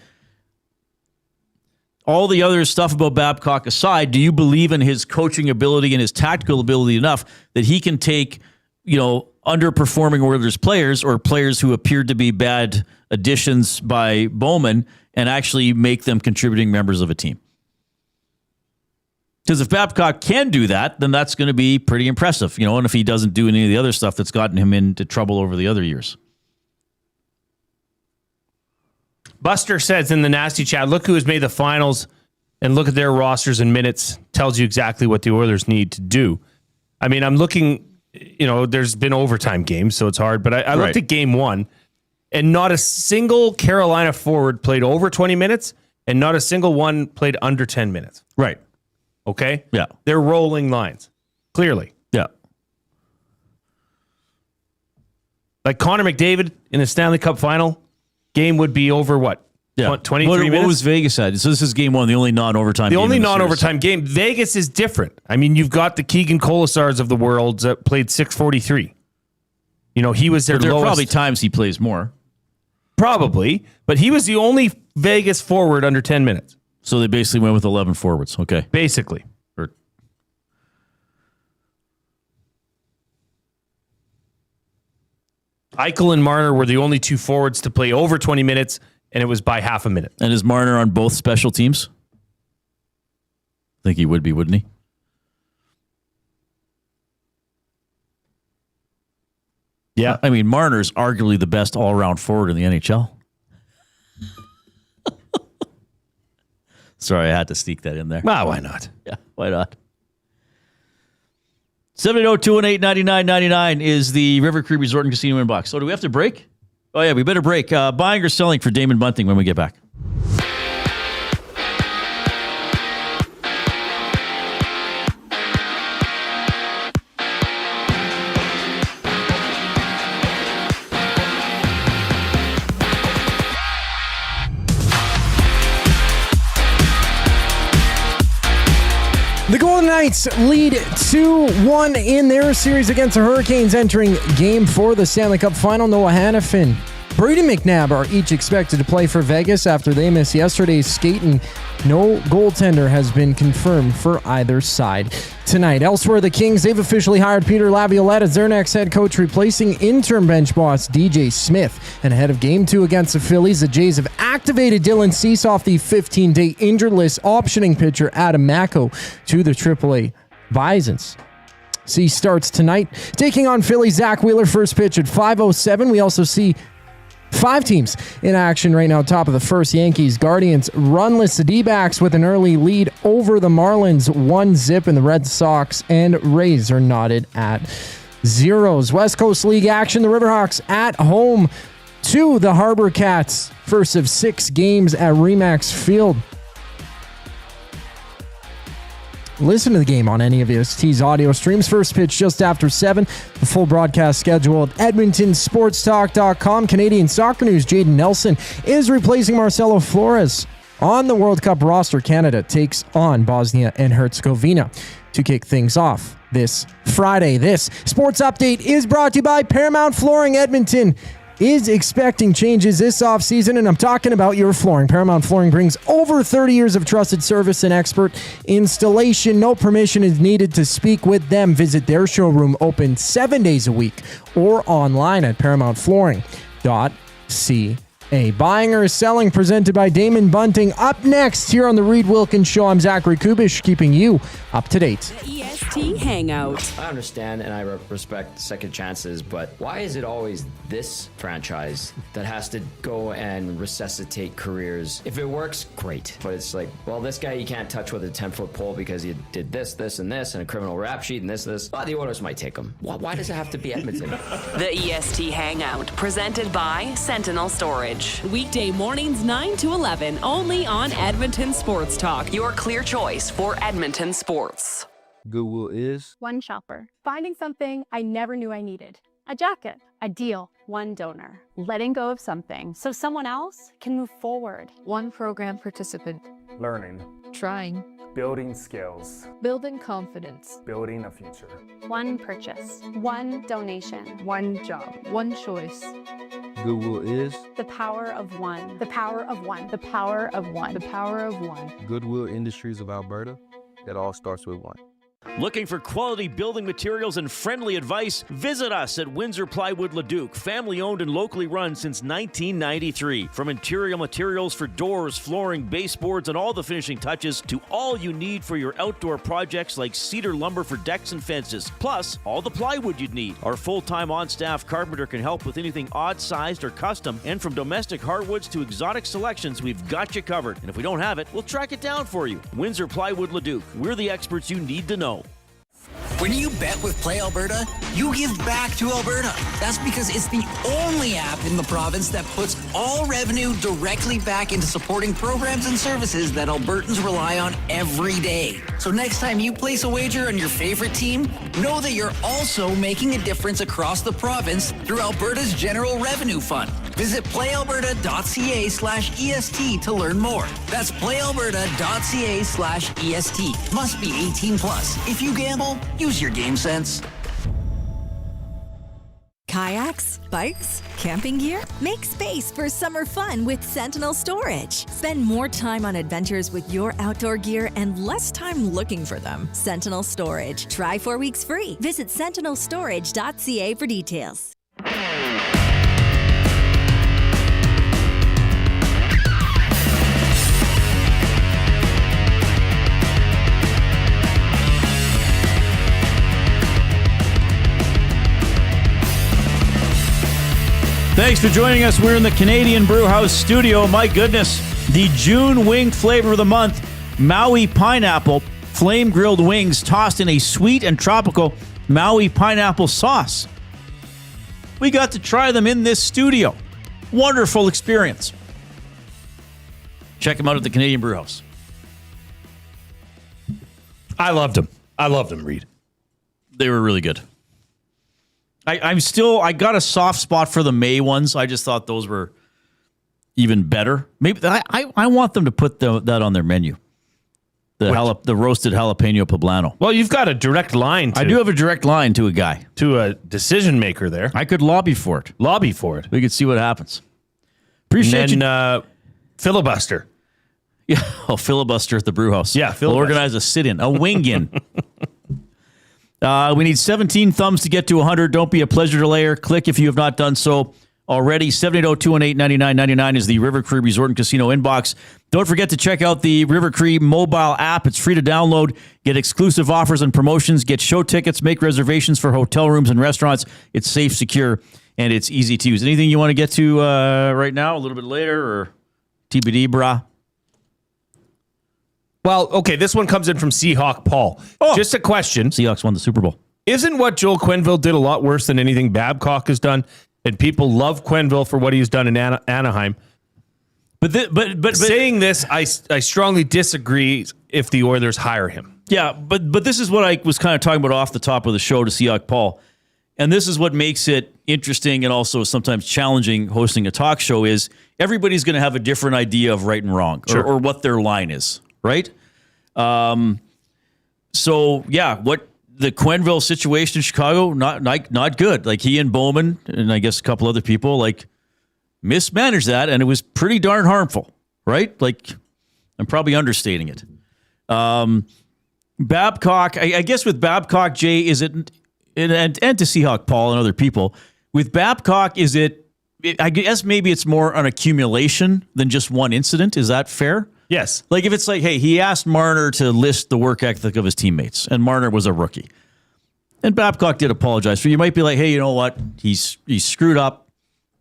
A: other stuff about Babcock aside, do you believe in his coaching ability and his tactical ability enough that he can take, underperforming Oilers players or players who appeared to be bad additions by Bowman and actually make them contributing members of a team? Because if Babcock can do that, then that's going to be pretty impressive, and if he doesn't do any of the other stuff that's gotten him into trouble over the other years.
B: Buster says in the nasty chat, look who has made the finals and look at their rosters and minutes. Tells you exactly what the Oilers need to do. I mean, I'm looking, there's been overtime games, so it's hard, but I looked at game one, and not a single Carolina forward played over 20 minutes, and not a single one played under 10 minutes.
A: Right.
B: Okay?
A: Yeah.
B: They're rolling lines. Clearly.
A: Yeah.
B: Like Connor McDavid in a Stanley Cup Final, game would be over what?
A: Yeah.
B: 23 minutes?
A: What was Vegas at? So this is game one, the only non-overtime game.
B: The only non-overtime game. Vegas is different. I mean, you've got the Keegan Colasars of the world that played 643. He was their lowest.
A: There are probably times he plays more.
B: Probably. But he was the only Vegas forward under 10 minutes.
A: So they basically went with 11 forwards. Okay.
B: Basically. Eichel and Marner were the only two forwards to play over 20 minutes, and it was by half a minute.
A: And is Marner on both special teams? I think he would be, wouldn't he?
B: Yeah.
A: I mean, Marner's arguably the best all-around forward in the NHL. Sorry, I had to sneak that in there.
B: Well, why not?
A: Yeah, why not? 780-218-9999 is the River Cree Resort and Casino inbox. So do we have to break? Oh, yeah, we better break. Buying or selling for Damon Bunting when we get back.
C: The Golden Knights lead 2-1 in their series against the Hurricanes, entering Game 4 of the Stanley Cup Final. Noah Hannafin Brady McNabb are each expected to play for Vegas after they missed yesterday's skate, and no goaltender has been confirmed for either side tonight. Elsewhere, the Kings, they've officially hired Peter Laviolette as their next head coach, replacing interim bench boss DJ Smith. And ahead of Game 2 against the Phillies, the Jays have activated Dylan Cease off the 15-day injured list, optioning pitcher Adam Mako to the AAA Bisons. Cease starts tonight, taking on Philly. Zach Wheeler, first pitch at 5:07. We also see 5 teams in action right now. Top of the first, Yankees, Guardians, runless. The D-backs with an early lead over the Marlins, 1-0, and the Red Sox and Rays are knotted at zeros. West Coast League action, the Riverhawks at home to the Harbor Cats. First of 6 games at Remax Field. Listen to the game on any of EST's audio streams. First pitch just after 7. The full broadcast schedule at EdmontonSportsTalk.com. Canadian soccer news, Jaden Nelson is replacing Marcelo Flores on the World Cup roster. Canada takes on Bosnia and Herzegovina to kick things off this Friday. This sports update is brought to you by Paramount Flooring. Edmonton is expecting changes this offseason, and I'm talking about your flooring. Paramount Flooring brings over 30 years of trusted service and expert installation. No permission is needed to speak with them. Visit their showroom, open 7 days a week, or online at paramountflooring.ca. Buying or selling, presented by Damon Bunting. Up next here on the Reid Wilkins Show, I'm Zachary Kubish, keeping you up to date.
E: The EST Hangout.
M: I understand and I respect second chances, but why is it always this franchise that has to go and resuscitate careers? If it works, great. But it's like, well, this guy you can't touch with a 10-foot pole because he did this, this, and this, and a criminal rap sheet, and this. Well, the Oilers might take him. Why does it have to be Edmonton?
E: The EST Hangout, presented by Sentinel Storage. Weekday mornings 9 to 11, only on Edmonton Sports Talk. Your clear choice for Edmonton sports.
Q: Goodwill is
R: one shopper, finding something I never knew I needed. A jacket, a deal, one donor, letting go of something so someone else can move forward.
S: One program participant,
Y: learning,
S: trying,
Y: building skills,
S: building confidence,
Y: building a future.
R: One purchase, one donation,
S: one job, one choice.
Q: Goodwill is
R: the power of one, the power of one, the power of one,
S: the power of one.
Q: Goodwill Industries of Alberta. It all starts with one.
A: Looking for quality building materials and friendly advice? Visit us at Windsor Plywood Leduc, family owned and locally run since 1993. From interior materials for doors, flooring, baseboards, and all the finishing touches to all you need for your outdoor projects like cedar lumber for decks and fences, plus all the plywood you'd need. Our full-time on-staff carpenter can help with anything odd-sized or custom, and from domestic hardwoods to exotic selections, we've got you covered. And if we don't have it, we'll track it down for you. Windsor Plywood Leduc. We're the experts you need to know.
H: When you bet with Play Alberta, you give back to Alberta. That's because it's the only app in the province that puts all revenue directly back into supporting programs and services that Albertans rely on every day. So next time you place a wager on your favorite team, know that you're also making a difference across the province through Alberta's General Revenue Fund. Visit playalberta.ca/EST to learn more. That's playalberta.ca/EST. Must be 18 plus. If you gamble, use your game sense.
O: Kayaks, bikes, camping gear? Make space for summer fun with Sentinel Storage. Spend more time on adventures with your outdoor gear and less time looking for them. Sentinel Storage. Try 4 weeks free. Visit sentinelstorage.ca for details.
A: Thanks for joining us. We're in the Canadian Brewhouse studio. My goodness, the June wing flavor of the month, Maui pineapple, flame grilled wings tossed in a sweet and tropical Maui pineapple sauce. We got to try them in this studio. Wonderful experience. Check them out at the Canadian Brewhouse.
B: I loved them. Reid.
A: They were really good. I got a soft spot for the May ones. I just thought those were even better. Maybe I want them to put that on their menu. The roasted jalapeno poblano.
B: Well, you've got a direct line.
A: I do have a direct line to a guy.
B: To a decision maker there.
A: I could lobby for it. We could see what happens. Appreciate
B: you. Filibuster.
A: Yeah, filibuster at the brew house.
B: Yeah,
A: we'll organize a sit-in, a wing-in. We need 17 thumbs to get to 100. Don't be a pleasure delayer. Click if you have not done so already. 780-218-9999 is the River Cree Resort and Casino inbox. Don't forget to check out the River Cree mobile app. It's free to download. Get exclusive offers and promotions. Get show tickets. Make reservations for hotel rooms and restaurants. It's safe, secure, and it's easy to use. Anything you want to get to right now, a little bit later, or TBD, brah?
B: Well, okay, this one comes in from Seahawk Paul. Just a question.
A: Seahawks won the Super Bowl.
B: Isn't what Joel Quenneville did a lot worse than anything Babcock has done? And people love Quenneville for what he's done in Anaheim. But saying this, I strongly disagree if the Oilers hire him.
A: Yeah, but this is what I was kind of talking about off the top of the show to Seahawk Paul. And this is what makes it interesting and also sometimes challenging hosting a talk show is everybody's going to have a different idea of right and wrong or what their line is, right? So, yeah, what the Quenneville situation in Chicago, not good. Like he and Bowman and I guess a couple other people like mismanaged that, and it was pretty darn harmful, right? Like I'm probably understating it. Babcock, I guess with Babcock, Jay, is it, and to Seahawk Paul and other people, with Babcock, is it, I guess maybe it's more an accumulation than just one incident. Is that fair?
B: Yes.
A: Like if it's like, hey, he asked Marner to list the work ethic of his teammates, and Marner was a rookie. And Babcock did apologize for you. Might be like, hey, you know what? He's screwed up,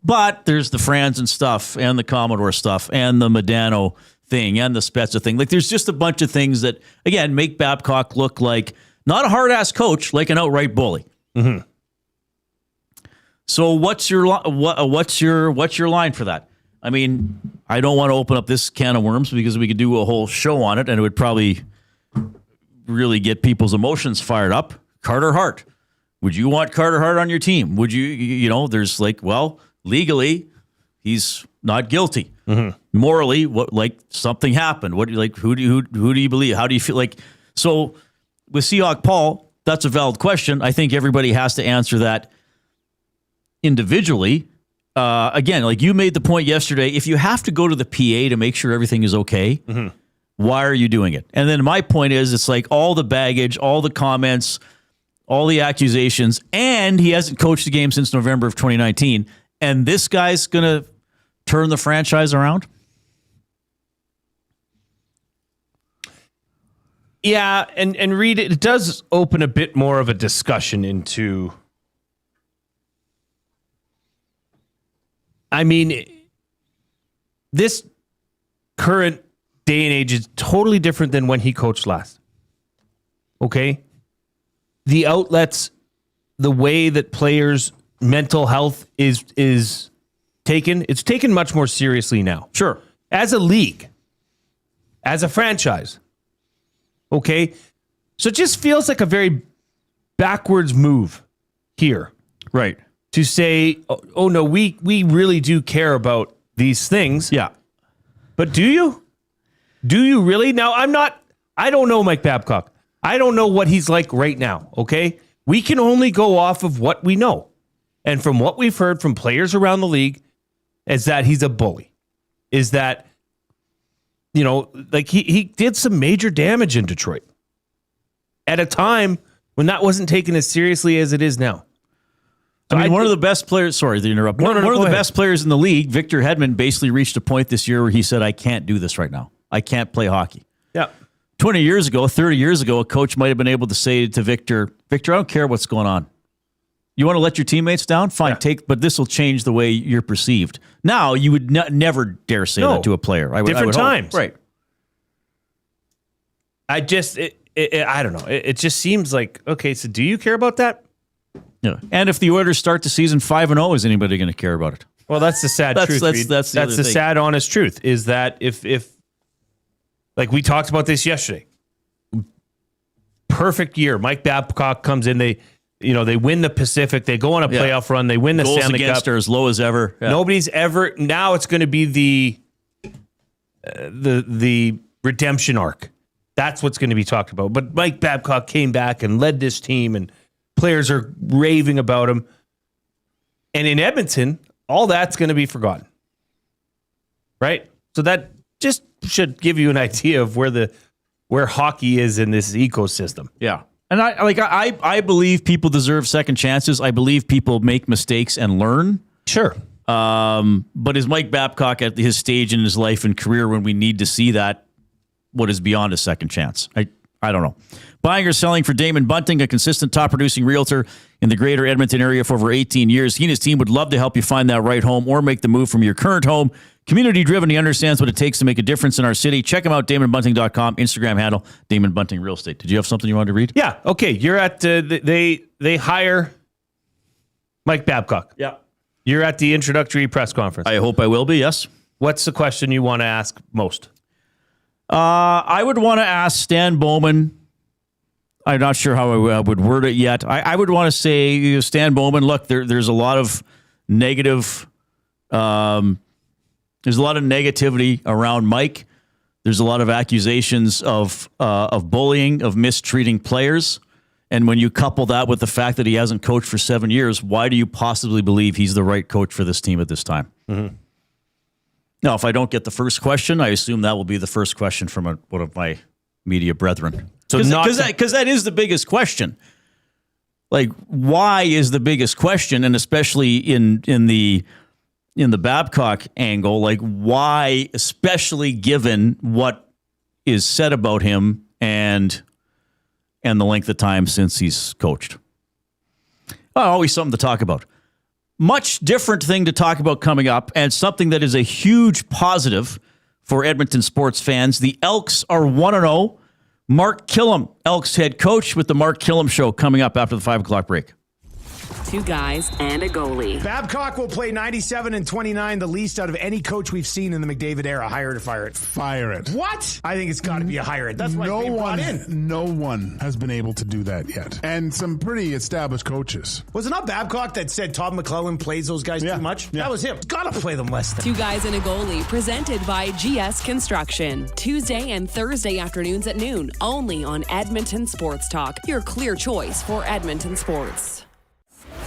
A: but there's the Franz and stuff, and the Commodore stuff, and the Modano thing, and the Spezza thing. Like there's just a bunch of things that, again, make Babcock look like not a hard-ass coach, like an outright bully.
B: Mm-hmm.
A: So what's your line for that? I mean, I don't want to open up this can of worms because we could do a whole show on it and it would probably really get people's emotions fired up. Carter Hart. Would you want Carter Hart on your team? Would you, there's like, well, legally, he's not guilty.
B: Mm-hmm.
A: Morally, what, like something happened. What, like, who do you believe? How do you feel? Like, so with Seahawk Paul, that's a valid question. I think everybody has to answer that individually. Again, like you made the point yesterday, if you have to go to the PA to make sure everything is okay, why are you doing it? And then my point is, it's like all the baggage, all the comments, all the accusations, and he hasn't coached the game since November of 2019. And this guy's going to turn the franchise around?
B: Yeah, and Reid, it does open a bit more of a discussion into... I mean, this current day and age is totally different than when he coached last. Okay? The outlets, the way that players' mental health is taken, it's taken much more seriously now.
A: Sure.
B: As a league, as a franchise. Okay? So it just feels like a very backwards move here.
A: Right.
B: To say, oh no, we really do care about these things.
A: Yeah.
B: But do you? Do you really? Now, I don't know Mike Babcock. I don't know what he's like right now, okay? We can only go off of what we know. And from what we've heard from players around the league is that he's a bully. Is that, like he did some major damage in Detroit at a time when that wasn't taken as seriously as it is now.
A: I mean, one of the best players, sorry to interrupt, one of the best players in the league, Victor Hedman, basically reached a point this year where he said, I can't do this right now. I can't play hockey.
B: Yeah.
A: 20 years ago, 30 years ago, a coach might have been able to say to Victor, I don't care what's going on. You want to let your teammates down? Fine, but this will change the way you're perceived. Now, you would never dare say that to a player.
B: Different times.
A: Right.
B: I don't know. It just seems like, okay, so do you care about that?
A: Yeah. And if the Oilers start the season 5-0, is anybody going to care about it?
B: Well, that's the sad truth. That's the sad, honest truth, is that if like we talked about this yesterday, perfect year. Mike Babcock comes in, they win the Pacific, they go on a playoff run, they win the
A: Goals
B: Stanley Cup.
A: Goals against are as low as ever. Yeah.
B: Nobody's ever, now it's going to be the redemption arc. That's what's going to be talked about. But Mike Babcock came back and led this team, and players are raving about him. And in Edmonton, all that's going to be forgotten. Right? So that just should give you an idea of where hockey is in this ecosystem.
A: Yeah. And I believe people deserve second chances. I believe people make mistakes and learn.
B: Sure.
A: But is Mike Babcock at his stage in his life and career when we need to see that what is beyond a second chance? I don't know. Buying or selling for Damon Bunting, a consistent top-producing realtor in the greater Edmonton area for over 18 years. He and his team would love to help you find that right home or make the move from your current home. Community-driven, he understands what it takes to make a difference in our city. Check him out, DamonBunting.com, Instagram handle, Damon Bunting Real Estate. Did you have something you wanted to read?
B: Yeah, okay. You're at, they hire Mike Babcock.
A: Yeah.
B: You're at the introductory press conference.
A: I hope I will be, yes.
B: What's the question you want to ask most?
A: I would want to ask Stan Bowman. I'm not sure how I would word it yet. I would want to say, Stan Bowman, look, there's a lot of negative... There's a lot of negativity around Mike. There's a lot of accusations of bullying, of mistreating players. And when you couple that with the fact that he hasn't coached for 7 years, why do you possibly believe he's the right coach for this team at this time?
B: Mm-hmm.
A: Now, if I don't get the first question, I assume that will be the first question from one of my media brethren. So because that is the biggest question. Like, why is the biggest question, and especially in the Babcock angle, like why, especially given what is said about him and the length of time since he's coached. Always something to talk about. Much different thing to talk about coming up, and something that is a huge positive for Edmonton sports fans. The Elks are 1-0. Mark Kilam, Elks head coach, with the Mark Kilam Show coming up after the 5 o'clock break.
E: Two guys and a goalie.
F: Babcock will play 97 and 29, the least out of any coach we've seen in the McDavid era. Hire it or fire it?
G: Fire it.
F: What? I think it's got to be a hire it. That's why
G: no
F: they brought in.
G: No one has been able to do that yet. And some pretty established coaches.
F: Was it not Babcock that said Todd McClellan plays those guys too much? Yeah. That was him. Got to play them less than.
E: Two guys and a goalie, presented by GS Construction. Tuesday and Thursday afternoons at noon, only on Edmonton Sports Talk. Your clear choice for Edmonton sports.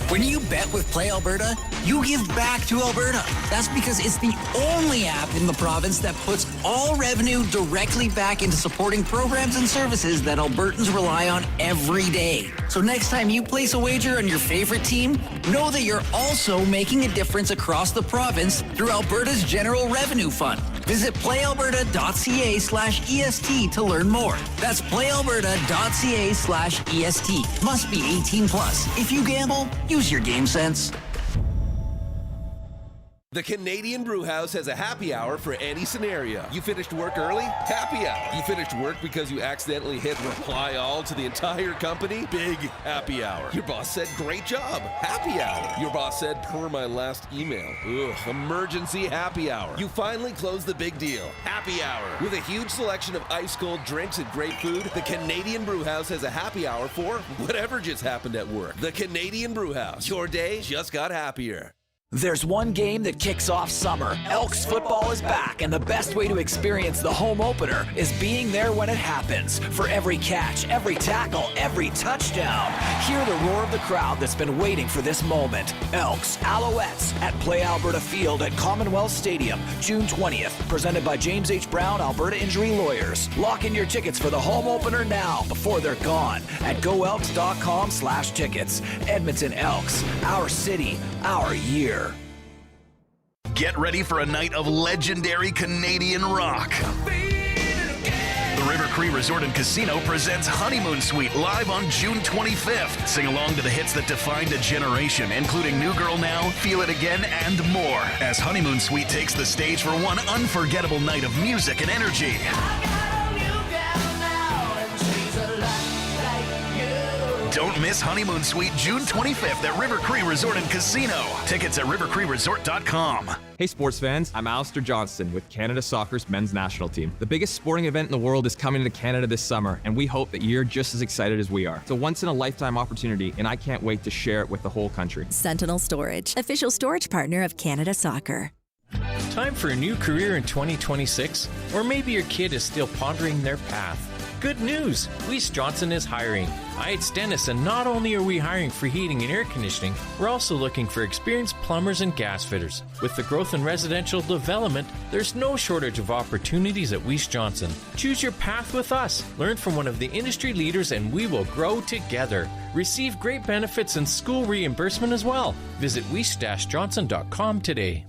H: When you bet with Play Alberta, you give back to Alberta. That's because it's the only app in the province that puts all revenue directly back into supporting programs and services that Albertans rely on every day. So next time you place a wager on your favorite team, know that you're also making a difference across the province through Alberta's General Revenue Fund. Visit playalberta.ca/EST to learn more. That's playalberta.ca/EST. Must be 18 plus. If you gamble, use your game sense.
J: The Canadian Brewhouse has a happy hour for any scenario. You finished work early? Happy hour. You finished work because you accidentally hit reply all to the entire company? Big happy hour. Your boss said, great job. Happy hour. Your boss said, per my last email. Ugh, emergency happy hour. You finally closed the big deal. Happy hour. With a huge selection of ice cold drinks and great food, the Canadian Brewhouse has a happy hour for whatever just happened at work. The Canadian Brewhouse. Your day just got happier.
H: There's one game that kicks off summer. Elks football is back, and the best way to experience the home opener is being there when it happens. For every catch, every tackle, every touchdown, hear the roar of the crowd that's been waiting for this moment. Elks, Alouettes at Play Alberta Field at Commonwealth Stadium, June 20th. Presented by James H. Brown, Alberta Injury Lawyers. Lock in your tickets for the home opener now before they're gone at goelks.com/tickets. Edmonton Elks, our city, our year.
K: Get ready for a night of legendary Canadian rock. The River Cree Resort and Casino presents Honeymoon Suite live on June 25th. Sing along to the hits that defined a generation, including New Girl Now, Feel It Again, and more, as Honeymoon Suite takes the stage for one unforgettable night of music and energy. Don't miss Honeymoon Suite June 25th at River Cree Resort and Casino. Tickets at rivercreeresort.com.
T: Hey sports fans, I'm Alistair Johnston with Canada Soccer's men's national team. The biggest sporting event in the world is coming to Canada this summer, and we hope that you're just as excited as we are. It's a once-in-a-lifetime opportunity, and I can't wait to share it with the whole country.
O: Sentinel Storage, official storage partner of Canada Soccer.
D: Time for a new career in 2026? Or maybe your kid is still pondering their path. Good news! Weiss Johnson is hiring. I at Stennis, and not only are we hiring for heating and air conditioning, we're also looking for experienced plumbers and gas fitters. With the growth in residential development, there's no shortage of opportunities at Weiss Johnson. Choose your path with us. Learn from one of the industry leaders and we will grow together. Receive great benefits and school reimbursement as well. Visit weiss-johnson.com today.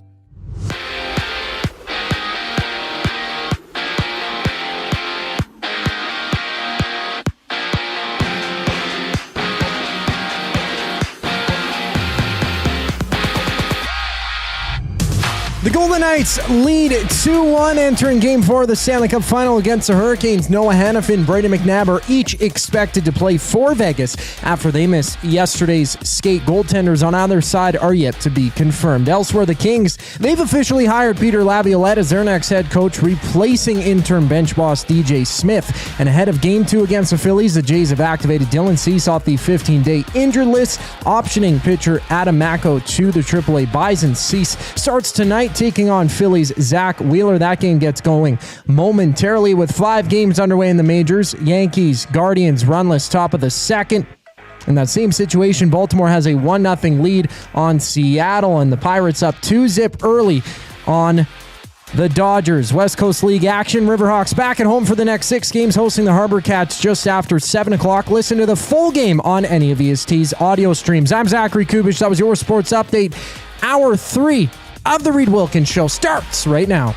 C: The Golden Knights lead 2-1 entering Game 4 of the Stanley Cup Final against the Hurricanes. Noah Hanifin, Brady McNabb are each expected to play for Vegas after they missed yesterday's skate. Goaltenders on either side are yet to be confirmed. Elsewhere, the Kings, they've officially hired Peter Laviolette as their next head coach, replacing interim bench boss DJ Smith. And ahead of Game 2 against the Phillies, the Jays have activated Dylan Cease off the 15-day injured list, optioning pitcher Adam Macko to the AAA Bison. Cease starts tonight, taking on Phillies' Zach Wheeler. That game gets going momentarily with 5 games underway in the majors. Yankees, Guardians, runless, top of the second. In that same situation, Baltimore has a 1-0 lead on Seattle, and the Pirates up 2-0 early on the Dodgers. West Coast League action. Riverhawks back at home for the next 6 games, hosting the Harbor Cats just after 7 o'clock. Listen to the full game on any of EST's audio streams. I'm Zachary Kubich. That was your sports update. Hour 3 of the Reid Wilkins Show starts right now.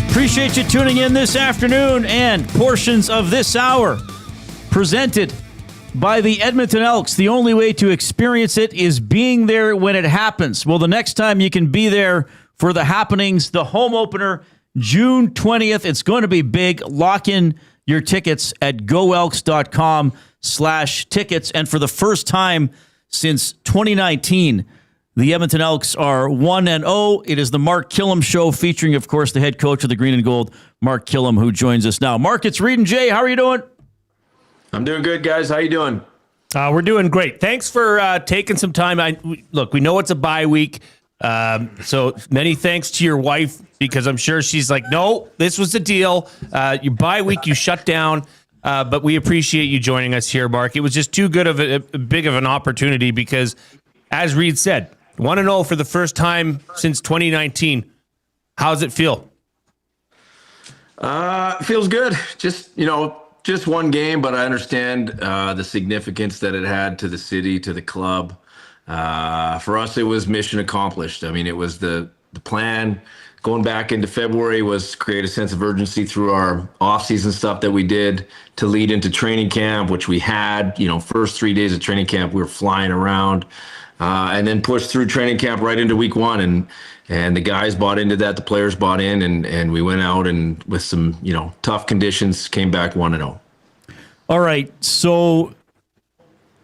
A: Appreciate you tuning in this afternoon and portions of this hour. Presented by the Edmonton Elks. The only way to experience it is being there when it happens. Well, the next time you can be there for the happenings, the home opener, June 20th. It's going to be big. Lock in your tickets at goelks.com/tickets. And for the first time since 2019, the Edmonton Elks are 1-0. It is the Mark Kilam Show, featuring, of course, the head coach of the Green and Gold, Mark Kilam, who joins us now. Mark, it's Reid and Jay. How are you doing?
I: I'm doing good, guys. How you doing?
B: We're doing great. Thanks for taking some time. Look, we know it's a bye week, so many thanks to your wife, because I'm sure she's like, no, this was the deal. Your bye week, you shut down, but we appreciate you joining us here, Mark. It was just too good of a big of an opportunity because, as Reid said, 1-0 for the first time since 2019. How does it feel?
I: It feels good. Just one game, but I understand the significance that it had to the city, to the club. For us, it was mission accomplished. I mean, it was the plan going back into February was create a sense of urgency through our off-season stuff that we did to lead into training camp, which we had. First 3 days of training camp, we were flying around, and then pushed through training camp right into week 1. And the guys bought into that, the players bought in, and we went out and with some, tough conditions, came back 1-0.
A: All right, so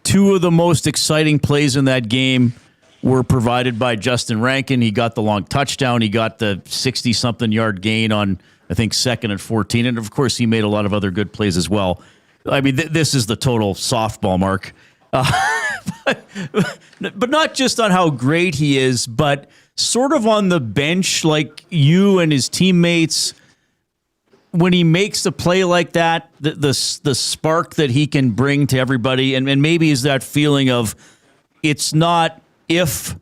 A: 2 of the most exciting plays in that game were provided by Justin Rankin. He got the long touchdown. He got the 60-something yard gain on, I think, 2nd and 14. And, of course, he made a lot of other good plays as well. I mean, this is the total softball, Mark. But not just on how great he is, but sort of on the bench, like you and his teammates, when he makes a play like that, the spark that he can bring to everybody, and maybe is that feeling of it's not if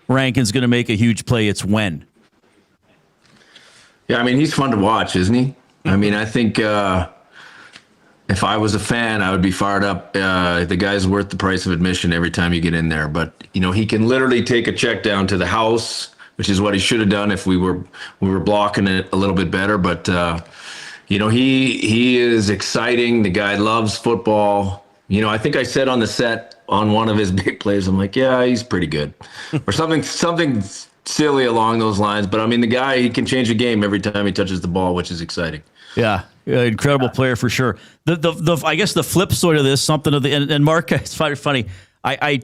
A: Rankin's going to make a huge play, it's when.
I: Yeah, I mean, he's fun to watch, isn't he? I mean, I think if I was a fan, I would be fired up. The guy's worth the price of admission every time you get in there. But, he can literally take a check down to the house, which is what he should have done if we were blocking it a little bit better. But, he is exciting. The guy loves football. I think I said on the set on one of his big plays, I'm like, yeah, he's pretty good. Or something silly along those lines. But, I mean, the guy, he can change a game every time he touches the ball, which is exciting.
A: Yeah, incredible player for sure. The I guess the flip side of this, something of the and Mark, it's funny. I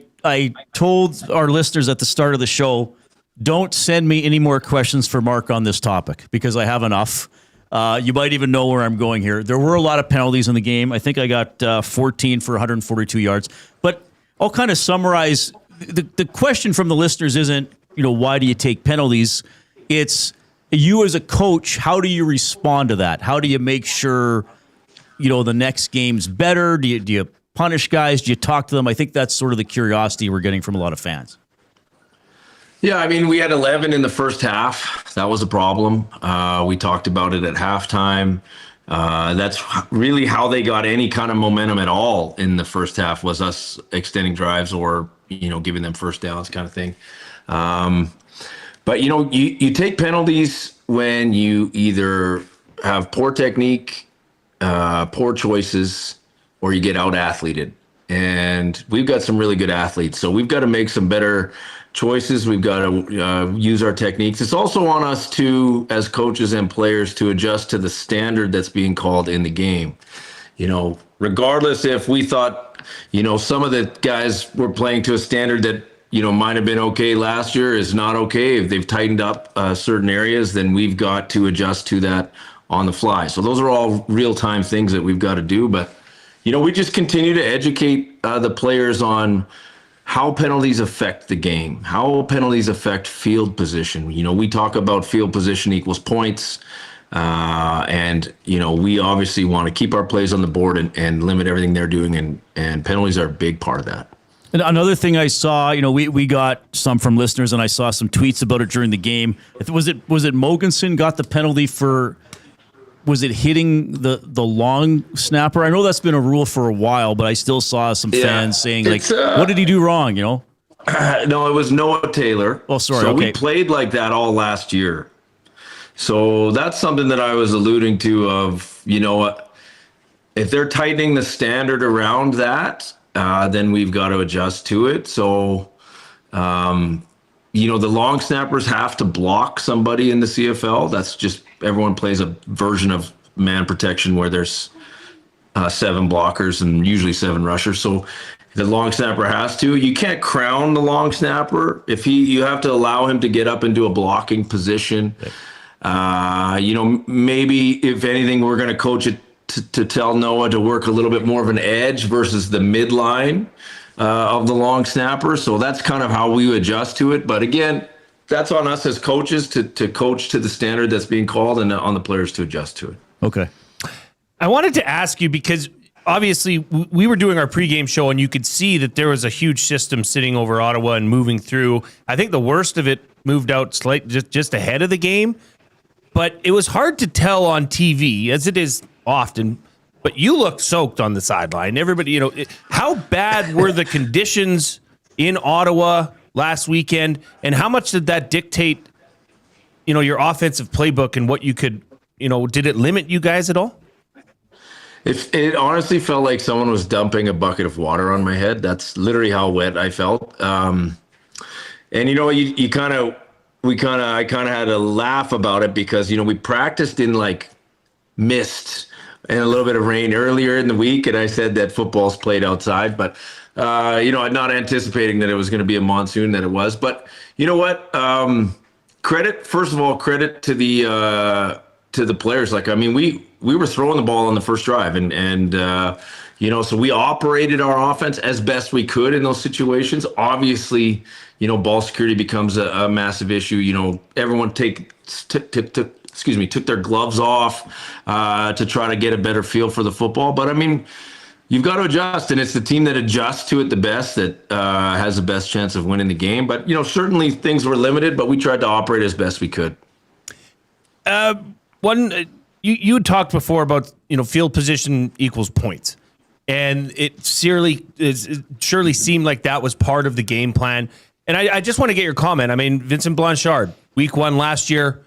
A: told our listeners at the start of the show don't send me any more questions for Mark on this topic because I have enough. You might even know where I'm going here. There were a lot of penalties in the game. I think I got 14 for 142 yards. But I'll kind of summarize. The question from the listeners isn't, why do you take penalties? It's you as a coach, how do you respond to that? How do you make sure, the next game's better? Do you punish guys? Do you talk to them? I think that's sort of the curiosity we're getting from a lot of fans.
I: Yeah, I mean, we had 11 in the first half. That was a problem. We talked about it at halftime. That's really how they got any kind of momentum at all in the first half, was us extending drives or, giving them first downs kind of thing. But, you take penalties when you either have poor technique, poor choices, or you get out-athleted. And we've got some really good athletes, so we've got to make some better choices. We've got to use our techniques. It's also on us to, as coaches and players, to adjust to the standard that's being called in the game. Regardless if we thought, some of the guys were playing to a standard that, might have been okay last year is not okay. If they've tightened up certain areas, then we've got to adjust to that on the fly. So those are all real-time things that we've got to do. But, we just continue to educate the players on how penalties affect the game, how penalties affect field position. We talk about field position equals points. And we obviously want to keep our plays on the board and limit everything they're doing. And penalties are a big part of that.
A: And another thing I saw, we got some from listeners, and I saw some tweets about it during the game. Was it Mogensen got the penalty for, was it hitting the long snapper? I know that's been a rule for a while, but I still saw some fans saying, what did he do wrong,
I: No, it was Noah Taylor.
A: Oh, sorry.
I: So
A: okay.
I: We played like that all last year. So that's something that I was alluding to of, if they're tightening the standard around that, then we've got to adjust to it. So, the long snappers have to block somebody in the CFL. That's just, everyone plays a version of man protection where there's 7 blockers and usually 7 rushers. So the long snapper has to. You can't crown the long snapper. You have to allow him to get up into a blocking position. Maybe if anything, we're going to coach it to tell Noah to work a little bit more of an edge versus the midline of the long snapper. So that's kind of how we adjust to it. But again, that's on us as coaches to coach to the standard that's being called, and on the players to adjust to it.
A: Okay.
B: I wanted to ask you, because obviously we were doing our pregame show and you could see that there was a huge system sitting over Ottawa and moving through. I think the worst of it moved out just ahead of the game, but it was hard to tell on TV, as it is often. But you looked soaked on the sideline. Everybody, how bad were the conditions in Ottawa last weekend, and how much did that dictate, your offensive playbook and what you could, did it limit you guys at all?
I: It honestly felt like someone was dumping a bucket of water on my head. That's literally how wet I felt. And I kind of had to laugh about it because, we practiced in like mist and a little bit of rain earlier in the week. And I said that football's played outside, but, I'm not anticipating that it was going to be a monsoon that it was. But you know what? Credit to the players. We were throwing the ball on the first drive and so we operated our offense as best we could in those situations. Obviously, ball security becomes a massive issue. Everyone took their gloves off to try to get a better feel for the football. But you've got to adjust, and it's the team that adjusts to it the best that has the best chance of winning the game. But, certainly things were limited, but we tried to operate as best we could.
B: You had talked before about, field position equals points. And it surely seemed like that was part of the game plan. And I just want to get your comment. Vincent Blanchard, week 1 last year,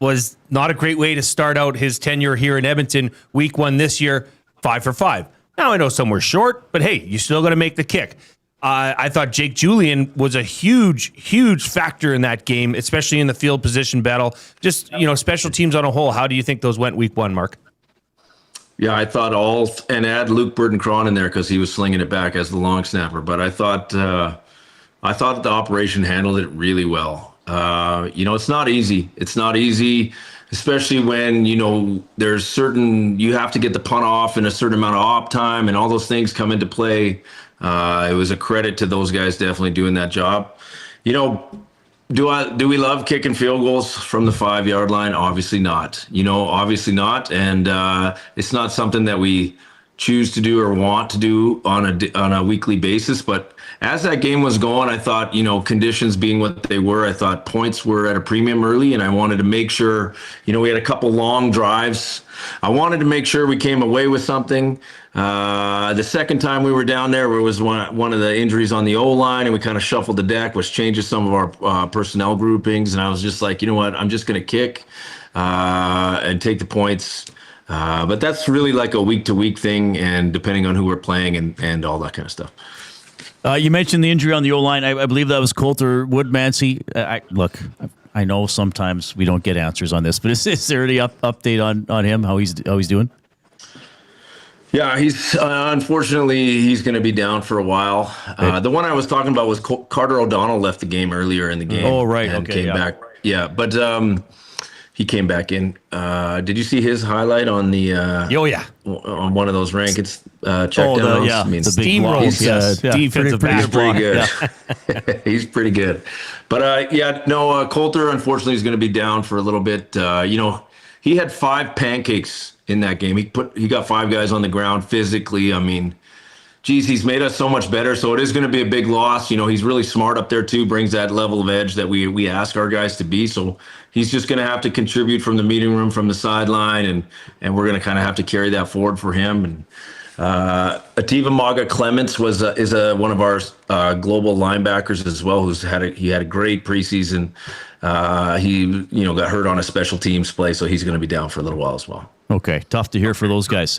B: was not a great way to start out his tenure here in Edmonton. Week 1 this year, 5 for 5. Now, I know some were short, but hey, you still got to make the kick. I thought Jake Julian was a huge, huge factor in that game, especially in the field position battle. Just, special teams on a whole. How do you think those went week 1, Mark?
I: Yeah, I thought and add Luke Burton-Cron in there because he was slinging it back as the long snapper. But I thought I thought the operation handled it really well. It's not easy. It's not easy, especially when, there's certain, you have to get the punt off in a certain amount of op time and all those things come into play. It was a credit to those guys definitely doing that job. Do we love kicking field goals from the 5-yard line? Obviously not. Obviously not. And it's not something that we choose to do or want to do on a weekly basis. But as that game was going, I thought, conditions being what they were, I thought points were at a premium early, and I wanted to make sure, we had a couple long drives. I wanted to make sure we came away with something. The second time we were down there, where it was one of the injuries on the O-line, and we kind of shuffled the deck, which changes some of our personnel groupings. And I was just like, you know what, I'm just going to kick and take the points. But that's really like a week-to-week thing, and depending on who we're playing and all that kind of stuff.
A: You mentioned the injury on the O-line. I believe that was Coulter Woodmansey. Look, I know sometimes we don't get answers on this, but is there any update on him, how he's doing?
I: Yeah, he's unfortunately he's going to be down for a while. The one I was talking about was Carter O'Donnell left the game earlier in the game.
A: Oh, right.
I: And
A: Okay.
I: came back. Yeah, but he came back in. Did you see his highlight on the? On one of those rankings checkdowns.
A: Yeah,
I: I mean,
A: the big
B: steamrolls. Defensive back.
I: He's pretty good. He's pretty good. But Coulter unfortunately is going to be down for a little bit. He had 5 pancakes in that game. He got 5 guys on the ground physically. I mean, geez, he's made us so much better. So it is going to be a big loss. He's really smart up there too, brings that level of edge that we ask our guys to be. So he's just going to have to contribute from the meeting room, from the sideline, and we're going to kind of have to carry that forward for him. And Ativa Maga Clements is one of our global linebackers as well, he had a great preseason. He got hurt on a special teams play, so he's going to be down for a little while as well.
A: Okay, tough to hear for those guys.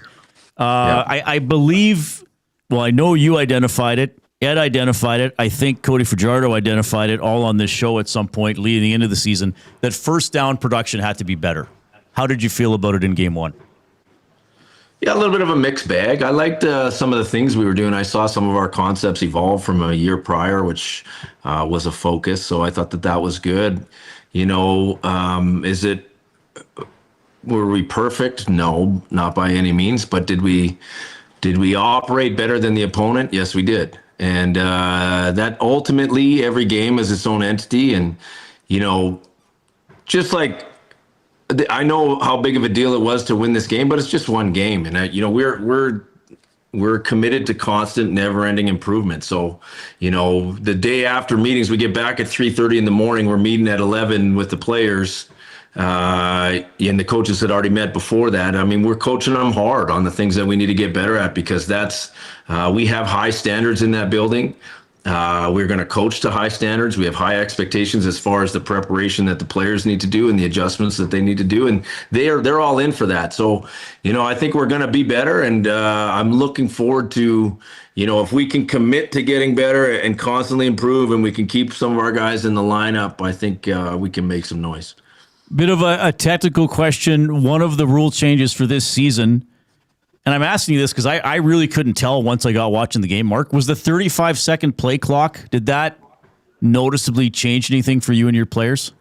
A: I believe, I know you identified it. Ed identified it. I think Cody Fajardo identified it all on this show at some point leading into the season, that first down production had to be better. How did you feel about it in game 1?
I: Yeah, a little bit of a mixed bag. I liked some of the things we were doing. I saw some of our concepts evolve from a year prior, which was a focus. So I thought that was good. Were we perfect? No, not by any means. But did we operate better than the opponent? Yes, we did. And that ultimately every game is its own entity. And, just like, I know how big of a deal it was to win this game, but it's just one game, and we're committed to constant, never-ending improvement. So, the day after meetings, we get back at 3:30 in the morning. We're meeting at 11 with the players, and the coaches had already met before that. I mean, we're coaching them hard on the things that we need to get better at, because we have high standards in that building. We're going to coach to high standards. We have high expectations as far as the preparation that the players need to do and the adjustments that they need to do. And they're all in for that. So, I think we're going to be better. And I'm looking forward to, if we can commit to getting better and constantly improve, and we can keep some of our guys in the lineup, I think we can make some noise.
A: Bit of a technical question. One of the rule changes for this season, and I'm asking you this because I really couldn't tell once I got watching the game, Mark, was the 35-second play clock. Did that noticeably change anything for you and your players?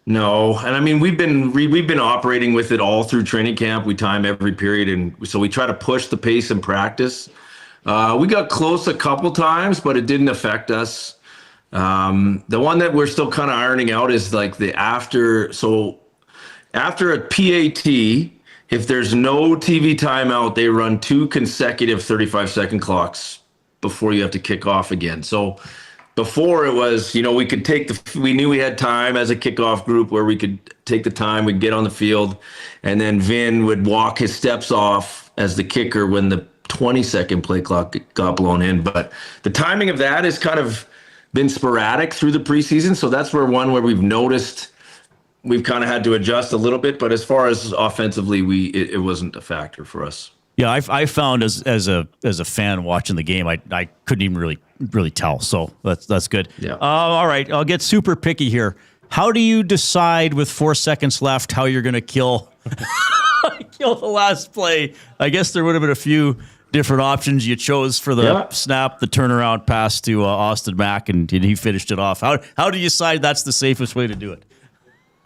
I: No. And I mean, we've been operating with it all through training camp. We time every period, and so we try to push the pace in practice. We got close a couple times, but it didn't affect us. The one that we're still kind of ironing out is like after a PAT, if there's no TV timeout, they run 2 consecutive 35-second clocks before you have to kick off again. So before it was, we could we knew we had time as a kickoff group where we could take the time, we'd get on the field, and then Vin would walk his steps off as the kicker when the 20-second play clock got blown in. But the timing of that has kind of been sporadic through the preseason. So that's where we've noticed we've kind of had to adjust a little bit, but as far as offensively, it wasn't a factor for us.
A: Yeah, I found as a fan watching the game, I couldn't even really tell. So that's good.
I: Yeah.
A: All right, I'll get super picky here. How do you decide with 4 seconds left how you're going to kill the last play? I guess there would have been a few different options. You chose for the snap, the turnaround pass to Austin Mack, and he finished it off. How do you decide that's the safest way to do it?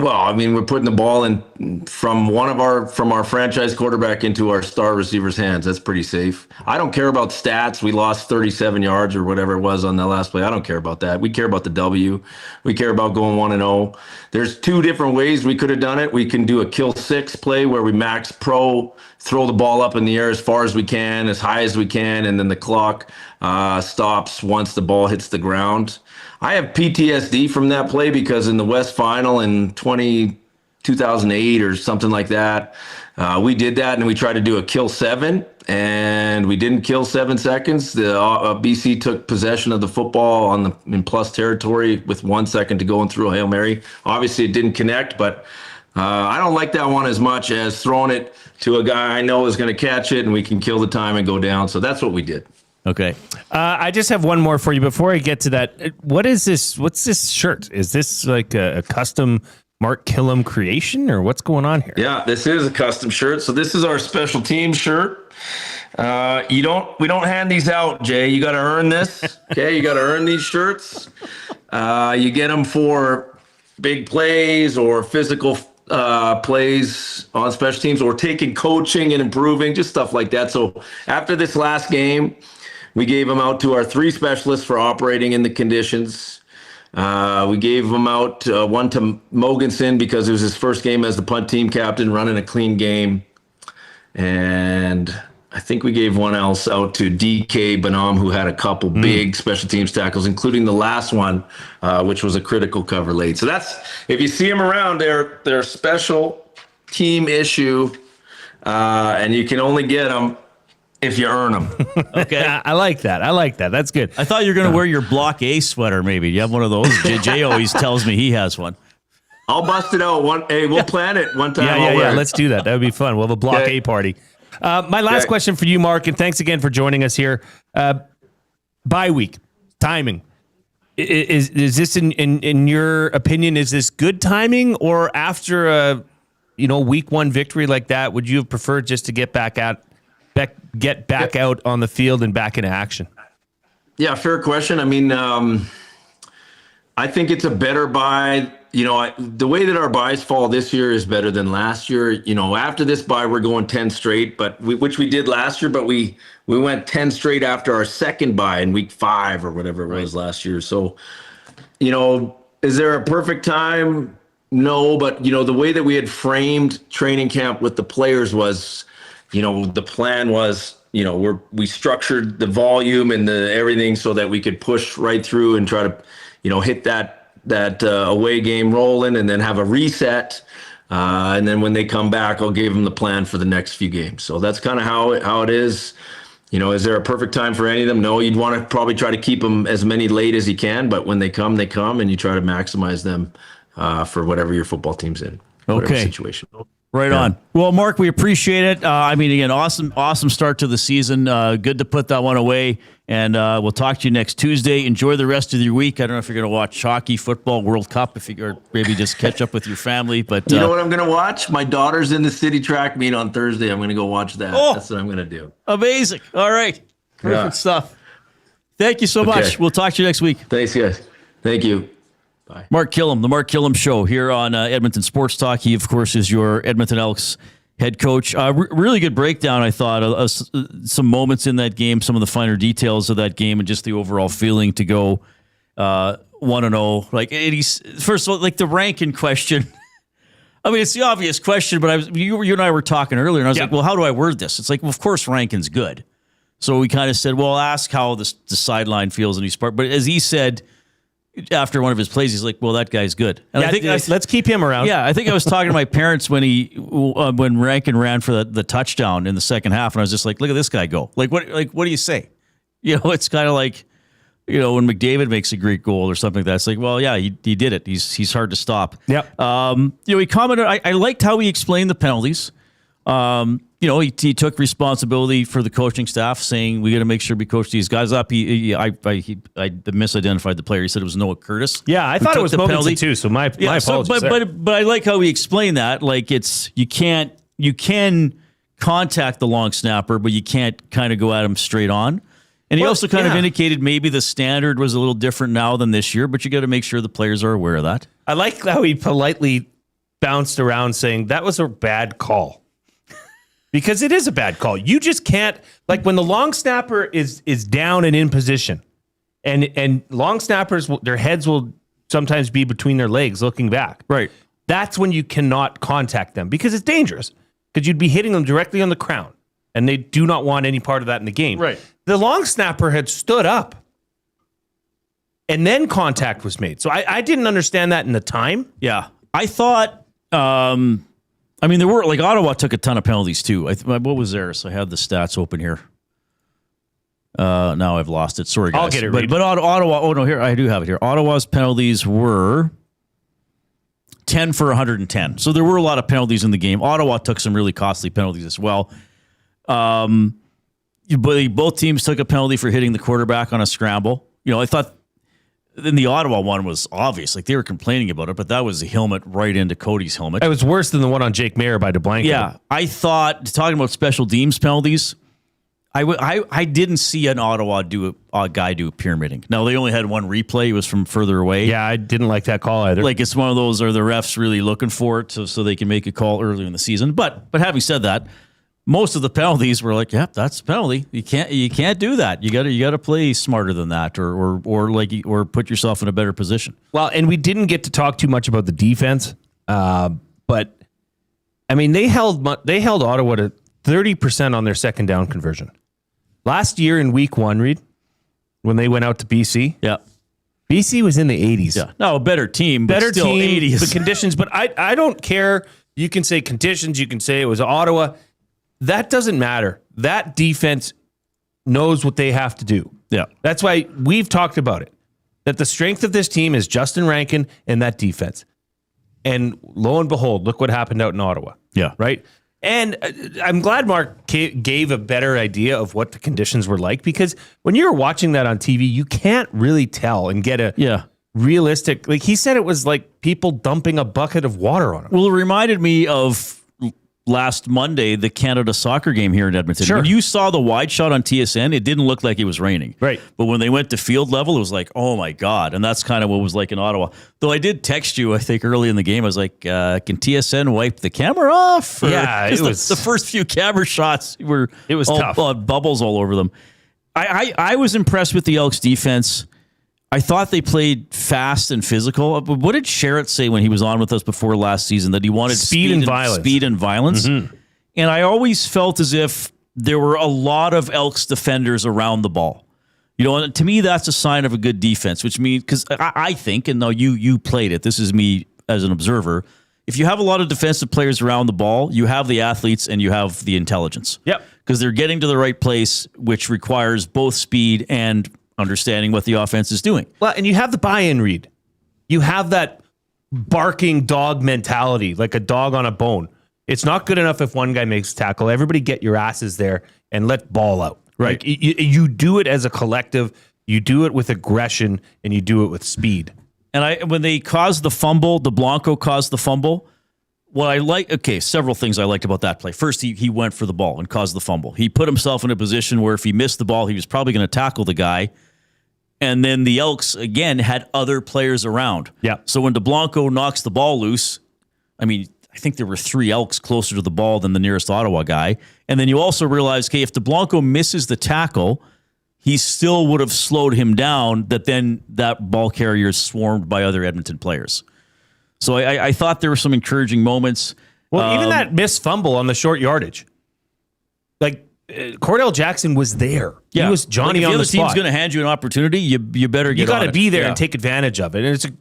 I: Well, I mean, we're putting the ball in from our franchise quarterback into our star receiver's hands. That's pretty safe. I don't care about stats. We lost 37 yards or whatever it was on that last play. I don't care about that. We care about the W. We care about going 1-0. There's two different ways we could have done it. We can do a kill 6 play where we max pro, throw the ball up in the air as far as we can, as high as we can, and then the clock stops once the ball hits the ground. I have PTSD from that play because in the West Final in 2008 or something like that, we did that and we tried to do a kill 7 and we didn't kill 7 seconds. The BC took possession of the football in plus territory with 1 second to go and threw a Hail Mary. Obviously it didn't connect, but I don't like that one as much as throwing it to a guy I know is going to catch it and we can kill the time and go down. So that's what we did.
A: Okay.
B: I just have one more for you before I get to that. What is this? What's this shirt? Is this like a custom Mark Kilam creation or what's going on here?
I: Yeah, this is a custom shirt. So this is our special team shirt. We don't hand these out, Jay. You got to earn this. Okay. You got to earn these shirts. You get them for big plays or physical plays on special teams or taking coaching and improving, just stuff like that. So after this last game, we gave them out to our 3 specialists for operating in the conditions. We gave them out one to Mogensen because it was his first game as the punt team captain, running a clean game. And I think we gave one else out to DK Bonhomme, who had a couple big special teams tackles, including the last one, which was a critical cover late. So that's, if you see them around, they're special team issue, and you can only get them if you earn them.
A: Okay.
B: I like that. That's good.
A: I thought you were going to wear your Block A sweater, maybe. Do you have one of those? Jay always tells me he has one.
I: I'll bust it out. Hey, we'll plan it one time.
B: Yeah. Let's do that. That would be fun. We'll have a Block A party. My last question for you, Mark, and thanks again for joining us here. Bye week, timing. Is this, in your opinion, is this good timing? Or after a week 1 victory like that, would you have preferred just to get back out on the field and back into action?
I: Yeah, fair question. I mean, I think it's a better bye. The way that our buys fall this year is better than last year. After this bye, we're going 10 straight, which we did last year, but we went 10 straight after our second bye in week 5 or whatever it was last year. So, is there a perfect time? No, but the way that we had framed training camp with the players was, the plan was, we structured the volume and everything so that we could push right through and try to, hit that away game rolling and then have a reset. And then when they come back, I'll give them the plan for the next few games. So that's kind of how it is. Is there a perfect time for any of them? No, you'd want to probably try to keep them as many late as you can, but when they come, and you try to maximize them for whatever your football team's in. Whatever situation.
A: Right on. Well, Mark, we appreciate it. Again, awesome start to the season. Good to put that one away. And we'll talk to you next Tuesday. Enjoy the rest of your week. I don't know if you're going to watch hockey, football, World Cup, or maybe just catch up with your family. But
I: you know what I'm going to watch? My daughter's in the city track meet on Thursday. I'm going to go watch that. That's what I'm going to do.
A: Amazing. All right. Perfect stuff. Thank you so much. We'll talk to you next week.
I: Thanks, guys. Thank you. Bye.
A: Mark Kilam, the Mark Kilam Show here on Edmonton Sports Talk. He, of course, is your Edmonton Elks head coach. Really good breakdown, I thought, of some moments in that game, some of the finer details of that game, and just the overall feeling to go 1-0. Like, first of all, like the ranking question. I mean, it's the obvious question, but you and I were talking earlier, and I was like, well, how do I word this? It's like, well, of course, Rankin's good. So we kind of said, well, ask how the sideline feels in each part. But as he said, after one of his plays, he's like, well, that guy's good. And I think
B: let's keep him around.
A: Yeah, I think I was talking to my parents when Rankin ran for the touchdown in the second half, and I was just like, look at this guy go. What do you say? It's kind of like, when McDavid makes a great goal or something like that. It's like, well, yeah, he did it. He's hard to stop.
B: Yep.
A: He commented, I liked how he explained the penalties. He took responsibility for the coaching staff, saying we got to make sure we coach these guys up. I misidentified the player. He said it was Noah Curtis.
B: Yeah, I thought it was Mogensen too. So my apologies.
A: But I like how he explained that. Like you can contact the long snapper, but you can't kind of go at him straight on. And he also kind of indicated maybe the standard was a little different now than this year, but you got to make sure the players are aware of that.
B: I like how he politely bounced around saying that was a bad call. Because it is a bad call. You just can't, like when the long snapper is down and in position, and long snappers, their heads will sometimes be between their legs looking back.
A: Right.
B: That's when you cannot contact them because it's dangerous. Because you'd be hitting them directly on the crown. And they do not want any part of that in the game.
A: Right.
B: The long snapper had stood up. And then contact was made. So I didn't understand that in the time.
A: Yeah. I thought, there were, like, Ottawa took a ton of penalties too. What was theirs? I had the stats open here. Now I've lost it. Sorry, guys.
B: I'll get it.
A: But Ottawa, oh no, here, I do have it here. Ottawa's penalties were 10 for 110. So there were a lot of penalties in the game. Ottawa took some really costly penalties as well. But both teams took a penalty for hitting the quarterback on a scramble. I thought then the Ottawa one was obvious. Like, they were complaining about it, but that was the helmet right into Cody's helmet.
B: It was worse than the one on Jake Mayer by DeBlanco.
A: Yeah. I thought, talking about special teams penalties, I didn't see an Ottawa guy do pyramiding. Now, they only had one replay. It was from further away.
B: Yeah, I didn't like that call either.
A: Like, it's one of those, are the refs really looking for it so they can make a call earlier in the season? But having said that, most of the penalties were like, yep, that's a penalty. You can't do that. You got to play smarter than that, or put yourself in a better position.
B: Well, and we didn't get to talk too much about the defense, but I mean, they held Ottawa to 30% on their second down conversion. Last year in week 1, Reid, when they went out to BC, BC was in the 80s.
A: Yeah, no, a better team, but still 80s.
B: The conditions, but I don't care. You can say conditions. You can say it was Ottawa. That doesn't matter. That defense knows what they have to do.
A: Yeah.
B: That's why we've talked about it. That the strength of this team is Justin Rankin and that defense. And lo and behold, look what happened out in Ottawa.
A: Yeah.
B: Right? And I'm glad Mark gave a better idea of what the conditions were like, because when you're watching that on TV, you can't really tell and get a realistic, like he said, it was like people dumping a bucket of water on him.
A: Well, it reminded me of last Monday, the Canada soccer game here in Edmonton.
B: Sure.
A: When you saw the wide shot on TSN, it didn't look like it was raining.
B: Right.
A: But when they went to field level, it was like, oh my God. And that's kind of what it was like in Ottawa. Though I did text you, I think, early in the game. I was like, can TSN wipe the camera off?
B: Yeah, it was.
A: The first few camera shots were
B: tough.
A: Bubbles all over them. I was impressed with the Elks defense. I thought they played fast and physical. But what did Sherritt say when he was on with us before last season? That he wanted speed and violence.
B: Mm-hmm.
A: And I always felt as if there were a lot of Elks defenders around the ball. And to me, that's a sign of a good defense, which means, because I think, and now you played it, this is me as an observer, if you have a lot of defensive players around the ball, you have the athletes and you have the intelligence.
B: Yep.
A: Because they're getting to the right place, which requires both speed and understanding what the offense is doing.
B: Well, and you have the buy-in, Reid. You have that barking dog mentality, like a dog on a bone. It's not good enough if one guy makes a tackle. Everybody get your asses there and let ball out.
A: Right.
B: Like, you do it as a collective. You do it with aggression, and you do it with speed.
A: And when they caused the fumble, Blanco caused the fumble. What I like, several things I liked about that play. First, he went for the ball and caused the fumble. He put himself in a position where if he missed the ball, he was probably going to tackle the guy. And then the Elks, again, had other players around.
B: Yeah.
A: So when Blanco knocks the ball loose, I think there were 3 Elks closer to the ball than the nearest Ottawa guy. And then you also realize, if Blanco misses the tackle, he still would have slowed him down, that ball carrier is swarmed by other Edmonton players. So I thought there were some encouraging moments.
B: Well, even that missed fumble on the short yardage. Like, Cordell Jackson was there.
A: Yeah.
B: He was Johnny on the spot.
A: If the other team's going to hand you an opportunity, you better get on it.
B: You got to be there and take advantage of it. And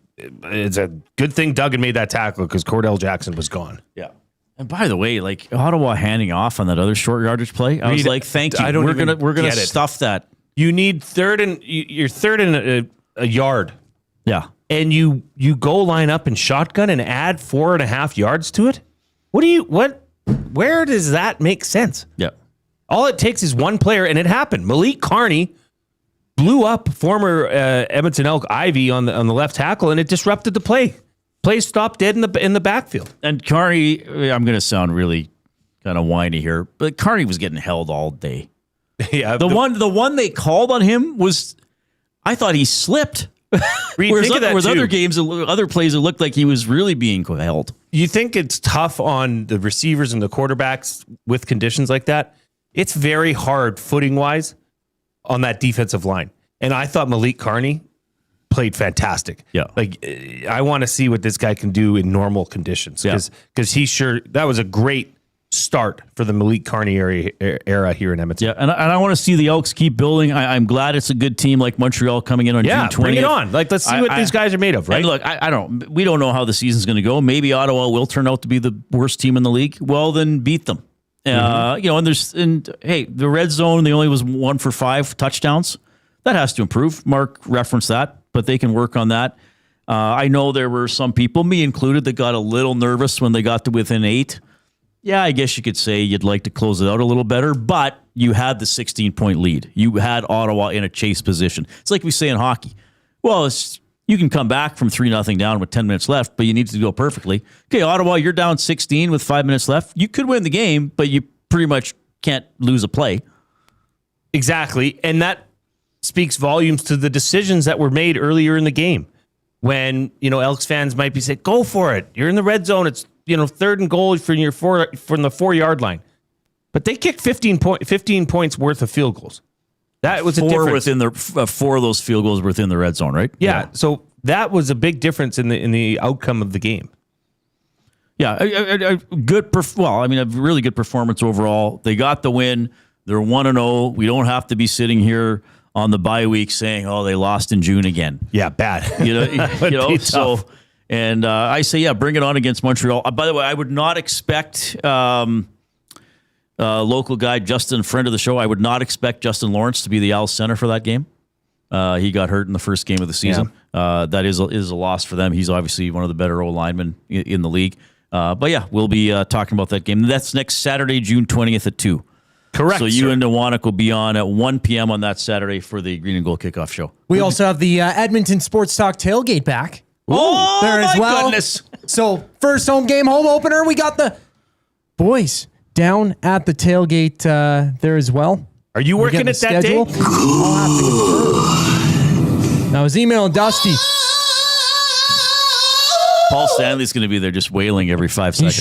B: it's a good thing Duggan made that tackle because Cordell Jackson was gone.
A: Yeah. And by the way, like Ottawa handing off on that other short yardage play, I was like, thank you. We're gonna stuff that.
B: You need you're third in a yard.
A: Yeah.
B: And you go line up and shotgun and add 4.5 yards to it. Where does that make sense?
A: Yeah.
B: All it takes is one player, and it happened. Malik Carney blew up former Edmonton Elk Ivy on the left tackle, and it disrupted the play. Play stopped dead in the backfield.
A: And Carney, I'm going to sound really kind of whiny here, but Carney was getting held all day.
B: Yeah,
A: the one they called on him was, I thought he slipped.
B: Reid,
A: Whereas
B: think of that too.
A: other games, other plays, it looked like he was really being held.
B: You think it's tough on the receivers and the quarterbacks with conditions like that? It's very hard footing-wise on that defensive line. And I thought Malik Carney played fantastic.
A: Yeah.
B: Like, I want to see what this guy can do in normal conditions. Because that was a great start for the Malik Carney era here in Edmonton.
A: Yeah, and I want to see the Elks keep building. I'm glad it's a good team like Montreal coming in on June 20th.
B: Bring it on. Like, let's see what these guys are made of, right?
A: And look, we don't know how the season's going to go. Maybe Ottawa will turn out to be the worst team in the league. Well, then beat them. Hey, the red zone, they only was 1 for 5 touchdowns. That has to improve. Mark referenced that, but they can work on that. I know there were some people, me included, that got a little nervous when they got to within 8. Yeah, I guess you could say you'd like to close it out a little better, but you had the 16-point lead. You had Ottawa in a chase position. It's like we say in hockey. Well, you can come back from 3-0 down with 10 minutes left, but you need to go perfectly. Okay, Ottawa, you're down 16 with 5 minutes left. You could win the game, but you pretty much can't lose a play.
B: Exactly, and that speaks volumes to the decisions that were made earlier in the game. When, Elks fans might be saying, go for it. You're in the red zone. It's 3rd and goal from the 4-yard line. But they kicked 15 points worth of field goals. That was a difference.
A: Within the 4 of those field goals within the red zone, right?
B: Yeah. So that was a big difference in the outcome of the game.
A: Yeah, a really good performance overall. They got the win. They're 1-0. We don't have to be sitting here on the bye week saying, "Oh, they lost in June again."
B: Yeah, bad.
A: So. And I say, bring it on against Montreal. By the way, I would not expect local guy, Justin, friend of the show, I would not expect Justin Lawrence to be the Als center for that game. He got hurt in the first game of the season. Yeah. That is a loss for them. He's obviously one of the better O-linemen in the league. We'll be talking about that game. That's next Saturday, June 20th at 2.
B: Correct.
A: So you and Newanik will be on at 1 p.m. on that Saturday for the Green and Gold Kickoff Show.
C: We also have the Edmonton Sports Talk tailgate back.
A: Oh,
C: there as well.
A: Goodness.
C: So, first home opener, we got the boys down at the tailgate there as well.
B: Are you working at that day?
C: I'll have to confirm. I was emailing Dusty.
A: Paul Stanley's going to be there just wailing every 5 seconds.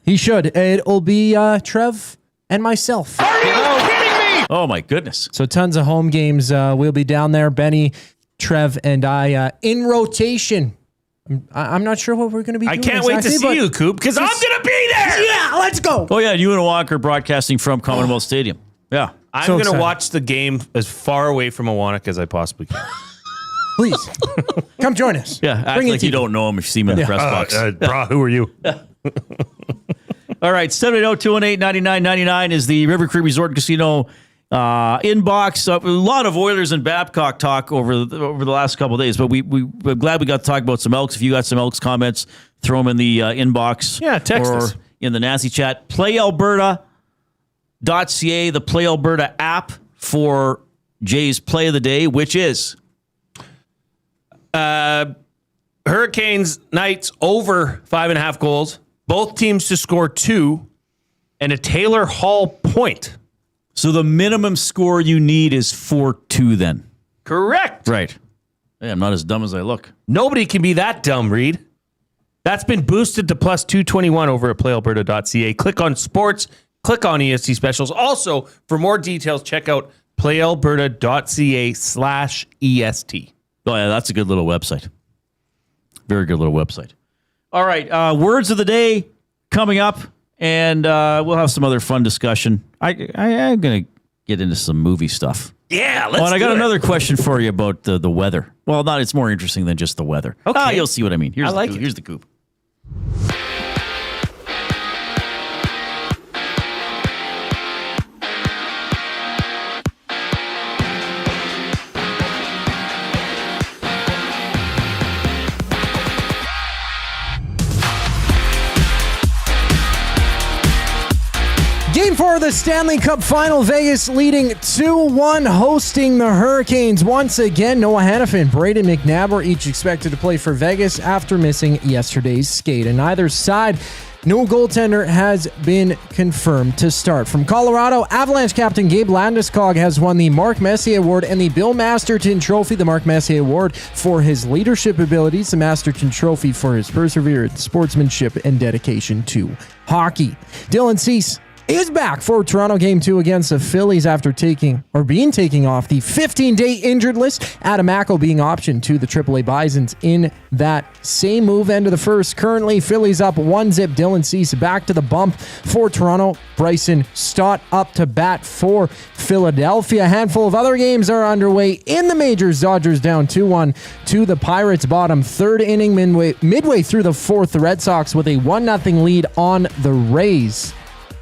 C: He should. It'll be Trev and myself.
A: Are you kidding me? Oh, my goodness.
C: So, tons of home games. We'll be down there. Benny, Trev, and I in rotation. I'm not sure what we're going to be doing.
B: I can't wait to see you, Coop, because I'm going to be there.
C: Yeah, let's go.
A: Oh, yeah, you and Awanak broadcasting from Commonwealth Stadium. Yeah.
B: I'm going to watch the game as far away from Awanak as I possibly can.
C: Please, come join us.
A: Yeah, act like you don't know him if you see him in the press box.
B: Brah, who are you?
A: All right, 780-218-9999 is the River Cree Resort and Casino inbox. A lot of Oilers and Babcock talk over the last couple of days, but we're glad we got to talk about some Elks. If you got some Elks comments, throw them in the inbox.
B: Yeah, text us.
A: In the Nazi chat. PlayAlberta.ca, the Play Alberta app for Jay's Play of the Day, which is
B: Hurricanes Knights over 5.5 goals. Both teams to score 2 and a Taylor Hall point.
A: So the minimum score you need is 4-2 then.
B: Correct.
A: Right. Hey, I'm not as dumb as I look.
B: Nobody can be that dumb, Reid. That's been boosted to plus 221 over at playalberta.ca. Click on sports. Click on EST specials. Also, for more details, check out playalberta.ca/EST.
A: Oh, yeah, that's a good little website. Very good little website. All right, words of the day coming up. And we'll have some other fun discussion. I'm going to get into some movie stuff.
B: Yeah, let's
A: and I got another question for you about the weather. Well, it's more interesting than just the weather.
B: Okay.
A: You'll see what I mean. Here's
B: Here's
A: the coop.
C: Game 4 of the Stanley Cup Final. Vegas leading 2-1, hosting the Hurricanes. Once again, Noah Hannafin, Brayden McNabb were each expected to play for Vegas after missing yesterday's skate. And either side, no goaltender has been confirmed to start. From Colorado, Avalanche captain Gabe Landeskog has won the Mark Messier Award and the Bill Masterton Trophy. The Mark Messier Award for his leadership abilities, the Masterton Trophy for his perseverance, sportsmanship, and dedication to hockey. Dylan Cease is back for Toronto Game 2 against the Phillies after taking off the 15-day injured list. Adam Mackel being optioned to the AAA Bisons in that same move. End of the first. Currently, Phillies up 1-0. Dylan Cease back to the bump for Toronto. Bryson Stott up to bat for Philadelphia. A handful of other games are underway in the majors. Dodgers down 2-1 to the Pirates. Bottom third inning midway through the fourth. The Red Sox with a 1-0 lead on the Rays.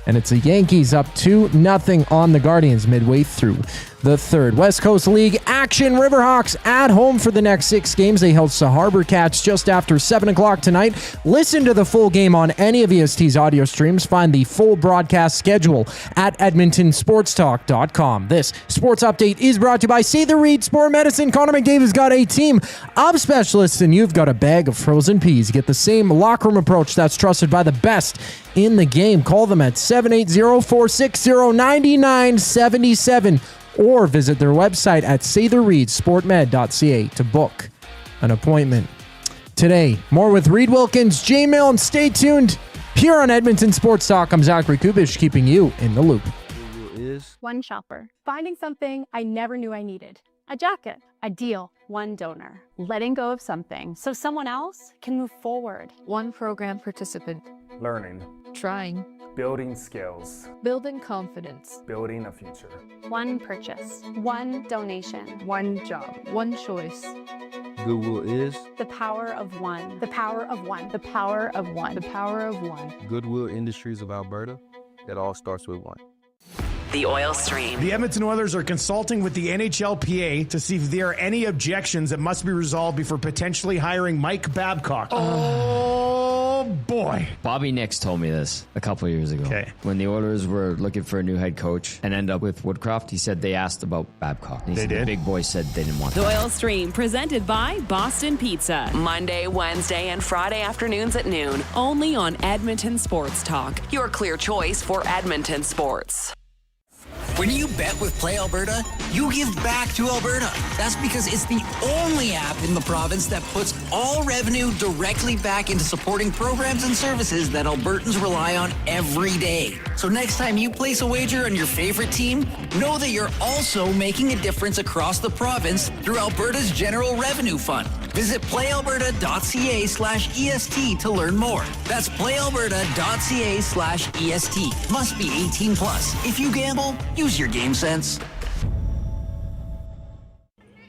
C: And it's the Yankees up 2-0 on the Guardians midway through the third. West Coast League action. Riverhawks at home for the next 6 games. They host the Harbor Cats just after 7 o'clock tonight. Listen to the full game on any of EST's audio streams. Find the full broadcast schedule at edmontonsportstalk.com. This sports update is brought to you by Say the Reid Sport Medicine. Connor McDavid's got a team of specialists, and you've got a bag of frozen peas. Get the same locker room approach that's trusted by the best in the game. Call them at 780-460-9977 or visit their website at saythereidsportmed.ca to book an appointment today. More with Reid Wilkins, Jay Milne. Stay tuned here on Edmonton Sports Talk. I'm Zachary Kubish, keeping you in the loop.
R: One shopper. Finding something I never knew I needed. A jacket. A deal. One donor. Letting go of something so someone else can move forward.
S: One program participant.
Y: Learning.
S: Trying.
Y: Building skills.
S: Building confidence.
Y: Building a future.
R: One purchase. One donation.
S: One job. One choice.
Q: Goodwill is
R: The power of one. The power of one. The power of one.
S: The power of one.
Q: Goodwill Industries of Alberta. It all starts with one.
H: The Oil Stream.
F: The Edmonton Oilers are consulting with the NHLPA to see if there are any objections that must be resolved before potentially hiring Mike Babcock. Oh, boy.
M: Bobby Nix told me this a couple of years ago.
F: Okay.
M: When the Oilers were looking for a new head coach and end up with Woodcroft, he said they asked about Babcock. And he said
F: did?
M: The big boys said they didn't want
E: The
M: that.
E: Oil Stream, presented by Boston Pizza. Monday, Wednesday, and Friday afternoons at noon. Only on Edmonton Sports Talk. Your clear choice for Edmonton sports.
H: When you bet with Play Alberta, you give back to Alberta. That's because it's the only app in the province that puts all revenue directly back into supporting programs and services that Albertans rely on every day. So next time you place a wager on your favorite team, know that you're also making a difference across the province through Alberta's General Revenue Fund. Visit playalberta.ca/EST to learn more. That's playalberta.ca/EST. Must be 18 plus. If you gamble, use your game sense.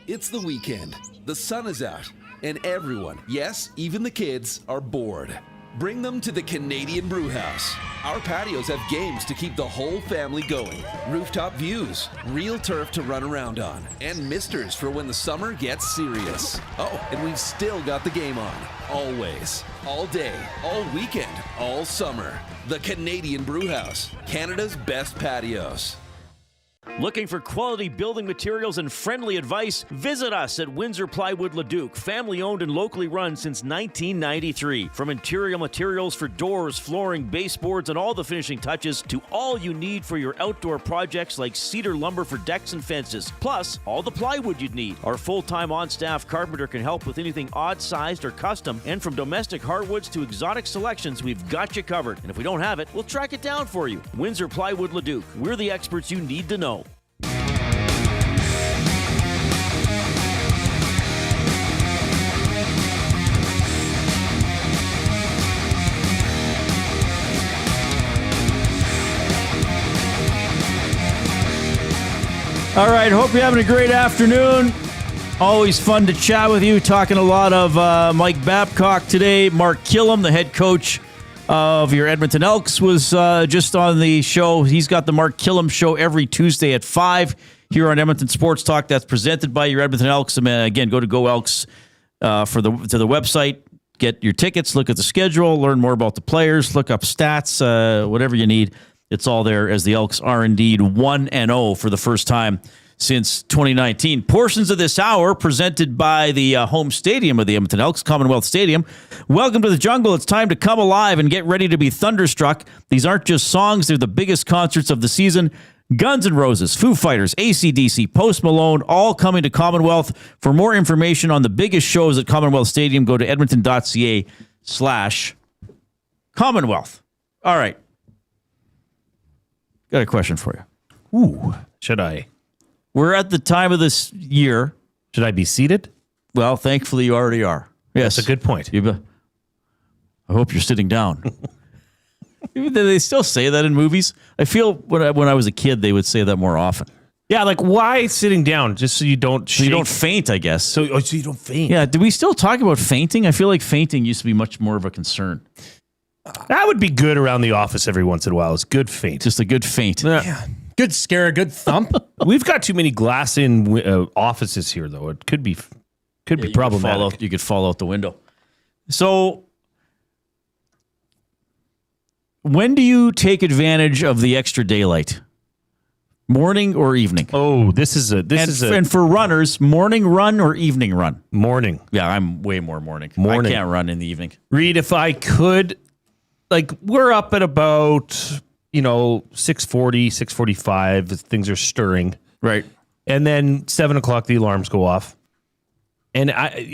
J: It's the weekend. The sun is out, and everyone, yes, even the kids, are bored. Bring them to the Canadian Brewhouse. Our patios have games to keep the whole family going. Rooftop views, real turf to run around on, and misters for when the summer gets serious. Oh, and we've still got the game on. Always. All day, all weekend, all summer. The Canadian Brewhouse, Canada's best patios.
A: Looking for quality building materials and friendly advice? Visit us at Windsor Plywood Leduc, family owned and locally run since 1993. From interior materials for doors, flooring, baseboards, and all the finishing touches to all you need for your outdoor projects like cedar lumber for decks and fences, plus all the plywood you'd need. Our full-time on-staff carpenter can help with anything odd-sized or custom, and from domestic hardwoods to exotic selections, we've got you covered. And if we don't have it, we'll track it down for you. Windsor Plywood Leduc. We're the experts you need to know. All right, hope you're having a great afternoon. Always fun to chat with you. Talking a lot of Mike Babcock today. Mark Kilam, the head coach of your Edmonton Elks, was just on the show. He's got the Mark Kilam Show every Tuesday at 5 here on Edmonton Sports Talk. That's presented by your Edmonton Elks. And again, go to Go Elks to the website. Get your tickets, look at the schedule, learn more about the players, look up stats, whatever you need. It's all there as the Elks are indeed 1-0 for the first time since 2019. Portions of this hour presented by the home stadium of the Edmonton Elks, Commonwealth Stadium. Welcome to the jungle. It's time to come alive and get ready to be thunderstruck. These aren't just songs. They're the biggest concerts of the season. Guns N' Roses, Foo Fighters, AC/DC, Post Malone, all coming to Commonwealth. For more information on the biggest shows at Commonwealth Stadium, go to edmonton.ca/Commonwealth. All right. Got a question for you.
B: Ooh, should I?
A: We're at the time of this year.
B: Should I be seated?
A: Well, thankfully you already are. Yes.
B: That's a good point.
A: I hope you're sitting down. Do they still say that in movies? I feel when I was a kid, they would say that more often.
B: Yeah, like why sitting down? Just so you don't
A: So you don't faint, I guess.
B: So you don't faint.
A: Yeah, do we still talk about fainting? I feel like fainting used to be much more of a concern.
B: That would be good around the office every once in a while. It's good feint.
A: Just a good feint.
C: Yeah. Good scare, a good thump.
B: We've got too many glass-in offices here, though. It could be problematic.
A: You could fall out the window. So, when do you take advantage of the extra daylight? Morning or evening?
B: Oh, and
A: for runners, morning run or evening run?
B: Morning.
A: Yeah, I'm way more morning.
B: Morning.
A: I can't run in the evening.
B: Reid, if I could, like we're up at about 6:40, 6:45. Things are stirring,
A: right?
B: And then 7 o'clock, the alarms go off, and I've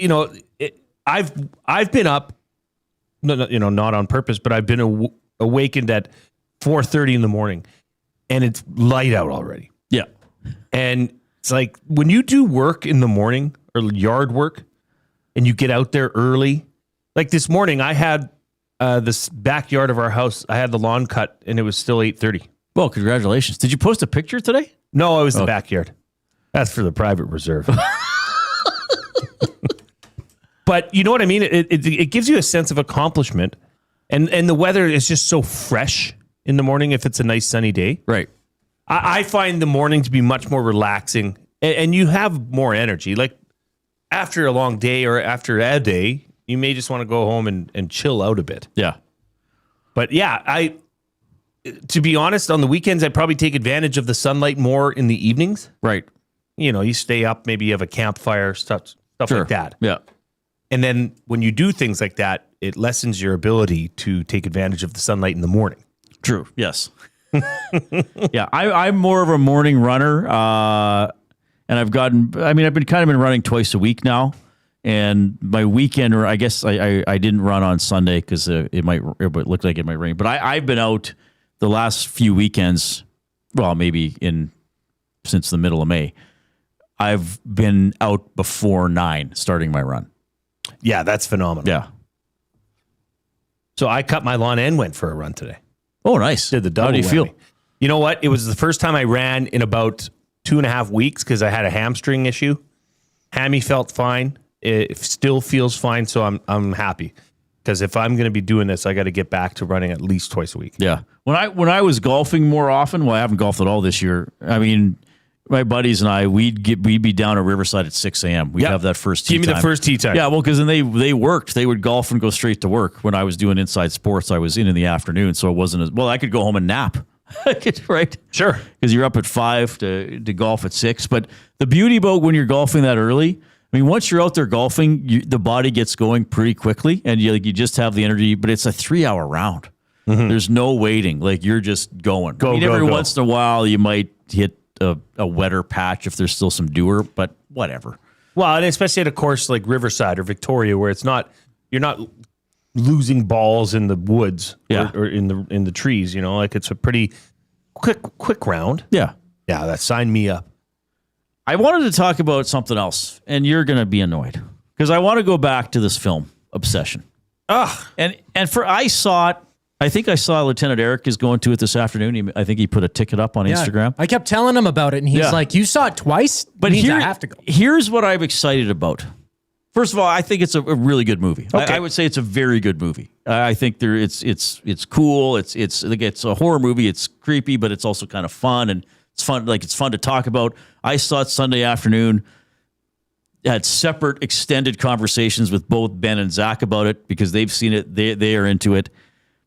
B: been up, not on purpose, but I've been awakened at 4:30 in the morning. And it's light out already.
A: Yeah.
B: And it's like when you do work in the morning or yard work and you get out there early, like this morning, I had this backyard of our house. I had the lawn cut and it was still 8:30.
A: Well, congratulations. Did you post a picture today?
B: No, it was the backyard. That's for the private reserve. But you know what I mean? It gives you a sense of accomplishment. And the weather is just so fresh in the morning if it's a nice sunny day.
A: Right.
B: I find the morning to be much more relaxing and you have more energy. Like after a long day or after a day, you may just want to go home and chill out a bit.
A: Yeah.
B: But yeah, to be honest, on the weekends, I probably take advantage of the sunlight more in the evenings.
A: Right.
B: You stay up, maybe you have a campfire, stuff like that.
A: Yeah.
B: And then when you do things like that, it lessens your ability to take advantage of the sunlight in the morning.
A: True. Yes. Yeah. I'm more of a morning runner. And I've been running twice a week now. And my weekend, or I guess I didn't run on Sunday because it looked like it might rain. But I've been out the last few weekends. Well, maybe since the middle of May. I've been out before 9 starting my run.
B: Yeah, that's phenomenal.
A: Yeah.
B: So I cut my lawn and went for a run today.
A: Oh, nice.
B: Did the double.
A: How do you feel?
B: You know what? It was the first time I ran in about 2.5 weeks because I had a hamstring issue. Hammy felt fine. It still feels fine, so I'm happy. Because if I'm going to be doing this, I got to get back to running at least twice a week.
A: Yeah. When I was golfing more often, well, I haven't golfed at all this year. I mean, my buddies and I, we'd be down at Riverside at 6 a.m. We'd have that first tee time.
B: Give me the first tee time.
A: Yeah, well, because then they worked. They would golf and go straight to work. When I was doing inside sports, I was in the afternoon, so it wasn't as well. I could go home and nap, right?
B: Sure,
A: because you're up at 5 to golf at 6. But the beauty about when you're golfing that early, I mean, once you're out there golfing, the body gets going pretty quickly, and you just have the energy. But it's a 3-hour round. Mm-hmm. There's no waiting. Like you're just going. Every once in a while, you might hit a wetter patch if there's still some dewer, but whatever.
B: Well, and especially at a course like Riverside or Victoria, where you're not losing balls in the woods or in the trees. Like it's a pretty quick round.
A: Yeah,
B: that signed me up.
A: I wanted to talk about something else, and you're going to be annoyed because I want to go back to this film, Obsession. And I saw it. I think I saw Lieutenant Eric is going to it this afternoon. I think he put a ticket up on Instagram.
C: I kept telling him about it, and he's like, "You saw it twice,
A: but
C: I have to go."
A: Here's what I'm excited about. First of all, I think it's a really good movie. Okay. I would say it's a very good movie. I think it's cool. It's a horror movie. It's creepy, but it's also kind of fun, and it's fun. Like it's fun to talk about. I saw it Sunday afternoon. Had separate extended conversations with both Ben and Zach about it because they've seen it. They are into it.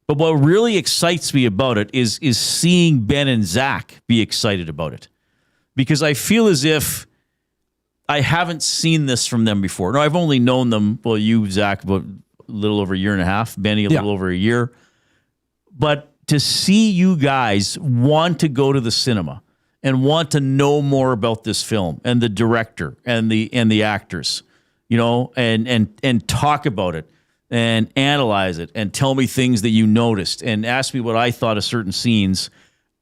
A: But what really excites me about it is seeing Ben and Zach be excited about it. Because I feel as if I haven't seen this from them before. No, I've only known them, well, you, Zach, about a little over a year and a half, Benny a little over a year. But to see you guys want to go to the cinema and want to know more about this film and the director and the actors, and talk about it and analyze it and tell me things that you noticed and ask me what I thought of certain scenes,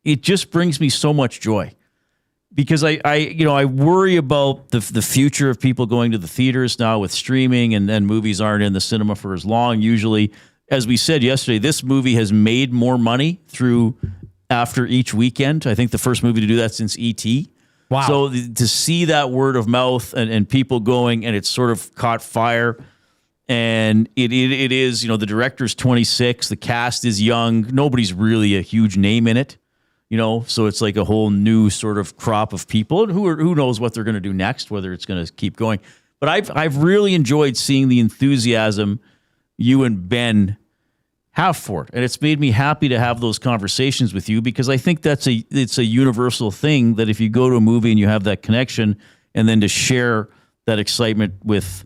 A: it just brings me so much joy. Because I worry about the future of people going to the theaters now with streaming and movies aren't in the cinema for as long. Usually, as we said yesterday, this movie has made more money after each weekend. I think the first movie to do that since E.T.
C: Wow.
A: So to see that word of mouth and people going, and it's sort of caught fire. And it is, the director's 26, the cast is young. Nobody's really a huge name in it. So it's like a whole new sort of crop of people, and who knows what they're going to do next, whether it's going to keep going. But I've really enjoyed seeing the enthusiasm you and Ben have for it, and it's made me happy to have those conversations with you, because I think it's a universal thing that if you go to a movie and you have that connection, and then to share that excitement with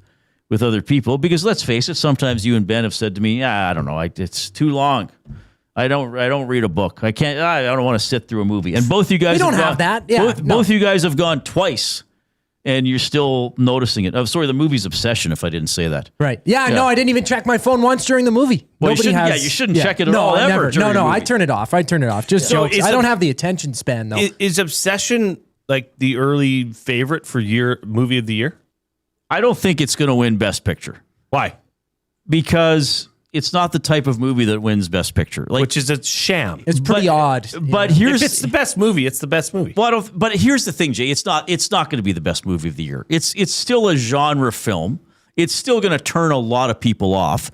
A: other people, because let's face it, sometimes you and Ben have said to me, I don't know, it's too long. I don't read a book. I don't want to sit through a movie. And both you guys
C: have that. Yeah,
A: both you guys have gone twice, and you're still noticing it. I'm sorry, the movie's Obsession, if I didn't say that.
C: Right. Yeah, no, I didn't even check my phone once during the movie.
A: Well, you shouldn't check it at all, ever.
C: Never. No, I turn it off. Just jokes. I don't have the attention span, though.
B: Is Obsession like the early favorite for movie of the year?
A: I don't think it's going to win Best Picture.
B: Why?
A: Because it's not the type of movie that wins Best Picture.
B: Which is a sham.
C: It's pretty odd.
A: But
B: if it's the best movie, it's the best movie.
A: But here's the thing, Jay. It's not going to be the best movie of the year. It's still a genre film. It's still going to turn a lot of people off.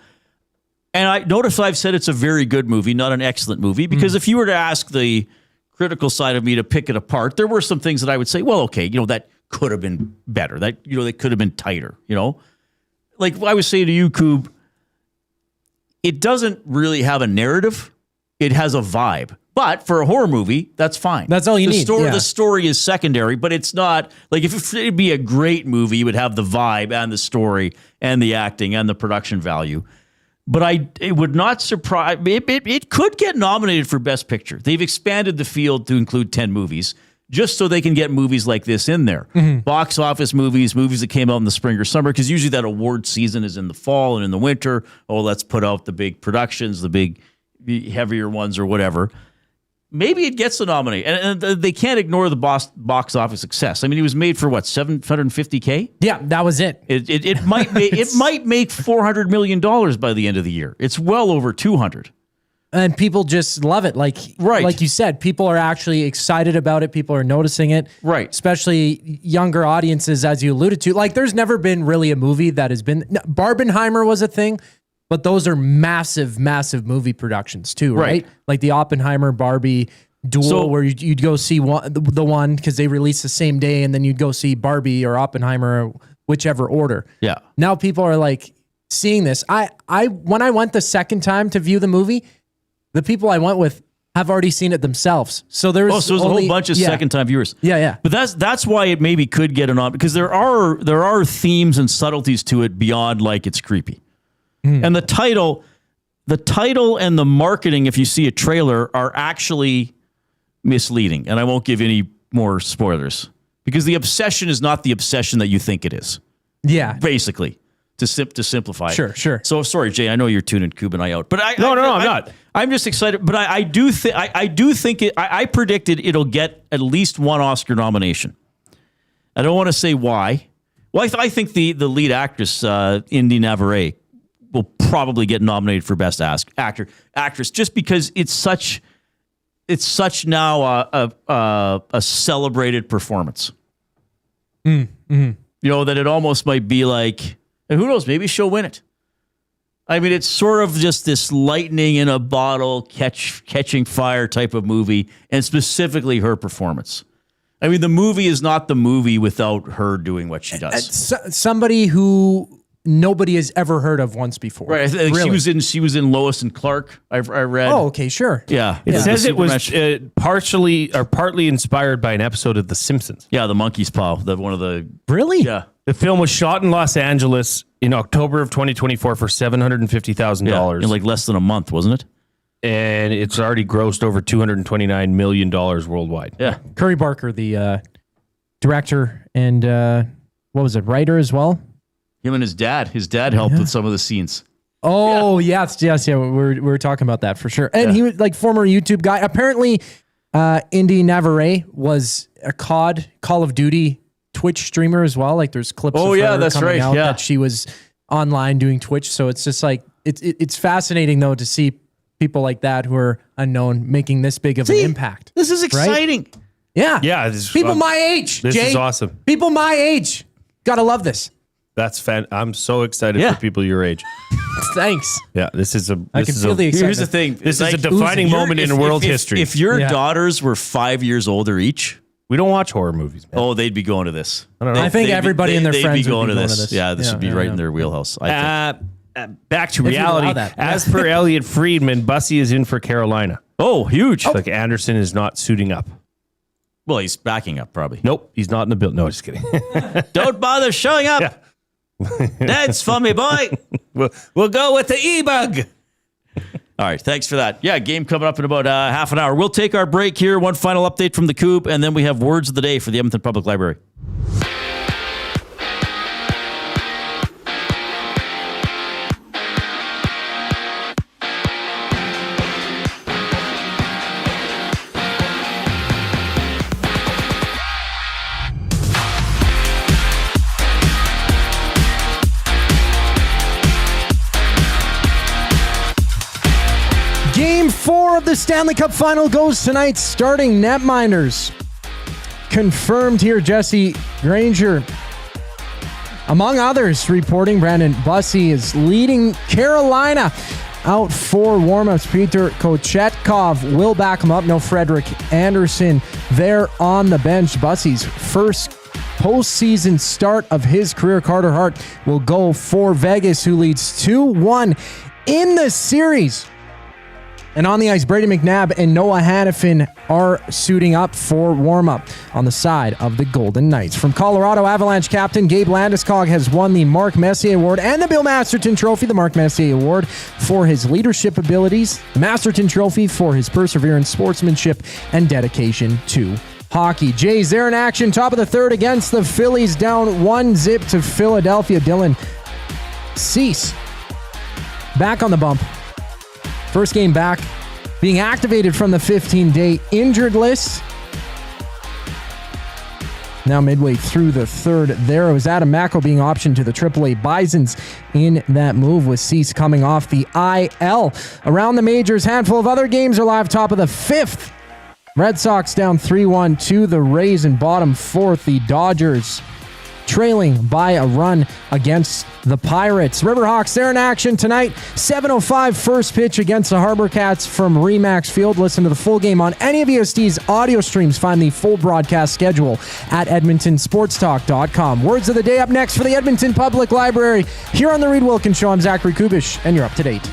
A: And I notice I've said it's a very good movie, not an excellent movie, because if you were to ask the critical side of me to pick it apart, there were some things that I would say, well, okay, that could have been better. That they could have been tighter. Like I was saying to you, Koob, it doesn't really have a narrative. It has a vibe. But for a horror movie, that's fine.
C: That's all you need.
A: The story is secondary, but it's not like if it'd be a great movie, you would have the vibe and the story and the acting and the production value. But it would not surprise me. It could get nominated for Best Picture. They've expanded the field to include 10 movies just so they can get movies like this in there.
C: Mm-hmm.
A: Box office movies that came out in the spring or summer, because usually that award season is in the fall and in the winter. Oh, let's put out the big productions, the big heavier ones or whatever. Maybe it gets a nomination. And they can't ignore the box office success. I mean, it was made for what, $750K?
C: Yeah, that was it.
A: It might make $400 million by the end of the year. It's well over 200.
C: And people just love it. Like you said, people are actually excited about it. People are noticing it.
A: Right.
C: Especially younger audiences, as you alluded to. Like, there's never been really a movie that has been... Barbenheimer was a thing, but those are massive, massive movie productions too, right? Like the Oppenheimer, Barbie duel, where you'd go see the one because they released the same day, and then you'd go see Barbie or Oppenheimer, whichever order.
A: Yeah.
C: Now people are like seeing this. When I went the second time to view the movie, the people I went with have already seen it themselves. So there's
A: a whole bunch of second-time viewers.
C: Yeah.
A: But that's why it maybe could get an on, because there are themes and subtleties to it beyond like it's creepy. And the title and the marketing, if you see a trailer, are actually misleading. And I won't give any more spoilers, because the obsession is not the obsession that you think it is.
C: Yeah.
A: Basically. To simplify it.
C: Sure.
A: So sorry, Jay. I know you're tuning Koob and I out, but I'm
B: not.
A: I'm just excited. But I do think I predicted it'll get at least one Oscar nomination. I don't want to say why. Well, I think the lead actress, Indy Navarre, will probably get nominated for Best Actress, just because it's such now a celebrated performance.
C: Mm-hmm.
A: That it almost might be like. And who knows, maybe she'll win it. I mean, it's sort of just this lightning in a bottle, catching fire type of movie, and specifically her performance. I mean, the movie is not the movie without her doing what she does.
C: Somebody who nobody has ever heard of once before.
A: Right. I think
C: Really.
A: she was in Lois and Clark. I read.
C: Oh, okay, sure.
A: Yeah.
B: It
A: Yeah.
B: says
A: The
B: it was
A: Superman-
B: partly inspired by an episode of The Simpsons.
A: Yeah, the monkey's paw. One of the.
C: Really?
A: Yeah.
B: The film was shot in Los Angeles in October of 2024 for $750,000.
A: In like less than a month, wasn't it?
B: And it's already grossed over $229 million worldwide.
A: Yeah.
C: Curry Barker, the director and what was it, writer as well?
A: Him and his dad. His dad helped with some of the scenes.
C: Oh, yes. We were talking about that for sure. And he was like former YouTube guy. Apparently, Indy Navarre was a Call of Duty Twitch streamer as well. Like there's clips of her
A: that's
C: coming
A: right.
C: out
A: Yeah.
C: that she was online doing Twitch. So it's just like, it's fascinating though to see people like that who are unknown making this big of an impact.
A: This is exciting.
C: Yeah.
B: Yeah.
C: People my age,
B: This
C: Jay.
B: is awesome.
C: People my age. Gotta love this.
B: That's I'm so excited for people your age.
C: Thanks.
B: Yeah, this is a.
C: I can feel the excitement.
A: Here's the thing.
B: This
A: Like,
B: is a defining moment in world history.
A: If your daughters were 5 years older each,
B: we don't watch horror movies, man.
A: Oh, they'd be going to this.
B: I don't know.
C: I think everybody and their
A: they'd
C: friends
A: be going
C: would
A: to
C: be
A: this. Yeah, this would be right in their wheelhouse. I think.
B: Back to
C: If you allow
B: reality.
C: that.
B: As per Elliot Friedman, Bussy is in for Carolina.
A: Oh, huge.
B: Like Anderson is not suiting up.
A: Well, he's backing up probably.
B: Nope, he's not in the build. No, just kidding.
A: Don't bother showing up.
B: Yeah.
A: That's for me, boy.
B: We'll go with the e-bug.
A: All right, thanks for that. Yeah, game coming up in about half an hour. We'll take our break here. One final update from the Coop, and then we have words of the day for the Edmonton Public Library.
C: Game 4 of the Stanley Cup Final goes tonight, starting netminders. Confirmed here, Jesse Granger. Among others, reporting Brandon Bussy is leading Carolina out for warmups. Peter Kochetkov will back him up. No Frederick Anderson there on the bench. Bussy's first postseason start of his career. Carter Hart will go for Vegas, who leads 2-1 in the series. And on the ice, Brady McNabb and Noah Hannafin are suiting up for warm-up on the side of the Golden Knights. From Colorado, Avalanche captain Gabe Landeskog has won the Mark Messier Award and the Bill Masterton Trophy. The Mark Messier Award for his leadership abilities, the Masterton Trophy for his perseverance, sportsmanship, and dedication to hockey. Jays, they're in action, top of the third against the Phillies, down 1-0 to Philadelphia. Dylan Cease back on the bump. First game back, being activated from the 15-day injured list. Now midway through the third there, it was Adam Macko being optioned to the AAA Bisons in that move, with Cease coming off the IL. Around the majors, handful of other games are live. Top of the fifth, Red Sox down 3-1 to the Rays, in bottom fourth, the Dodgers trailing by a run against the Pirates. Riverhawks, they're in action tonight. 7:05 first pitch against the Harbor Cats from Remax Field. Listen to the full game on any of ESD's audio streams. Find the full broadcast schedule at edmontonsportstalk.com. Words of the day up next for the Edmonton Public Library. Here on the Reid Wilkins Show, I'm Zachary Kubish, and you're up to date.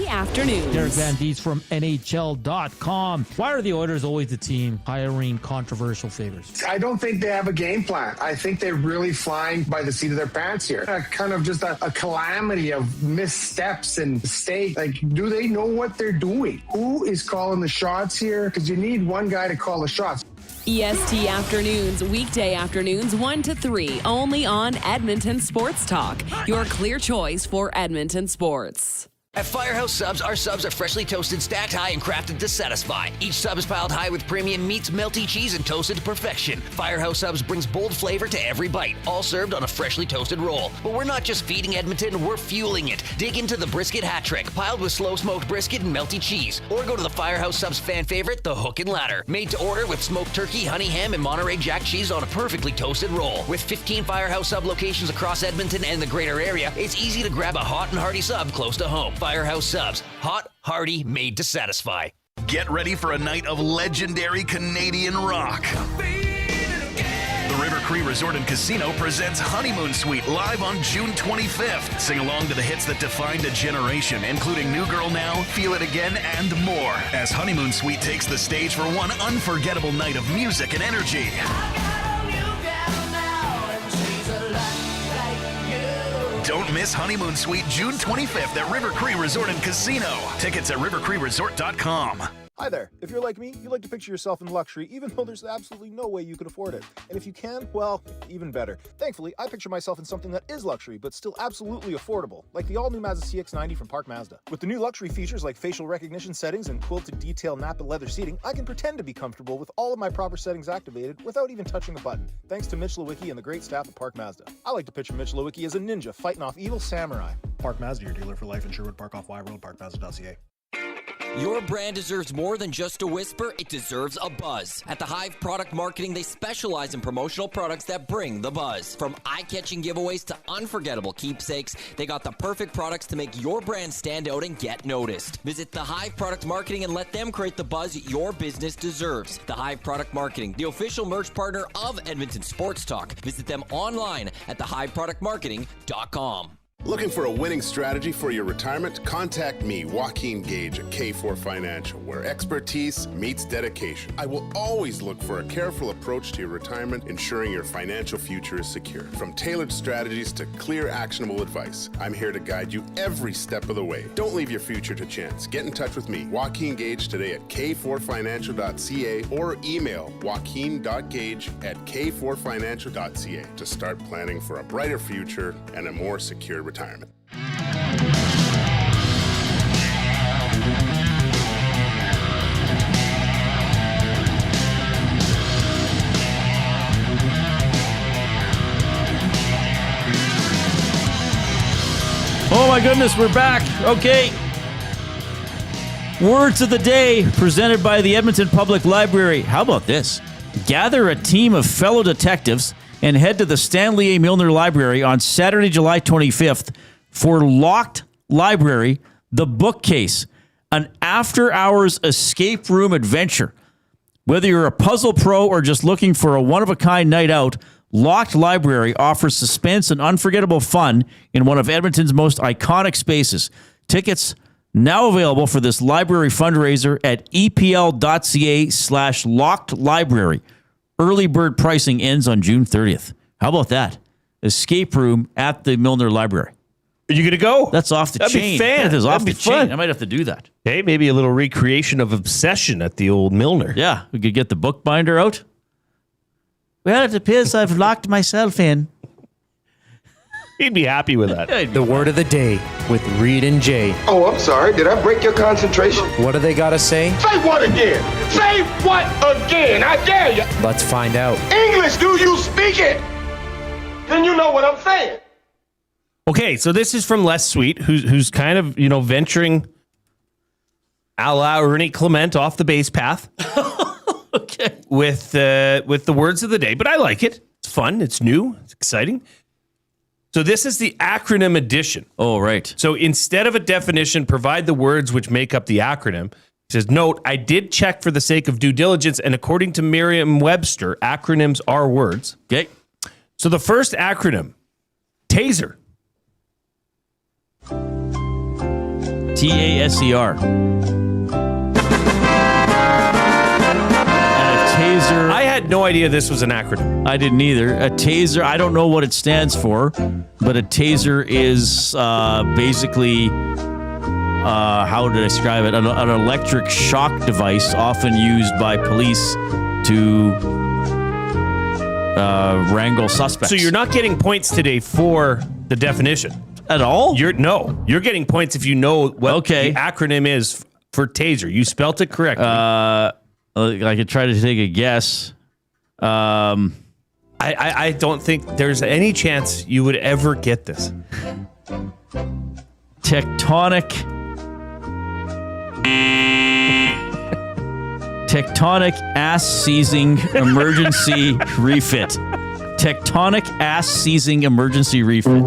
L: Afternoons. Derek Van Dietz from NHL.com. Why are the Oilers always the team hiring controversial favors?
N: I don't think they have a game plan. I think they're really flying by the seat of their pants here. Kind of just a calamity of missteps and mistakes. Like, do they know what they're doing? Who is calling the shots here? Because you need one guy to call the shots.
E: EST Afternoons, weekday afternoons 1 to 3, only on Edmonton Sports Talk. Your clear choice for Edmonton sports.
V: At Firehouse Subs, our subs are freshly toasted, stacked high, and crafted to satisfy. Each sub is piled high with premium meats, melty cheese, and toasted to perfection. Firehouse Subs brings bold flavor to every bite, all served on a freshly toasted roll. But we're not just feeding Edmonton, we're fueling it. Dig into the brisket hat trick, piled with slow-smoked brisket and melty cheese. Or go to the Firehouse Subs fan favorite, the Hook and Ladder. Made to order with smoked turkey, honey ham, and Monterey Jack cheese on a perfectly toasted roll. With 15 Firehouse Sub locations across Edmonton and the greater area, it's easy to grab a hot and hearty sub close to home. Firehouse Subs. Hot, hearty, made to satisfy.
K: Get ready for a night of legendary Canadian rock. The River Cree Resort and Casino presents Honeymoon Suite live on June 25th. Sing along to the hits that defined a generation, including New Girl Now, Feel It Again, and more. As Honeymoon Suite takes the stage for one unforgettable night of music and energy. Don't miss Honeymoon Suite June 25th at River Cree Resort and Casino. Tickets at rivercreeresort.com.
G: Hi there. If you're like me, you like to picture yourself in luxury, even though there's absolutely no way you could afford it. And if you can, well, even better. Thankfully, I picture myself in something that is luxury, but still absolutely affordable, like the all-new Mazda CX-90 from Park Mazda. With the new luxury features like facial recognition settings and quilted detail Napa leather seating, I can pretend to be comfortable with all of my proper settings activated without even touching the button, thanks to Mitch Lewicki and the great staff at Park Mazda. I like to picture Mitch Lewicki as a ninja fighting off evil samurai.
P: Park Mazda, your dealer for life in Sherwood Park off Y Road, parkmazda.ca.
U: Your brand deserves more than just a whisper, it deserves a buzz. At the Hive Product Marketing, they specialize in promotional products that bring the buzz. From eye-catching giveaways to unforgettable keepsakes, they got the perfect products to make your brand stand out and get noticed. Visit the Hive Product Marketing and let them create the buzz your business deserves. The Hive Product Marketing, the official merch partner of Edmonton Sports Talk. Visit them online at thehiveproductmarketing.com.
W: Looking for a winning strategy for your retirement? Contact me, Joaquin Gage at K4 Financial, where expertise meets dedication. I will always look for a careful approach to your retirement, ensuring your financial future is secure. From tailored strategies to clear, actionable advice, I'm here to guide you every step of the way. Don't leave your future to chance. Get in touch with me, Joaquin Gage, today at k4financial.ca or email joaquin.gage@k4financial.ca to start planning for a brighter future and a more secure retirement.
A: Oh my goodness, we're back. Okay. Words of the day presented by the Edmonton Public Library. How about this? Gather a team of fellow detectives and head to the Stanley A. Milne Library on Saturday, July 25th for Locked Library, The Bookcase, an after-hours escape room adventure. Whether you're a puzzle pro or just looking for a one-of-a-kind night out, Locked Library offers suspense and unforgettable fun in one of Edmonton's most iconic spaces. Tickets now available for this library fundraiser at epl.ca/lockedlibrary. Early bird pricing ends on June 30th. How about that? Escape room at the Milne Library.
B: Are you going to go?
A: That's off the
B: That'd
A: chain.
B: Be fan.
A: That is off the
B: fun.
A: chain. I might have to do that.
B: Hey, maybe a little recreation of Obsession at the old Milner.
A: Yeah, we could get the bookbinder out. Well, it appears I've locked myself in.
B: He'd be happy with that.
C: The word of the day with Reid and Jay.
N: Oh, I'm sorry. Did I break your concentration?
C: What do they got to say?
N: Say what again? Say what again? I dare you.
C: Let's find out.
N: English, do you speak it? Then you know what I'm saying.
B: Okay, so this is from Les Sweet, who's kind of, venturing a la Ernie Clement off the base path.
A: Okay.
B: With the words of the day, but I like it. It's fun. It's new. It's exciting. So this is the acronym edition.
A: Oh, right.
B: So instead of a definition, provide the words which make up the acronym. It says, note, I did check for the sake of due diligence, and according to Merriam-Webster, acronyms are words.
A: Okay.
B: So the first acronym, TASER.
A: TASER. Taser.
B: I had no idea this was an acronym.
A: I didn't either. A taser, I don't know what it stands for, but a taser is basically, how to describe it, an electric shock device often used by police to wrangle suspects.
B: So you're not getting points today for the definition.
A: At all?
B: You're getting points if you know what the acronym is for taser. You spelt it correctly.
A: I could try to take a guess.
B: I don't think there's any chance you would ever get this.
A: Tectonic ass seizing emergency refit. Tectonic ass seizing emergency refit.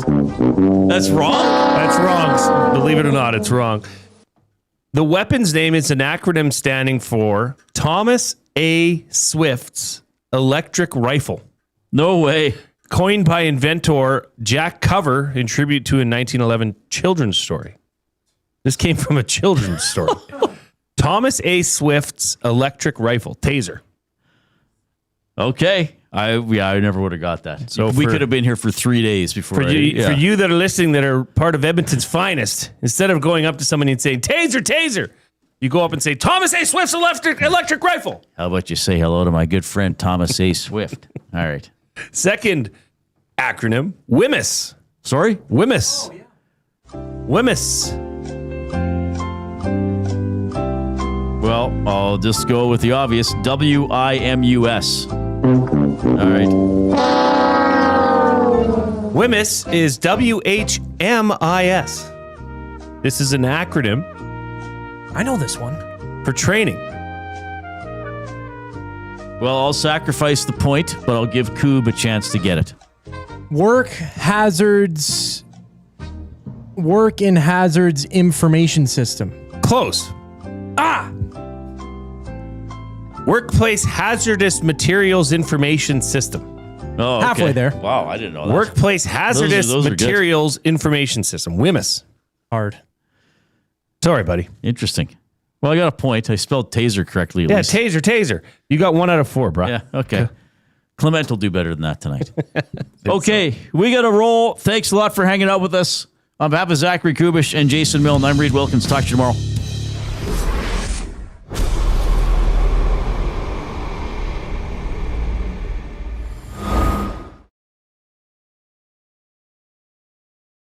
A: That's wrong?
B: That's wrong. Believe it or not, it's wrong. The weapon's name is an acronym standing for Thomas A. Swift's electric rifle.
A: No way.
B: Coined by inventor Jack Cover in tribute to a 1911 children's story. This came from a children's story. Thomas A. Swift's electric rifle, taser.
A: Okay. I never would have got that.
B: So
A: we could have been here for 3 days before.
B: For you that are listening that are part of Edmonton's finest, instead of going up to somebody and saying, taser, taser, you go up and say, Thomas A. Swift's electric rifle.
A: How about you say hello to my good friend, Thomas A. Swift? All right.
B: Second acronym, WIMIS.
A: Sorry?
B: WIMIS. WIMIS.
A: Well, I'll just go with the obvious. WIMUS. All right.
B: WIMIS is WHMIS. This is an acronym.
C: I know this one.
B: For training.
A: Well, I'll sacrifice the point, but I'll give Coob a chance to get it.
C: Work in hazards information system.
B: Close. Workplace hazardous materials information system.
A: Oh, okay.
C: Halfway there.
A: Wow, I didn't know that.
B: Workplace hazardous
A: those are
B: materials information system. WIMIS.
C: Hard.
B: Sorry, buddy.
A: Interesting. Well, I got a point. I spelled taser correctly. At least.
B: Taser. You got 1 out of 4, bro.
A: Yeah, okay. Clement will do better than that tonight. Okay, we got to roll. Thanks a lot for hanging out with us. On behalf of Zachary Kubish and Jason Milne, I'm Reid Wilkins. Talk to you tomorrow.